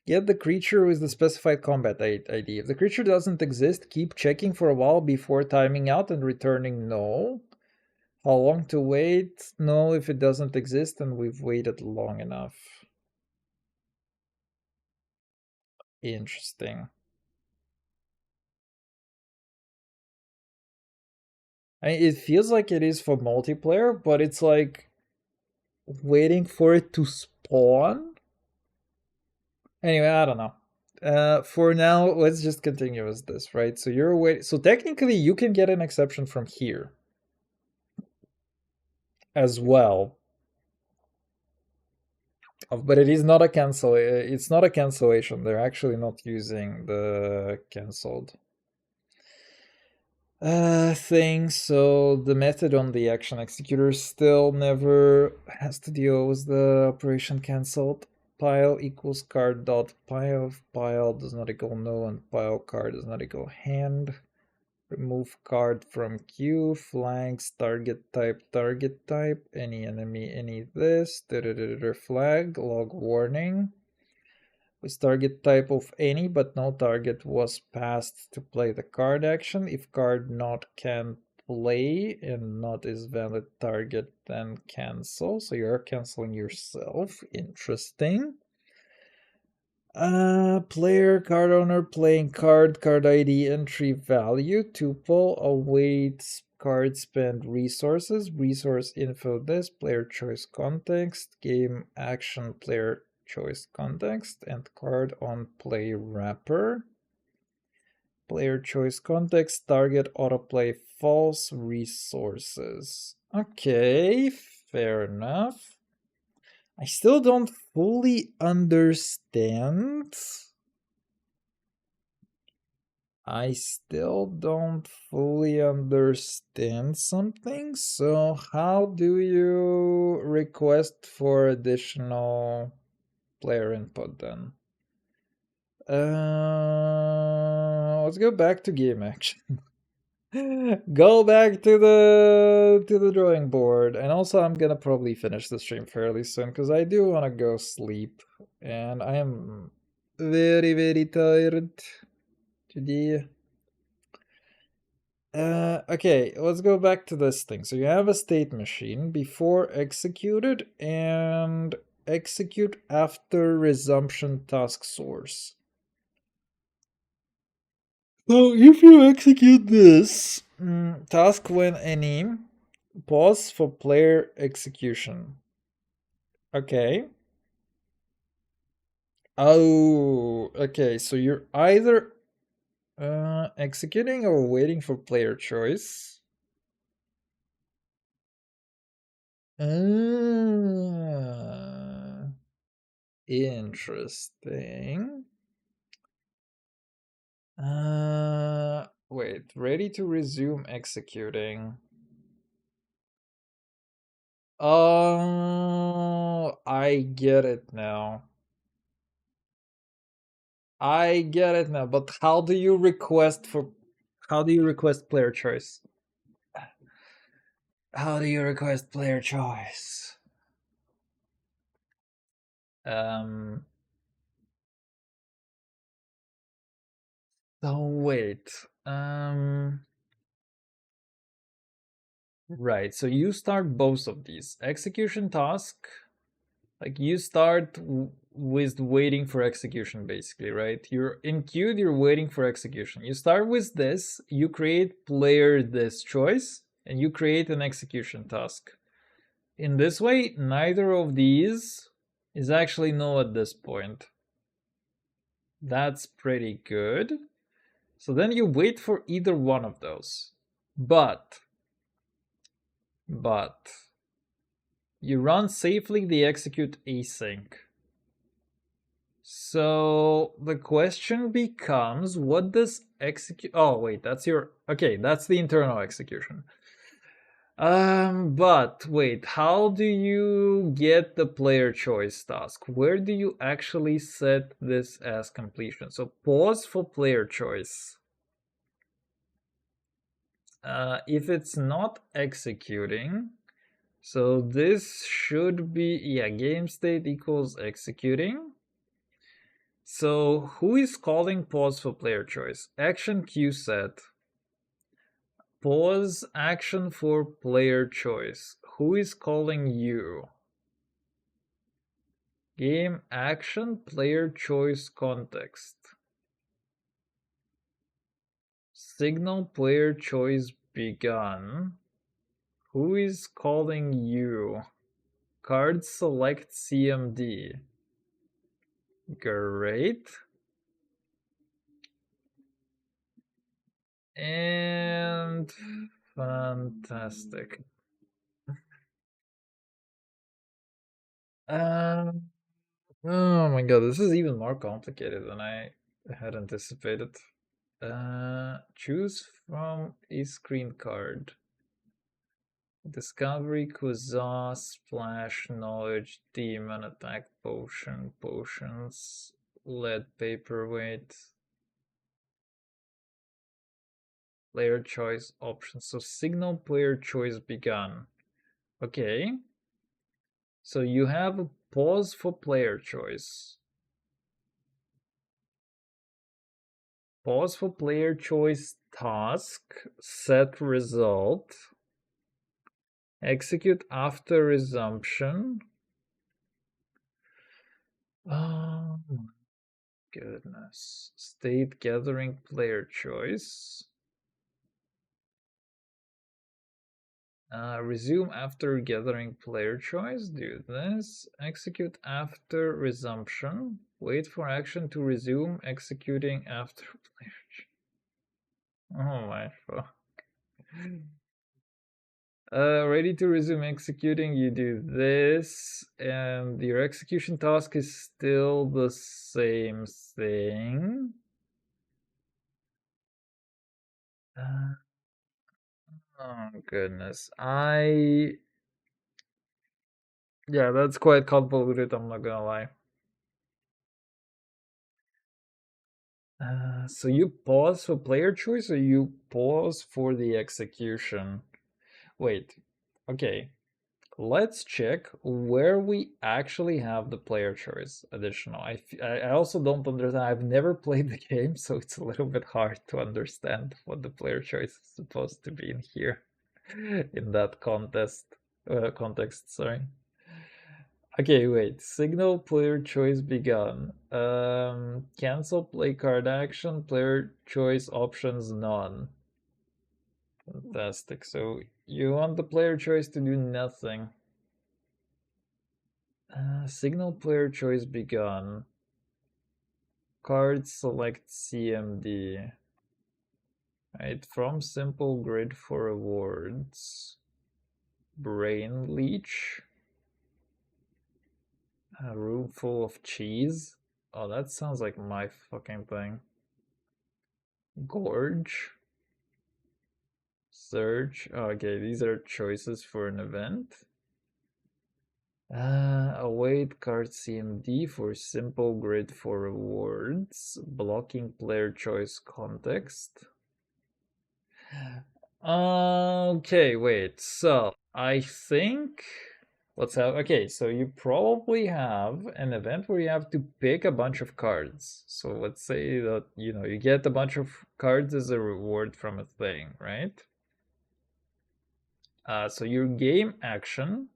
Get the creature with the specified combat ID. If the creature doesn't exist, keep checking for a while before timing out and returning no. How long to wait? No, if it doesn't exist, and we've waited long enough. Interesting. I mean, it feels like it is for multiplayer, but it's like waiting for it to spawn. Anyway, I don't know. For now, let's just continue as this, right? So you're waiting. So technically, you can get an exception from here as well, but it is not a cancel. It's not a cancellation. They're actually not using the cancelled thing. So the method on the action executor still never has to deal with the operation cancelled. Pile equals card dot pile. Pile does not equal no, and pile card does not equal hand. Remove card from queue. Flags target type, any enemy, any this. Flag log warning. With target type of any, but no target was passed to play the card action. If card not can play and not is valid target, then cancel. So you're canceling yourself. Interesting. Player, card owner, playing card ID, entry value, tuple, awaits card spend resources, resource info this, player choice context, game action player choice context, and card on play wrapper. Player choice context, target autoplay false resources. Okay, fair enough. I still don't fully understand. I still don't fully understand something. So how do you request for additional player input then? Let's go back to game action. Go back to the drawing board. And also I'm gonna probably finish the stream fairly soon because I do want to go sleep and I am very tired today. Okay, let's go back to this thing. So you have a state machine before executed and execute after resumption task source. So if you execute this, task when any, pause for player execution. Okay. Oh, okay. So you're either executing or waiting for player choice. Interesting. Wait, ready to resume executing. Oh, I get it now. I get it now, but how do you request player choice? How do you request player choice? So wait. Right, so you start both of these. Execution task, like you start with waiting for execution basically, right? You're in queued, you're waiting for execution. You start with this, you create player this choice, and you create an execution task. In this way, neither of these is actually null at this point. That's pretty good. So then you wait for either one of those. But you run safely the execute async. So the question becomes, what does execute? Oh wait, that's your, okay, that's the internal execution. But wait, how do you get the player choice task? Where do you actually set this as completion? So pause for player choice. If it's not executing, so this should be, yeah, game state equals executing. So who is calling pause for player choice? Action queue set. Pause action for player choice. Who is calling you? Game action player choice context. Signal player choice begun. Who is calling you? Card select CMD. Great. And fantastic. Um, oh my god, this is even more complicated than I had anticipated. Choose from a screen card. Discovery, Kuza, Splash, Knowledge, Demon, Attack, Potion, Potions, Lead, Paperweight, Player Choice Options. So Signal Player Choice begun. Okay. So you have a pause for player choice. Pause for player choice task, set result, execute after resumption. Oh my goodness. State gathering player choice. Resume after gathering player choice. Do this. Execute after resumption. Wait for action to resume executing after player choice. Oh my fuck. Ready to resume executing, you do this, and your execution task is still the same thing. Oh goodness. Yeah, that's quite convoluted, I'm not gonna lie. So you pause for player choice or you pause for the execution? Wait, okay. Let's check where we actually have the player choice additional. I also don't understand. I've never played the game, so it's a little bit hard to understand what the player choice is supposed to be in here, in that context, sorry. Okay, wait. Signal player choice begun. Cancel play card action. Player choice options none. Fantastic. So you want the player choice to do nothing. Signal player choice begun. Card select CMD. Right, from simple grid for rewards. Brain leech. A room full of cheese. Oh, that sounds like my fucking thing. Gorge. Search. Oh, okay, these are choices for an event. Await card CMD for simple grid for rewards. Blocking player choice context. Okay, wait. So I think let's have okay, so you probably have an event where you have to pick a bunch of cards. So let's say that you get a bunch of cards as a reward from a thing, right? So your game action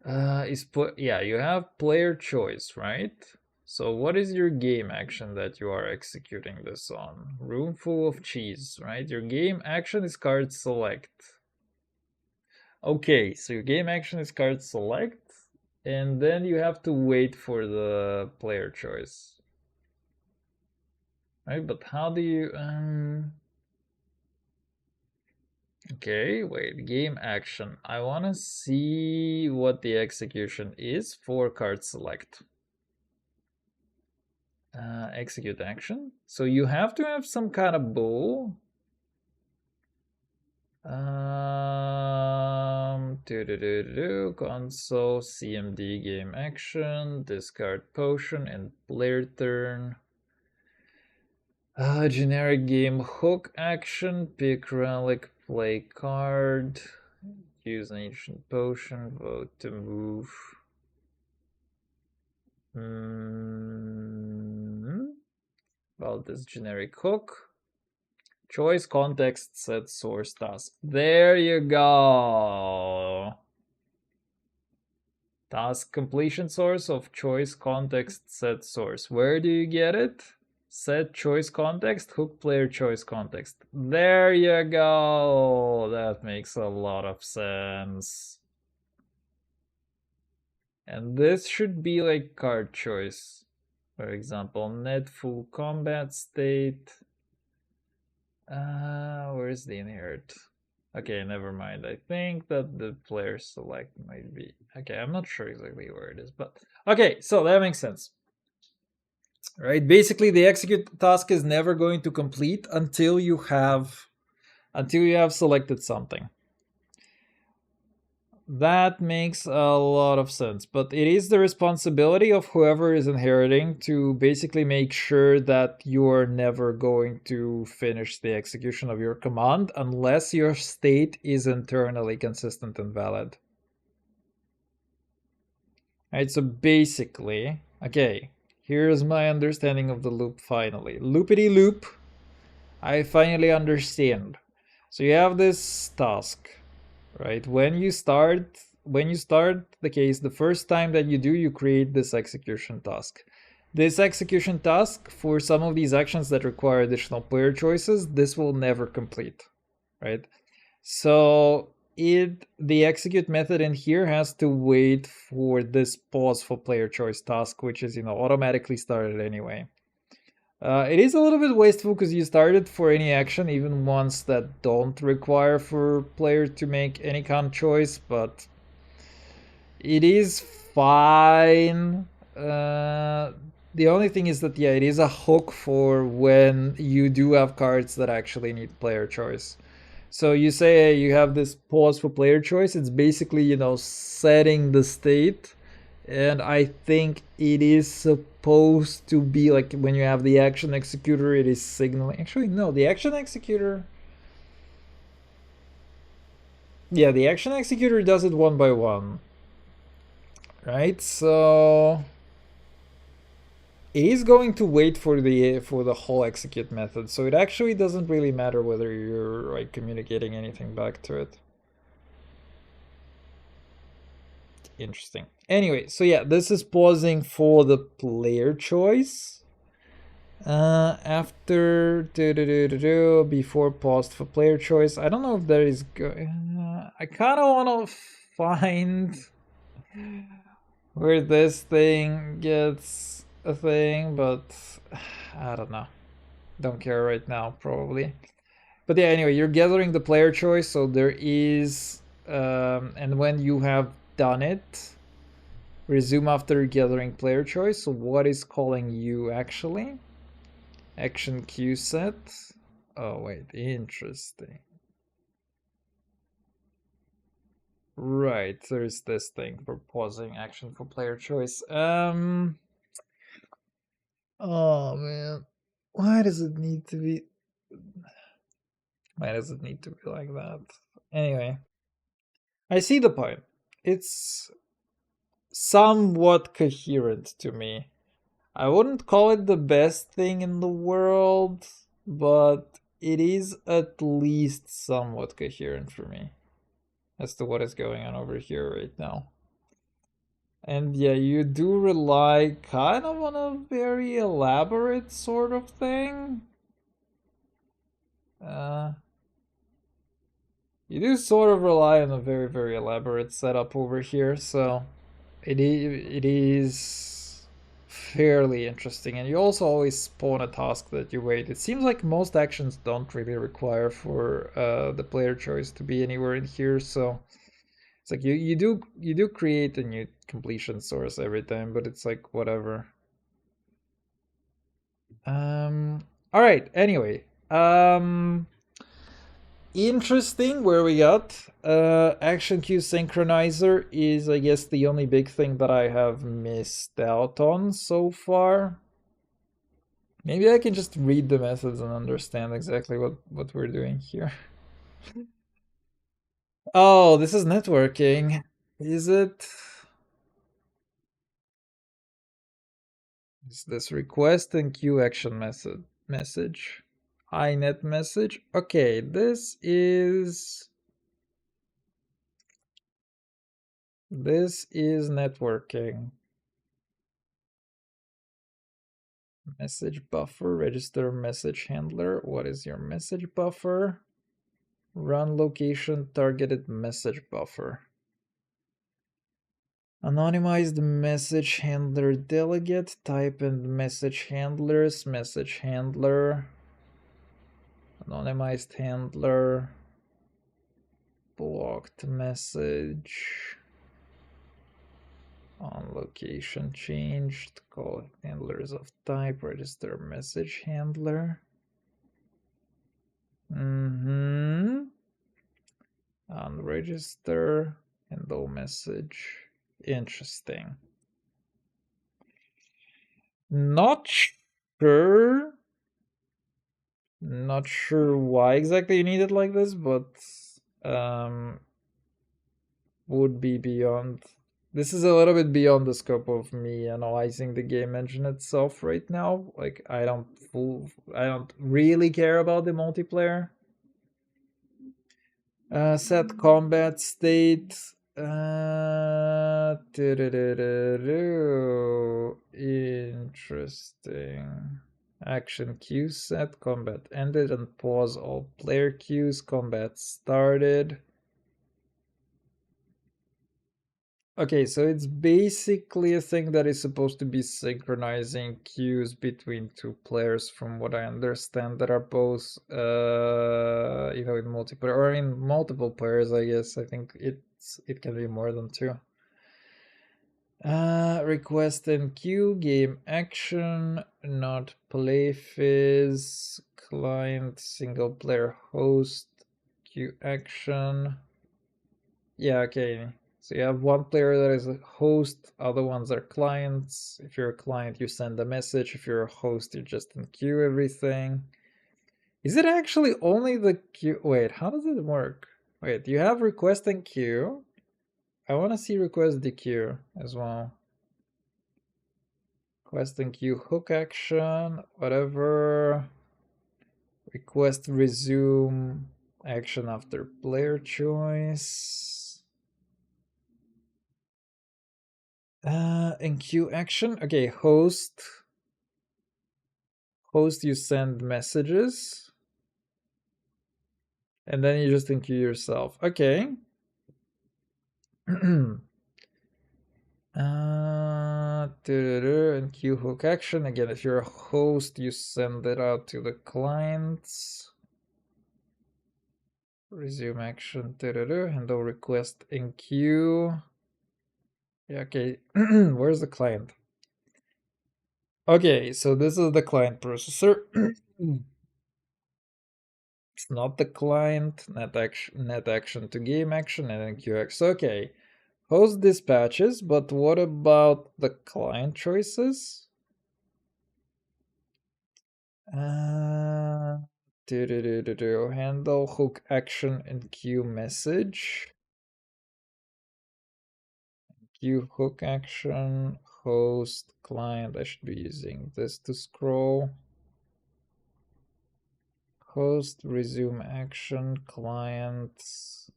you have player choice, right? So what is your game action that you are executing this on? Room full of cheese, right? Your game action is card select. Okay, so your game action is card select, and then you have to wait for the player choice. Right, but how do you okay, wait, game action. I want to see what the execution is for card select. Execute action. So you have to have some kind of bowl. Console CMD game action, discard potion, and player turn. Generic game hook action, pick relic, play card, use an ancient potion, vote to move. Well, this generic hook. Choice, context, set, source, task. There you go. Task completion source of choice, context, set, source. Where do you get it? Set choice context, hook player choice context. There you go. That makes a lot of sense. And this should be like card choice. For example, net full combat state. Where's the inherit? Okay, never mind. I think that the player select might be... Okay, I'm not sure exactly where it is, but... Okay, so that makes sense. Right? Basically, the execute task is never going to complete until you have selected something. That makes a lot of sense, but it is the responsibility of whoever is inheriting to basically make sure that you're never going to finish the execution of your command unless your state is internally consistent and valid. Alright, so basically, okay, here's my understanding of the loop finally. Loopity loop, I finally understand. So you have this task. Right, when you start the case, the first time that you do, you create this execution task. This execution task, for some of these actions that require additional player choices, this will never complete, right? So the execute method in here has to wait for this pause for player choice task, which is, automatically started anyway. It is a little bit wasteful because you started for any action, even ones that don't require for player to make any kind of choice, but it is fine. The only thing is that, yeah, it is a hook for when you do have cards that actually need player choice. So you say, hey, you have this pause for player choice. It's basically, setting the state. And I think it is supposed to be like when you have the action executor, it is signaling. Actually, no, the action executor. Yeah, the action executor does it one by one. Right? So it is going to wait for the whole execute method. So it actually doesn't really matter whether you're like communicating anything back to it. Interesting. Anyway, so yeah, this is pausing for the player choice. After before paused for player choice. I don't know if there is I kind of want to find where this thing gets a thing, but I don't know. Don't care right now, probably. But yeah, anyway, you're gathering the player choice, so there is and when you have done it, resume after gathering player choice. So what is calling you actually? Action queue set. Oh wait, interesting. Right, there's this thing for pausing action for player choice. Oh man. Why does it need to be like that? Anyway. I see the point. It's somewhat coherent to me. I wouldn't call it the best thing in the world, but it is at least somewhat coherent for me as to what is going on over here right now. And yeah, you do rely kind of on a very elaborate sort of thing. You do sort of rely on a very, very elaborate setup over here, so it is fairly interesting. And you also always spawn a task that you wait. It seems like most actions don't really require for the player choice to be anywhere in here, so it's like you do create a new completion source every time, but it's like whatever. All right. Anyway, interesting where we got. Action queue synchronizer is, I guess, the only big thing that I have missed out on so far. Maybe I can just read the methods and understand exactly what we're doing here. Oh, this is networking. Is it? Is this request and queue action message? iNet message. Okay, this is networking. Message buffer, register message handler. What is your message buffer? Run location targeted message buffer. Anonymized message handler delegate, type and message handlers, message handler, anonymized handler, blocked message, on location changed, call handlers of type, register message handler. Unregister, handle message. Interesting. Not sure. Not sure why exactly you need it like this, but would be beyond. This is a little bit beyond the scope of me analyzing the game engine itself right now. Like I don't really care about the multiplayer. Set combat state. Interesting. Action queue set. Combat ended and pause all player queues. Combat started. Okay, so it's basically a thing that is supposed to be synchronizing queues between two players, from what I understand, that are both, in multiplayer or in multiple players. I guess I think it can be more than two. Request and queue, game action, not play phase, client, single player host, queue action. Yeah, okay. So you have one player that is a host, other ones are clients. If you're a client, you send a message. If you're a host, you just queue everything. Is it actually only the queue? Wait, how does it work? Wait, you have request and queue. I want to see request the queue as well. Request and queue hook action, whatever. Request resume action after player choice. In queue action, okay, host, you send messages, and then you just queue yourself. Okay. And queue hook action, again, if you're a host, you send it out to the clients. Resume action, handle request in queue. Yeah, okay. Where's the client? Okay, so this is the client processor. It's not the client, net action to game action, and then QX. Okay, host dispatches, but what about the client choices? Handle hook action and queue message. Queue hook action, host, client. I should be using this to scroll. Host, resume action, clients.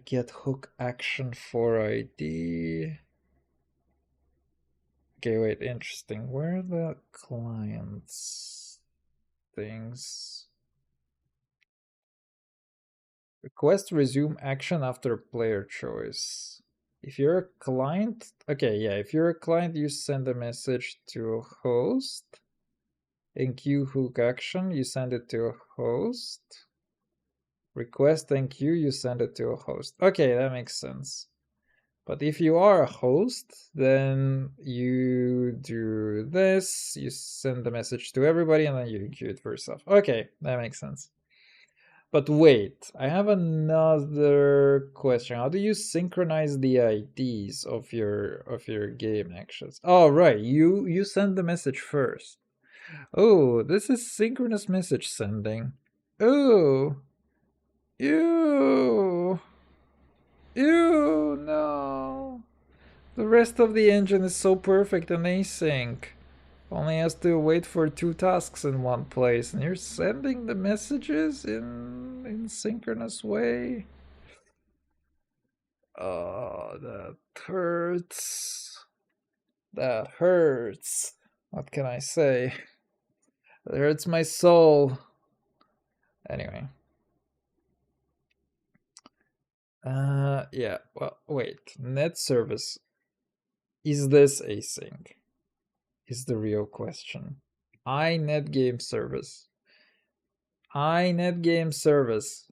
Get hook action for ID. Okay, wait, interesting. Where are the clients things? Request resume action after player choice. If you're a client, okay, yeah, if you're a client, you send a message to a host. In queue hook action, you send it to a host. Request and queue, you send it to a host. Okay, that makes sense. But if you are a host, then you do this, you send the message to everybody, and then you queue it for yourself. Okay, that makes sense. But wait, I have another question. How do you synchronize the IDs of your game actions? Oh, right, you send the message first. Oh, this is synchronous message sending. Oh, ew, no. The rest of the engine is so perfect and async. Only has to wait for two tasks in one place, and you're sending the messages in synchronous way. Oh, that hurts. That hurts. What can I say? It hurts my soul. Anyway. Yeah, well, wait. Net service. Is this async? Is the real question. iNet game service. iNet game service.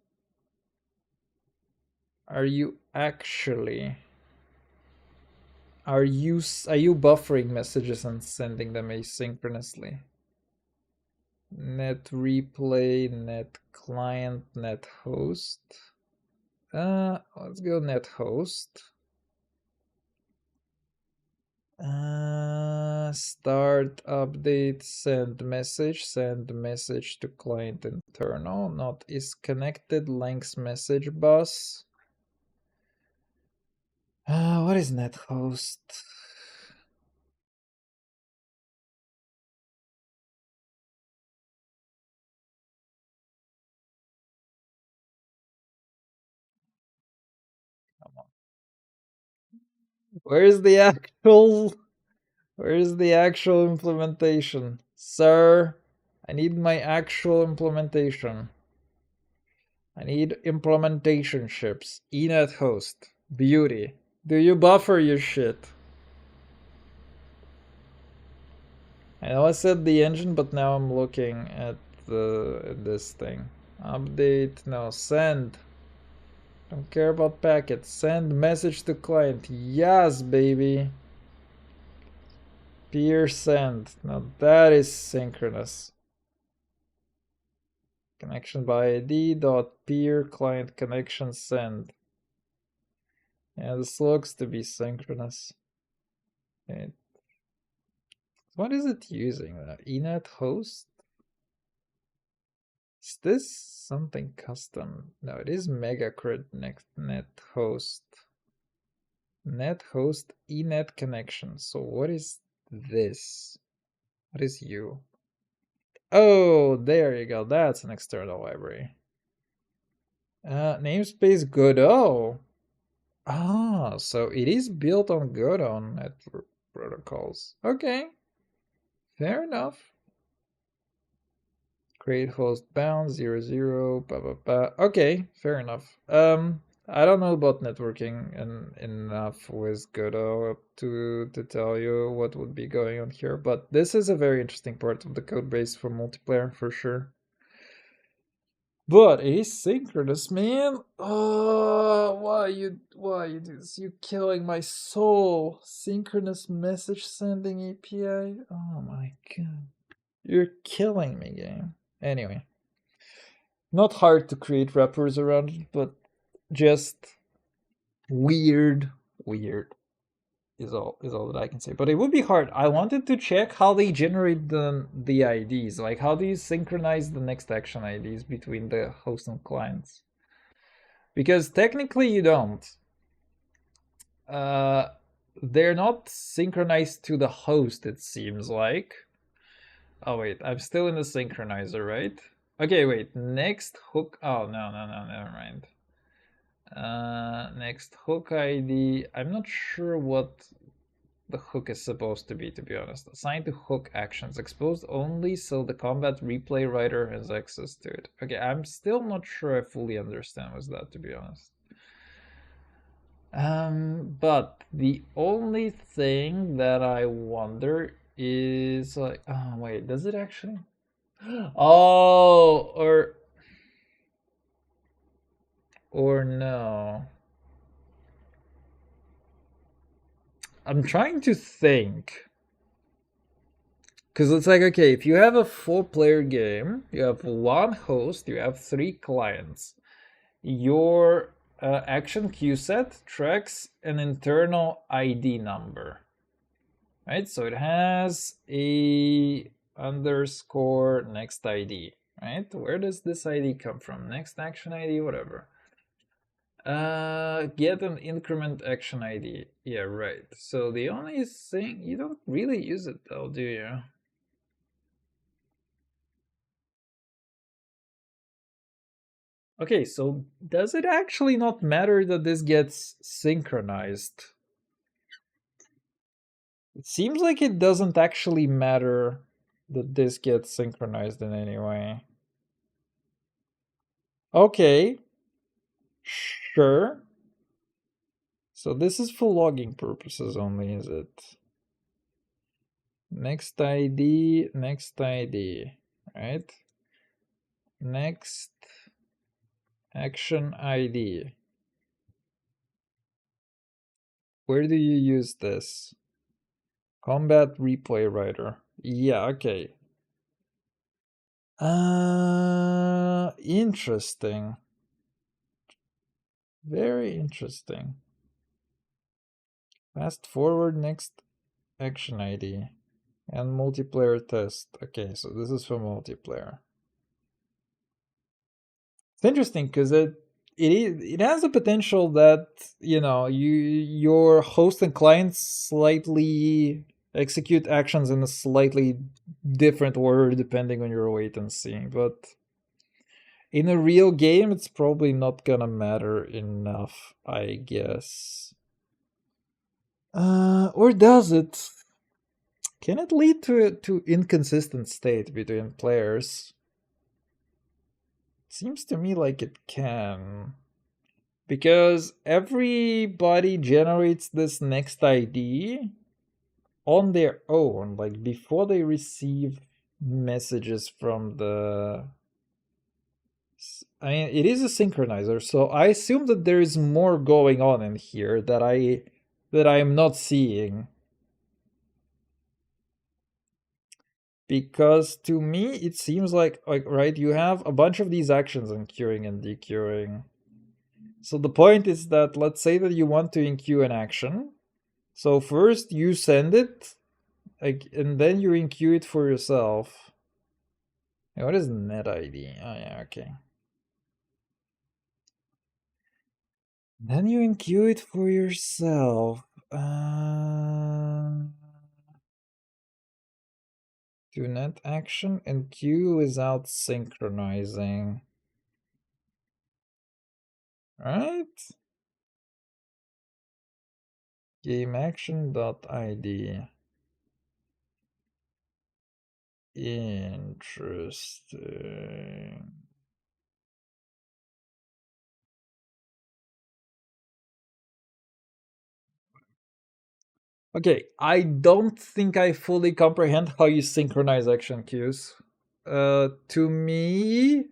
Are you actually... Are you buffering messages and sending them asynchronously? Net replay, net client, net host. Let's go net host. Start, update, send message to client internal, not is connected, length message bus. What is net host? Come on. Where's the actual implementation? Sir, I need my actual implementation. I need implementation ships. eNet host. Beauty. Do you buffer your shit? I know I said the engine, but now I'm looking at this thing. Update, no, send. Don't care about packet. Send message to client. Yes, baby. Peer send. Now that is synchronous. Connection by ID dot peer client connection send. Yeah, this looks to be synchronous. What is it using? eNet host? Is this something custom? No, it is megacrit net host. Net host eNet connection. So what is this? What is you? Oh, there you go. That's an external library. Namespace Godot. Ah, so it is built on Godot network protocols. Okay. Fair enough. Create host bound 00 blah blah blah. Okay, fair enough. I don't know about networking enough with Godot to tell you what would be going on here, but this is a very interesting part of the code base for multiplayer for sure. But asynchronous, man. Why you do this? You killing my soul. Synchronous message sending API. Oh my god. You're killing me, game. Anyway. Not hard to create wrappers around it, but just weird is all that I can say. But it would be hard. I wanted to check how they generate the IDs. Like, how do you synchronize the next action IDs between the host and clients? Because technically you don't. They're not synchronized to the host, it seems like. Oh wait, I'm still in the synchronizer, right? Okay, wait, next hook. Oh no, never mind. Next hook ID. I'm not sure what the hook is supposed to be honest. Assigned to hook actions. Exposed only so the combat replay writer has access to it. Okay, I'm still not sure I fully understand what's that, to be honest. But the only thing that I wonder is like, oh wait, does it actually? Oh, or no. I'm trying to think. Because it's like, okay, if you have a 4-player game, you have one host, you have 3 clients. Your action queue set tracks an internal ID number. Right? So it has a underscore next ID. Right? Where does this ID come from? Next action ID, whatever. Get an increment action ID. Yeah, right. So the only thing, you don't really use it though, do you? Okay, so does it actually not matter that this gets synchronized? It seems like it doesn't actually matter that this gets synchronized in any way. Okay. Sure. So this is for logging purposes only, is it? Next ID, right? Next action ID. Where do you use this? Combat replay writer. Yeah, okay. Interesting. Very interesting. Fast forward next action ID and multiplayer test. Okay, so this is for multiplayer. It's interesting because it has the potential that, you know, your host and client slightly execute actions in a slightly different order depending on your latency, but in a real game it's probably not gonna matter enough, I guess. Or does it? Can it lead to inconsistent state between players? Seems to me like it can. Because everybody generates this next ID on their own, like before they receive messages from the... I mean, it is a synchronizer, so I assume that there is more going on in here that I'm not seeing. Because to me, it seems like, right, you have a bunch of these actions in queuing and dequeuing. So the point is that, let's say that you want to enqueue an action. So first you send it, like, and then you enqueue it for yourself. Hey, what is net ID? Oh yeah, okay. Then you enqueue it for yourself. Do net action and queue without synchronizing. Right? Game action.id. Interesting. Okay, I don't think I fully comprehend how you synchronize action queues. To me,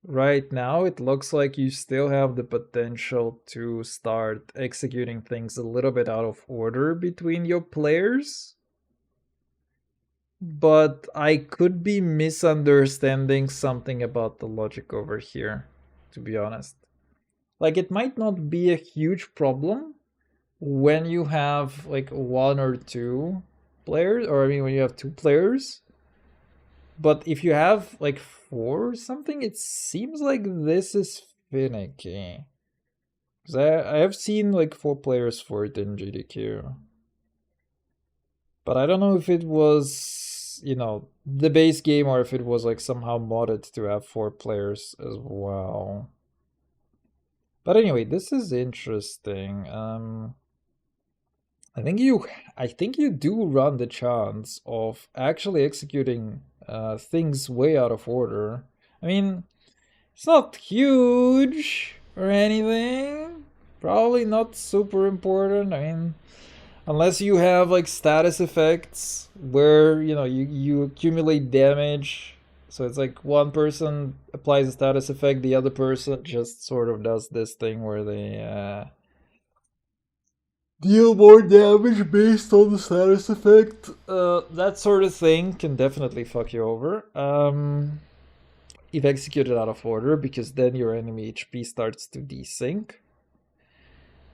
right now, it looks like you still have the potential to start executing things a little bit out of order between your players. But I could be misunderstanding something about the logic over here, to be honest. Like, it might not be a huge problem when you have like one or two players, or I mean when you have two players, but if you have like four or something, it seems like this is finicky. Because I have seen like 4 players for it in GDQ, but I don't know if it was, you know, the base game or if it was like somehow modded to have 4 players as well. But anyway, this is interesting. I think you do run the chance of actually executing things way out of order. I mean, it's not huge or anything. Probably not super important. I mean, unless you have like status effects where, you know, you accumulate damage. So it's like one person applies a status effect, the other person just sort of does this thing where they deal more damage based on the status effect. That sort of thing can definitely fuck you over. If executed out of order, because then your enemy HP starts to desync.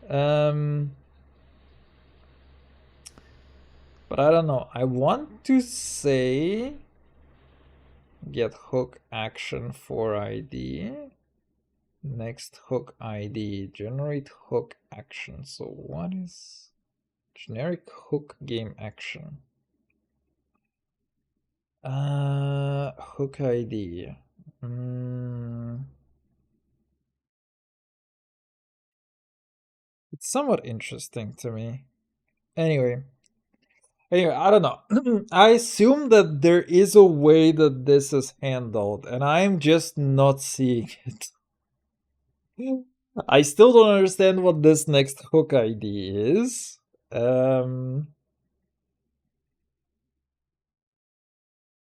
But I don't know. I want to say get hook action for ID. Next hook ID, generate hook action. So what is generic hook game action? Hook ID. It's somewhat interesting to me. Anyway, I don't know. I assume that there is a way that this is handled, and I'm just not seeing it. I still don't understand what this next hook ID is.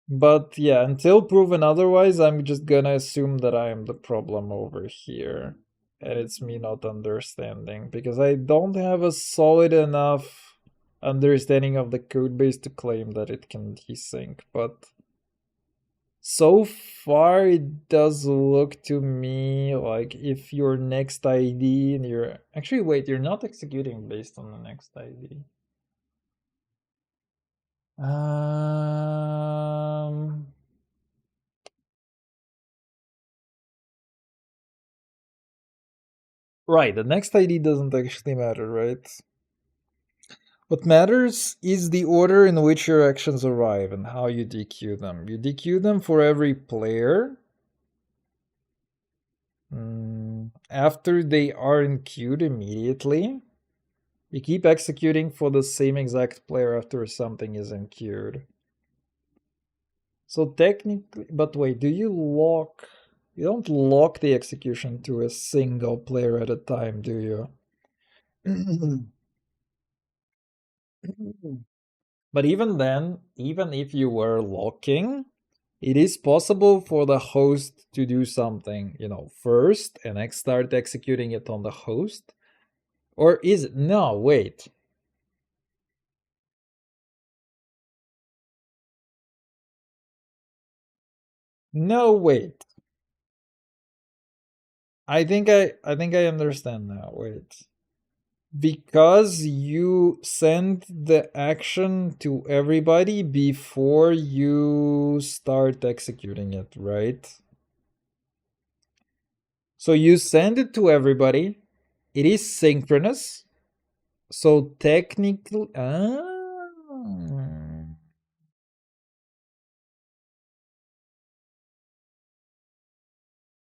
But yeah, until proven otherwise, I'm just gonna assume that I am the problem over here. And it's me not understanding, because I don't have a solid enough understanding of the code base to claim that it can desync, but so far it does look to me like if your next ID and you're actually wait, you're not executing based on the next ID. Right, the next ID doesn't actually matter, right? What matters is the order in which your actions arrive and how you DQ them. You DQ them for every player. After they are in queued immediately. You keep executing for the same exact player after something is in queued. So technically, but wait, do you lock? You don't lock the execution to a single player at a time, do you? But even then, even if you were locking, it is possible for the host to do something, first and start executing it on the host. Or is it? No, wait. No, wait. I think I understand now. Wait. Because you send the action to everybody before you start executing it, right? So you send it to everybody. It is synchronous. So technically,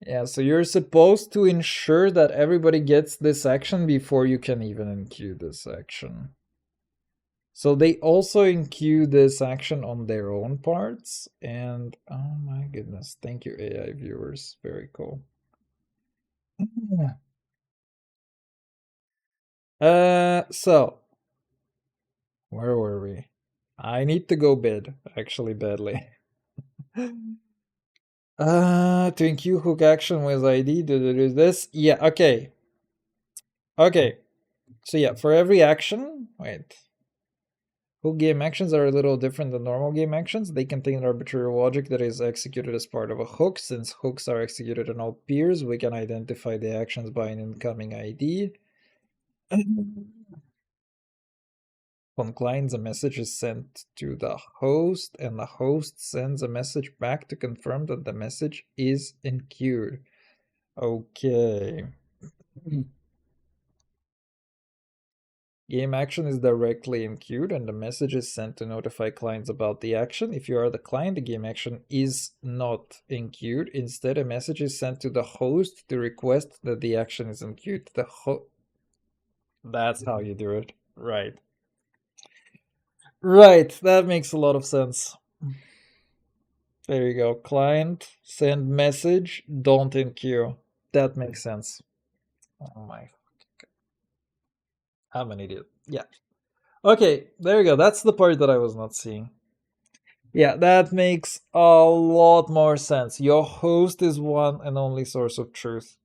yeah, so you're supposed to ensure that everybody gets this action before you can even enqueue this action. So they also enqueue this action on their own parts, and oh my goodness, thank you AI viewers, very cool. So where were we? I need to go bed, actually badly. To enqueue hook action with ID, do this. Yeah, okay. Okay. So yeah, for every action, wait. Hook game actions are a little different than normal game actions. They contain arbitrary logic that is executed as part of a hook. Since hooks are executed on all peers, we can identify the actions by an incoming ID. On clients, a message is sent to the host, and the host sends a message back to confirm that the message is enqueued. Okay. Game action is directly enqueued, and the message is sent to notify clients about the action. If you are the client, the game action is not enqueued. Instead, a message is sent to the host to request that the action is enqueued. That's how you do it. Right. Right, that makes a lot of sense. There you go. Client, send message, don't enqueue. That makes sense. Oh my. I'm an idiot. Yeah. Okay, there you go. That's the part that I was not seeing. Yeah, that makes a lot more sense. Your host is one and only source of truth.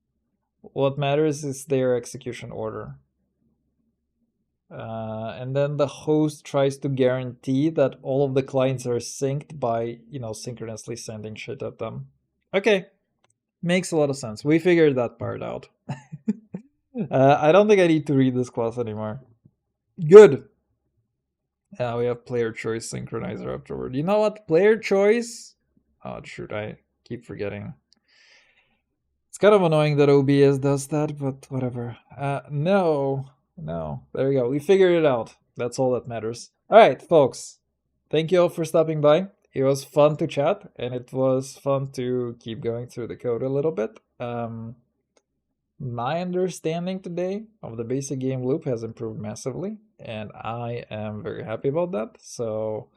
What matters is their execution order. And then the host tries to guarantee that all of the clients are synced by, synchronously sending shit at them. Okay, makes a lot of sense. We figured that part out. I don't think I need to read this class anymore. Good. We have player choice synchronizer afterward. You know what? Player choice. Oh, shoot, I keep forgetting. It's kind of annoying that OBS does that, but whatever. No. There we go. We figured it out. That's all that matters. All right, folks. Thank you all for stopping by. It was fun to chat, and it was fun to keep going through the code a little bit. My understanding today of the basic game loop has improved massively, and I am very happy about that. So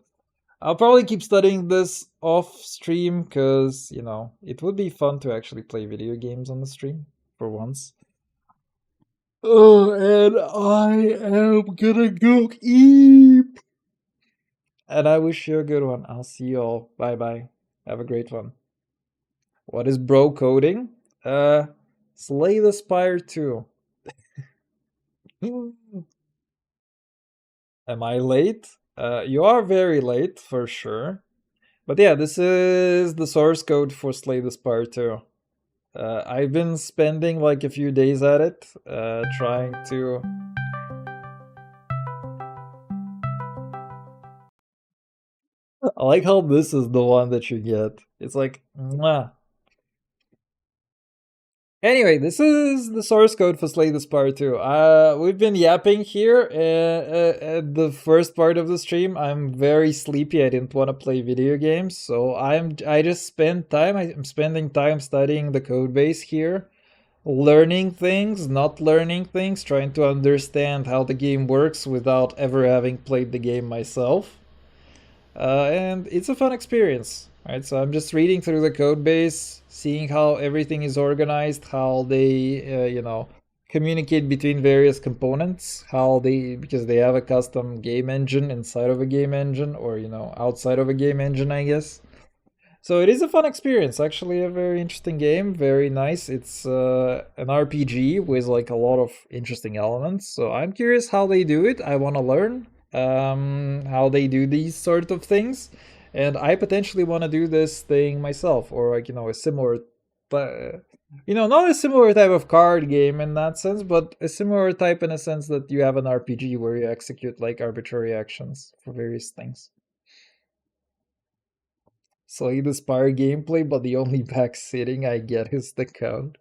I'll probably keep studying this off stream because, it would be fun to actually play video games on the stream for once. Oh, and I am gonna go eat. And I wish you a good one. I'll see you all. Bye bye. Have a great one. What is bro coding? Slay the Spire 2. Am I late? You are very late for sure. But yeah, this is the source code for Slay the Spire 2. I've been spending like a few days at it, trying to. I like how this is the one that you get. It's like, mwah. Anyway, this is the source code for Slay the Spire 2. We've been yapping here at the first part of the stream. I'm very sleepy. I didn't want to play video games, so I just spent time. I'm spending time studying the code base here, learning things, not learning things, trying to understand how the game works without ever having played the game myself. And it's a fun experience, right? So I'm just reading through the code base, seeing how everything is organized, how they, communicate between various components, because they have a custom game engine inside of a game engine, or, outside of a game engine, I guess. So it is a fun experience, actually a very interesting game, very nice. It's an RPG with like a lot of interesting elements. So I'm curious how they do it. I want to learn how they do these sort of things, and I potentially want to do this thing myself, or like a similar, not a similar type of card game in that sense, but a similar type in a sense that you have an RPG where you execute like arbitrary actions for various things. Slay the Spire gameplay, but the only backseating I get is the code.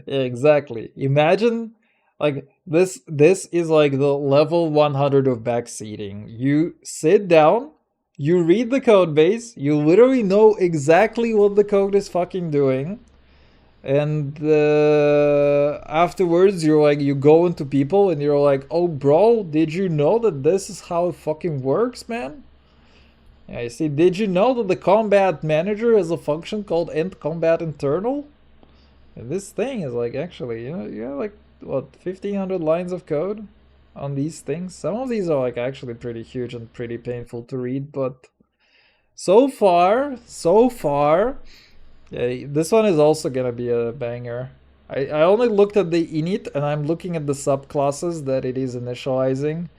Exactly. Imagine like this is like the level 100 of backseating. You sit down, you read the code base, you literally know exactly what the code is fucking doing. And afterwards you go into people and you're like, "Oh bro, did you know that this is how it fucking works, man?" Yeah, you see, did you know that the combat manager has a function called end combat internal? And this thing is like actually, you have like what 1500 lines of code on these things. Some of these are like actually pretty huge and pretty painful to read, but so far, yeah, this one is also gonna be a banger. I only looked at the init and I'm looking at the subclasses that it is initializing.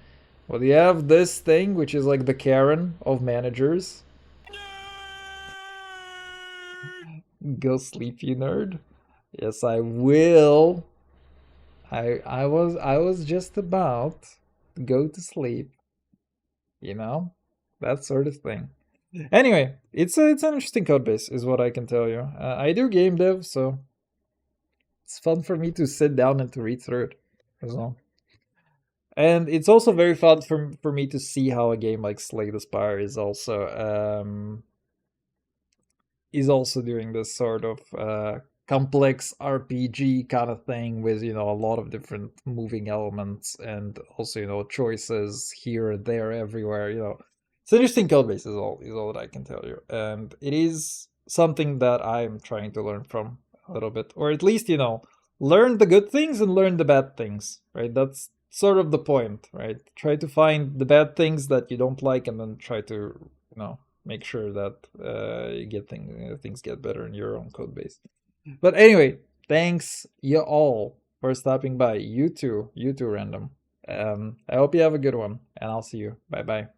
Well, you have this thing, which is like the Karen of managers. Go sleep, you nerd. Yes, I will. I was just about to go to sleep. That sort of thing. Anyway, it's an interesting code base, is what I can tell you. I do game dev, so it's fun for me to sit down and to read through it as well. And it's also very fun for me to see how a game like Slay the Spire is also doing this sort of complex RPG kind of thing with a lot of different moving elements and also choices here and there everywhere. It's an interesting code base is all that I can tell you, and it is something that I'm trying to learn from a little bit, or at least learn the good things and learn the bad things, right? That's sort of the point, right? Try to find the bad things that you don't like and then try to make sure that you get things get better in your own code base. But anyway, thanks you all for stopping by. You too random. I hope you have a good one, and I'll see you. Bye bye.